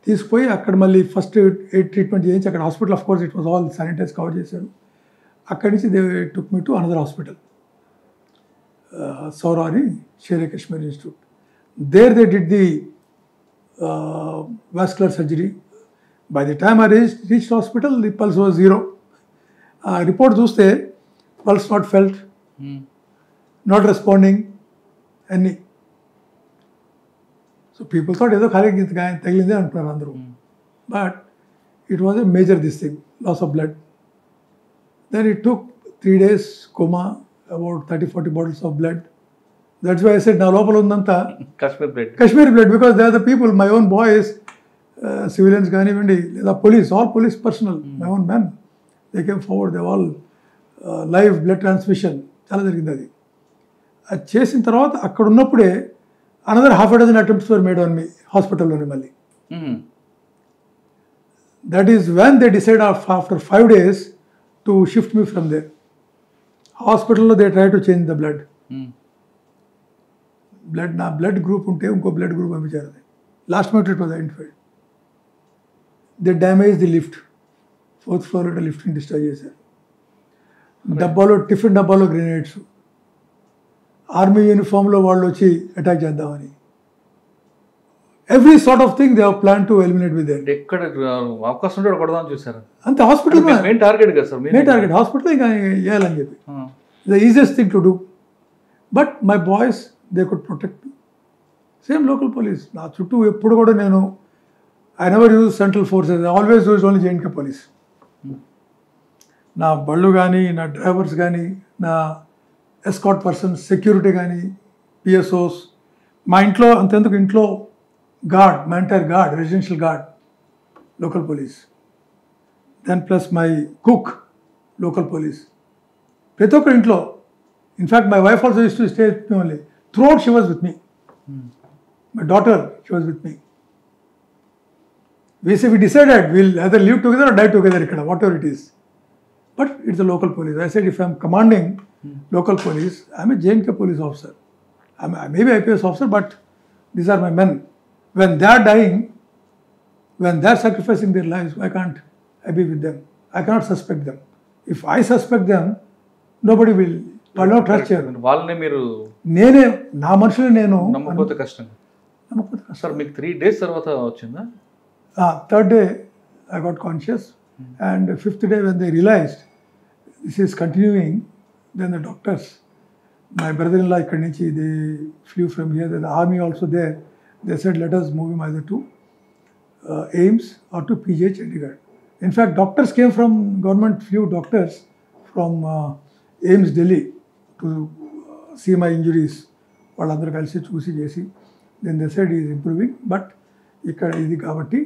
తీసుకుపోయి అక్కడ మళ్ళీ ఫస్ట్ ఎయిడ్ ట్రీట్మెంట్ చేయించి అక్కడ hospital, of course it was all sanitize cover చేశారు. అక్కడి నుంచి they took me to another hospital, Soura అని, Sher Kashmir institute. There they did the vascular surgery. By the time I reached hospital, the pulse was 0. Report చూస్తే pulse not felt, not responding, any. So people thought ఏదో ఖాళీ తగిలిందే అంటున్నారు అందరూ. But it was a major this thing, loss of blood. Then it took 3 days coma, about 30-40 bottles of blood. That's why I said, నా లోపల ఉందంతా Kashmir blood, because they are the people, my own boys, civilians కానివ్వండి లేదా police, all police personnel, my own men, they came forward, they all live blood transfusion చాలా జరిగింది. అది చేసిన తర్వాత అక్కడ ఉన్నప్పుడే another half a dozen attempts were made on me, హాస్పిటల్లోనే మళ్ళీ. That is when they decided after 5 days to shift me from there. హాస్పిటల్లో they tried to change the blood. Blood, నా బ్లడ్ గ్రూప్ ఉంటే ఇంకో బ్లడ్ గ్రూప్ పంపించారు. Last minute it was identified. They damage the lift, 4th floor లిఫ్ట్ని destroy చేశారు. డబ్బాలో, tiffin డబ్బాలో grenades, army యూనిఫామ్లో వాళ్ళు వచ్చి అటాక్ చేద్దామని. Every sort of thing they have plan to eliminate with that. ఎక్కడ అవకాశం ఉంటే కొడదామని చూసారు. అంతే, హాస్పిటల్ మెయిన్ టార్గెట్ కదా సార్, మెయిన్ టార్గెట్ హాస్పిటల్ ఇంకా వేయాలని చెప్పి. The easiest thing to do. But my boys they could protect me. Same local police నా చుట్టూ ఎప్పుడు కూడా నేను I never use central forces, always use only J&K police. నా బళ్ళు కానీ, నా డ్రైవర్స్ కానీ, నా ఎస్కాట్ పర్సన్స్, సెక్యూరిటీ కానీ, పిఎస్ఓస్, మా ఇంట్లో అంతెందుకు ఇంట్లో గార్డ్, మా entire guard, residential guard, local police. Then plus my cook, local police. ప్రతి ఒక్కరి ఇంట్లో, in fact my wife also used to stay with me only. Throughout she was with me. My daughter, she was with me. We decided we'll either live together or die together ikkada, whatever it is. But it's the local police. I said if I'm commanding local police, I'm a JNK police officer. I may be IPS officer, but these are my men. When they are dying, when they are sacrificing their lives, why can't I be with them? I cannot suspect them. If I suspect them, nobody will not trust here. వాళ్ళని మీరు నేనే నా మనుషులు నేను నమ్మకపోతే కష్టం. Sir మీకు 3 days తర్వాత వచ్చిందా? Third day I got conscious, and fifth day when they realized this is continuing, then the doctors, my brother-in-law ikkadi nunchi, they flew from here, the army also there, they said let us move him either to AIMS or to PGH Chandigarh. In fact, doctors came from government, few doctors from AIMS Delhi to see my injuries. వాళ్ళందరూ కలిసి చూసి చేసి then they said he is improving, but ఇక్కడ ఇది కాబట్టి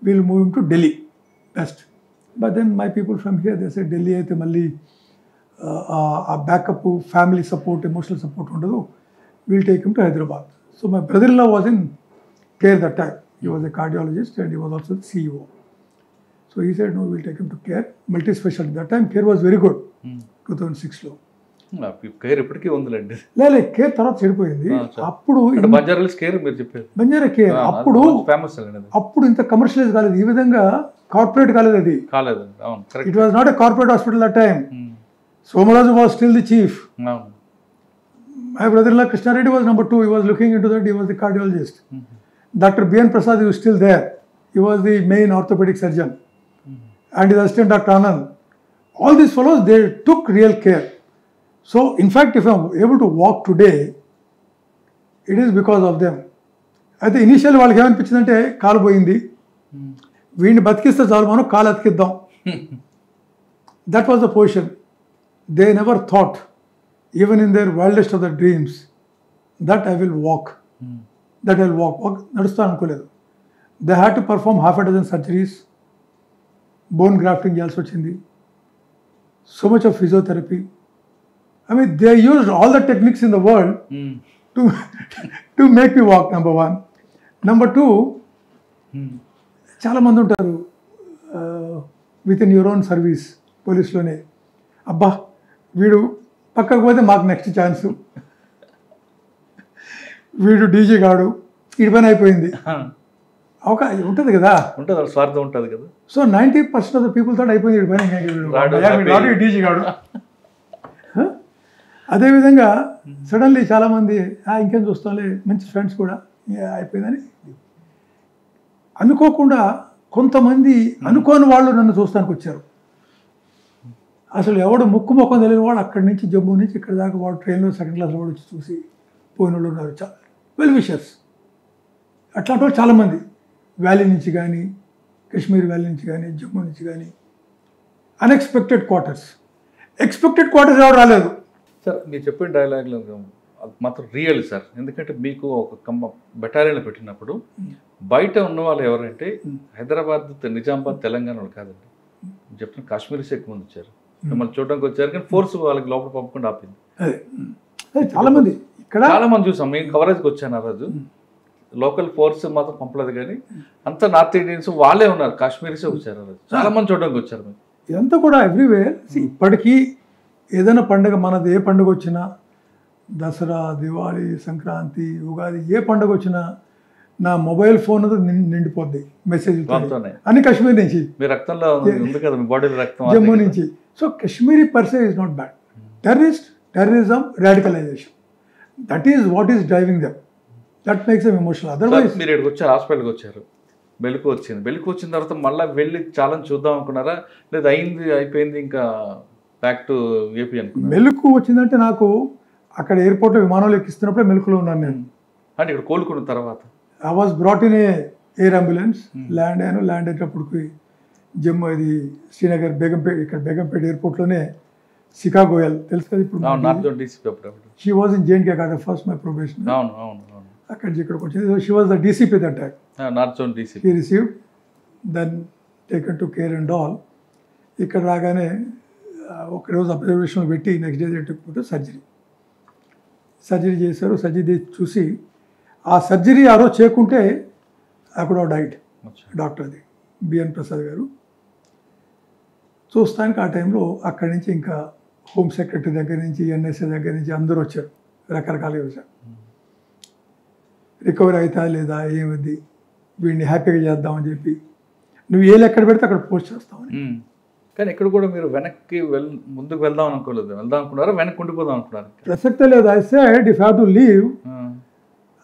we'll move him to Delhi best. But then my people from here, they said Delhi అయితే మళ్ళీ ఆ backup, family support, emotional support ఉండదు, we'll take him to Hyderabad. So my brother-in-law was in care that time. He was a cardiologist and he was also the CEO. So he said no, we'll take him to care, multi-specialty. That time care was very good, 2006లో. Care ఇప్పటికీ ఉందిలేండి. లేదు, care తర్వాత చెడిపోయింది. అప్పుడు Banjara care మీరు చెప్పారు, Banjara care అప్పుడు ఫేమస్. అప్పుడు ఇంత కమర్షియలైజ్ కాలేదు, ఈ విధంగా కార్పొరేట్ కాలేదు, అది కాలేదు. It was not a corporate hospital that time. Somaraju was still the chief. My బ్రదర్-in-law Krishnareddy was number 2. He was looking into that. He was the cardiologist. Dr. B.N. Prasad was still there. He was the main orthopedic surgeon. And his assistant Dr. Anand. All these fellows, they took real care. So, in fact, if I'm able to walk today, it is because of them. అయితే initial వాళ్ళకి ఏమనిపించిందంటే కాలు పోయింది, వీడిని బతికిస్తే చాలు, మనం కాలు అతికిద్దాం. That was the position. They never thought, even in their wildest of the dreams, that I will walk, that I will walk నడుస్తాను అనుకోలేదు. They had to perform 6 surgeries, bone grafting చేయాల్సి వచ్చింది, so much of physiotherapy. I mean, they used all the techniques in the world to make me walk, number one. Number two, చాలా మంది ఉంటారు with in your own service, పోలీస్లోనే, అబ్బా వీడు పక్కకు పోతే మాకు నెక్స్ట్ ఛాన్సు, వీడు డీజీ గాడు, వీడి పని అయిపోయింది, అవకాశం ఉంటుంది కదా, ఉంటుంది, స్వార్థం ఉంటుంది కదా. So 90% of the people thought అయిపోయింది వీడి పని, డీజీ గాడు. అదేవిధంగా సడన్లీ చాలామంది ఇంకేం చూస్తాంలే, మంచి ఫ్రెండ్స్ కూడా అయిపోయిందని అనుకోకుండా కొంతమంది అనుకోని వాళ్ళు నన్ను చూస్తానికి వచ్చారు. అసలు ఎవడు ముక్కు ముఖం తెలియని వాడు అక్కడి నుంచి జమ్మూ నుంచి ఇక్కడ దాకా వాడు ట్రైన్లో సెకండ్ క్లాస్లో వాడు వచ్చి చూసి పోయిన వాళ్ళు ఉన్నారు. వెల్ విషర్స్ అట్లాంటి వాళ్ళు చాలామంది, వ్యాలీ నుంచి కానీ, కాశ్మీర్ వ్యాలీ నుంచి కానీ, జమ్మూ నుంచి కానీ. అన్ఎక్స్పెక్టెడ్ క్వార్టర్స్, ఎక్స్పెక్టెడ్ క్వార్టర్స్ ఎవరు రాలేదు. సార్ మీరు చెప్పిన డైలాగ్లో మాత్రం రియల్ సార్. ఎందుకంటే మీకు ఒక బెటాలియన్లో పెట్టినప్పుడు బయట ఉన్న వాళ్ళు ఎవరంటే హైదరాబాద్, నిజామాబాద్, తెలంగాణ వాళ్ళు కాదండి. చెప్తున్న కాశ్మీరీస్ ఎక్కువ మంది వచ్చారు, మిమ్మల్ని చూడడానికి వచ్చారు, కానీ ఫోర్స్ వాళ్ళకి లోపల పంపకుండా ఆపింది. చాలామంది ఇక్కడ చాలా మంది చూసాం. నేను కవరేజ్కి వచ్చాను ఆ రోజు, లోకల్ ఫోర్స్ మాత్రం పంపలేదు, కానీ అంతా నార్త్ ఇండియన్స్ వాళ్ళే ఉన్నారు, కాశ్మీరీసే వచ్చారు ఆ రోజు, చాలా మంది చూడడానికి వచ్చారు. ఇదంతా కూడా ఎవ్రీవేర్. ఇప్పటికీ ఏదైనా పండుగ, మనది ఏ పండుగ వచ్చినా, దసరా, దివాళీ, సంక్రాంతి, ఉగాది, ఏ పండుగ వచ్చినా నా మొబైల్ ఫోన్ నిండిపోద్ది మెసేజ్ అన్ని కాశ్మీర్ నుంచి, జమ్మూ నుంచి. So Kashmiri per se is not bad. Terrorism, radicalisation, that is what is driving them, that makes them emotional. Otherwise మీరు ఇక్కడికి వచ్చారు, హాస్పిటల్కి వచ్చారు, మెలకు వచ్చింది, మెలకు వచ్చిన తర్వాత మళ్ళీ వెళ్ళి చాలా చూద్దాం అనుకున్నారా, లేదా అయింది అయిపోయింది ఇంకా బ్యాక్ టు ఏపీ అనుకున్నా? మెలకు వచ్చిందంటే నాకు అక్కడ ఎయిర్పోర్ట్లో విమానంలో ఎక్కిస్తున్నప్పుడే మెలకులో ఉన్నాను నేను. అంటే ఇక్కడ కోలుకున్న తర్వాత I was brought in a air ambulance. Land అయ్యాను. ల్యాండ్ అయ్యేటప్పటికి జమ్మూ ఇది శ్రీనగర్ బేగంపేట్, ఇక్కడ బేగంపేట్ ఎయిర్పోర్ట్లోనే శిఖా గోయల్ తెలుసు కదా ఇప్పుడు, she was in JNK academy first my probation. అక్కడి నుంచి ఇక్కడికి వచ్చింది. She was the DCP that time. North zone DCP. He received then taken to care and all. ఇక్కడ రాగానే ఒక రోజు అబ్జర్వేషన్లో పెట్టి నెక్స్ట్ డే పోతే సర్జరీ చేశారు. సర్జరీ చూసి ఆ సర్జరీ ఆ రోజు చేయకుంటే అక్కడ డైట్ డాక్టర్ది బిఎన్ ప్రసాద్ గారు. చూస్తానికి ఆ టైంలో అక్కడి నుంచి ఇంకా హోమ్ సెక్రటరీ దగ్గర నుంచి ఎన్ఎస్ఏ దగ్గర నుంచి అందరూ వచ్చారు, రకరకాలుగా వచ్చారు. రికవరీ అవుతా లేదా ఏమిది, వీడిని హ్యాపీగా చేద్దామని చెప్పి నువ్వు ఏ ఎక్కడ పెడితే అక్కడ పోస్ట్ చేస్తామని. కానీ ఇక్కడ కూడా మీరు వెనక్కి ముందుకు వెళ్దాం అనుకోలేదు, వెళ్దాం అనుకున్నారా వెనక్కి ఉండిపోదాం అనుకున్నారు? ప్రసక్తే లేదు. I said if have to leave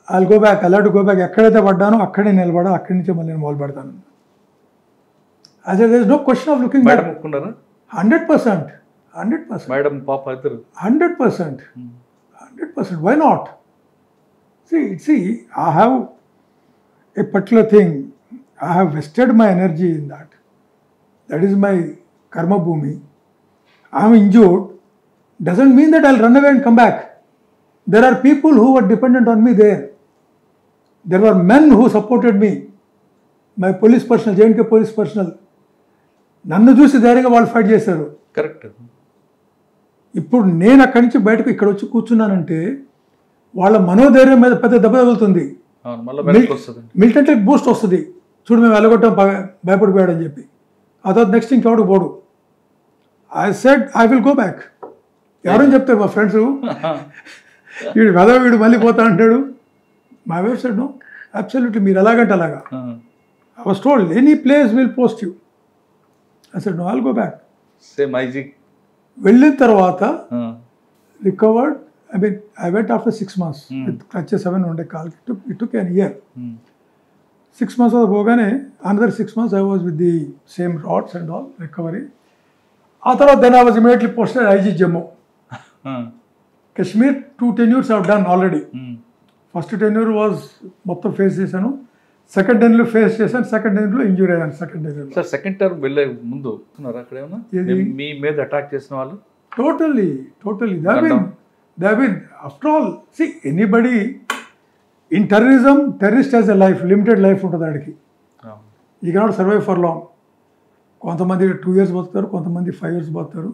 I'll go back, అలా టు గో బ్యాక్. ఎక్కడైతే పడ్డానో అక్కడే నిలబడా, అక్కడి నుంచే మళ్ళీ నేను మొదలు పెడతాను. I said, there is no question of looking back. 100%. 100%. Madam, Papa, 100%. 100%. Why not? See, I have a particular thing. I have vested my energy in that. That is my karma bhumi. I am injured. Doesn't mean that I'll run away and come back. There are people who were dependent on me there. There were men who supported me. My police personnel, JNK police personnel. నన్ను చూసి ధైర్యంగా వాళ్ళు fight చేశారు. Correct. ఇప్పుడు నేను అక్కడి నుంచి బయటకు ఇక్కడ వచ్చి కూర్చున్నానంటే వాళ్ళ మనోధైర్యం మీద పెద్ద దెబ్బ తగులుతుంది. మిలిటెంట్ బూస్ట్ వస్తుంది. చూడు మేము వెళ్ళగొట్టాం భయపడిపోయాడని చెప్పి. అదొక నెక్స్ట్ ఇంకెవడు పోడు. I said I will go back. ఎవరని చెప్తారు మా ఫ్రెండ్స్, వీడు మళ్ళీ పోతా అంటాడు. My wife said no, absolutely మీరు ఎలాగంటే అలాగా. I was told any place will post you. I said, no, I'll go back. Same Isaac. వెళ్ళిన తర్వాత recovered. I mean, I went after 6 months. With crutches 7 ఉండే కాల్కి. It took an year. 6 months పోగానే another 6 months I was with the same rods and all, recovery. ఆ తర్వాత then I was immediately posted IG Jammu. Kashmir 2 tenures I have done already. First tenure was మొత్తం face చేశాను. Second టైంలో face చేశాను. Second టైంలో injury అయ్యాను. Second టైంలో sir second term వెళ్ళే ముందు అక్కడ ఏమన్నా మీ మీద అటాక్ చేసిన వాళ్ళు totally they have been after all see anybody in terrorism, terrorist has a life, limited life ఉంటుంది ఆడికి. You cannot survive for long. కొంతమంది 2 years బతుకుతారు, కొంతమంది 5 years బతుకుతారు,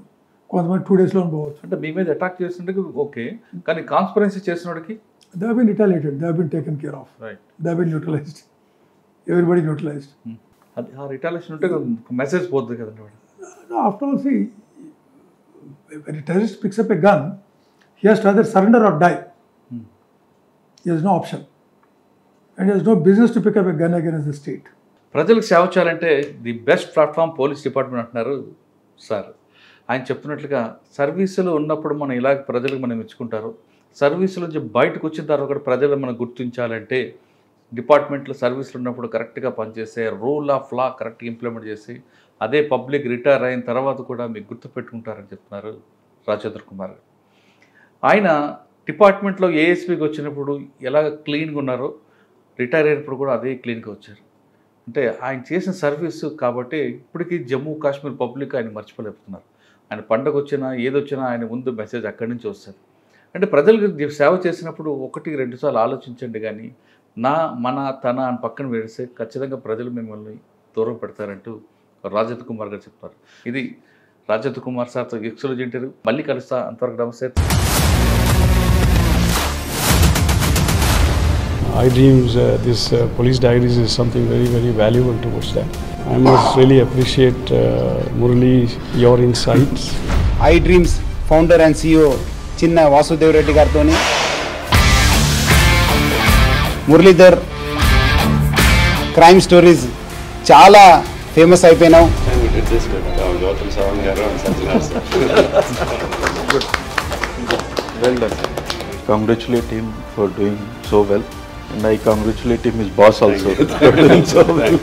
కొంతమంది 2 daysలో పోవచ్చు. అంటే మీ మీద అటాక్ చేస్తుంటే ఓకే, కానీ కాన్స్పిరెన్సీ చేసిన వాడికి they have been retaliated, they have been taken care of, they have been neutralized. Everybody neutralized. అది ఆ రిటాలియేషన్ ఉంటే మెసేజ్ పోతుంది కదండి. After all, see, when a terrorist picks up a gun, he has to either surrender or die. He has no option. And he has no business to pick up a gun against the state. ప్రజలకు సేవ చేయాలంటే the best platform police department అంటున్నారు sir. ఆయన చెప్తున్నట్లుగా సర్వీసులు ఉన్నప్పుడు మనం ఇలా ప్రజలకు మనం మెచ్చుకుంటారు. సర్వీసుల నుంచి బయటకు వచ్చిన తర్వాత కూడా ప్రజలు మనం గుర్తించాలంటే డిపార్ట్మెంట్లో సర్వీసులు ఉన్నప్పుడు కరెక్ట్గా పనిచేసే రూల్ ఆఫ్ లా కరెక్ట్గా ఇంప్లిమెంట్ చేసి అదే పబ్లిక్ రిటైర్ అయిన తర్వాత కూడా మీకు గుర్తుపెట్టుకుంటారని చెప్తున్నారు రాజేంద్ర కుమార్ గారు. ఆయన డిపార్ట్మెంట్లో ఏఎస్పీకి వచ్చినప్పుడు ఎలా క్లీన్గా ఉన్నారో రిటైర్ అయినప్పుడు కూడా అదే క్లీన్గా వచ్చారు. అంటే ఆయన చేసిన సర్వీసు కాబట్టి ఇప్పటికీ జమ్మూ కాశ్మీర్ పబ్లిక్ ఆయన మర్చిపోలేకపోతున్నారు. ఆయన పండగ వచ్చినా ఏదొచ్చినా ఆయన ముందు మెసేజ్ అక్కడి నుంచి వస్తుంది. అంటే ప్రజలకు సేవ చేసినప్పుడు 1-2 సార్లు ఆలోచించండి, కానీ తన అని పక్కన వేస్తే ఖచ్చితంగా ప్రజలు మిమ్మల్ని దూరం పెడతారంటూ రాజేంద్ర కుమార్ గారు చెప్తారు. ఇది రాజేంద్ర కుమార్ సార్తో ఎక్స్క్లూజివ్ ఇంటర్వ్యూ. మళ్ళీ కలుస్తా. అంతవరకు నమస్తే. iDreams, this police diaries is something very, very valuable towards that. I must really appreciate Murali, your insights. iDreams founder and CEO Chinna Vasudev Reddy gartoni Muralidhar crime stories చాలా famous అయిపోయినావు. Well done. Congratulate him for doing so well, and I congratulate him, his boss also, for doing so well.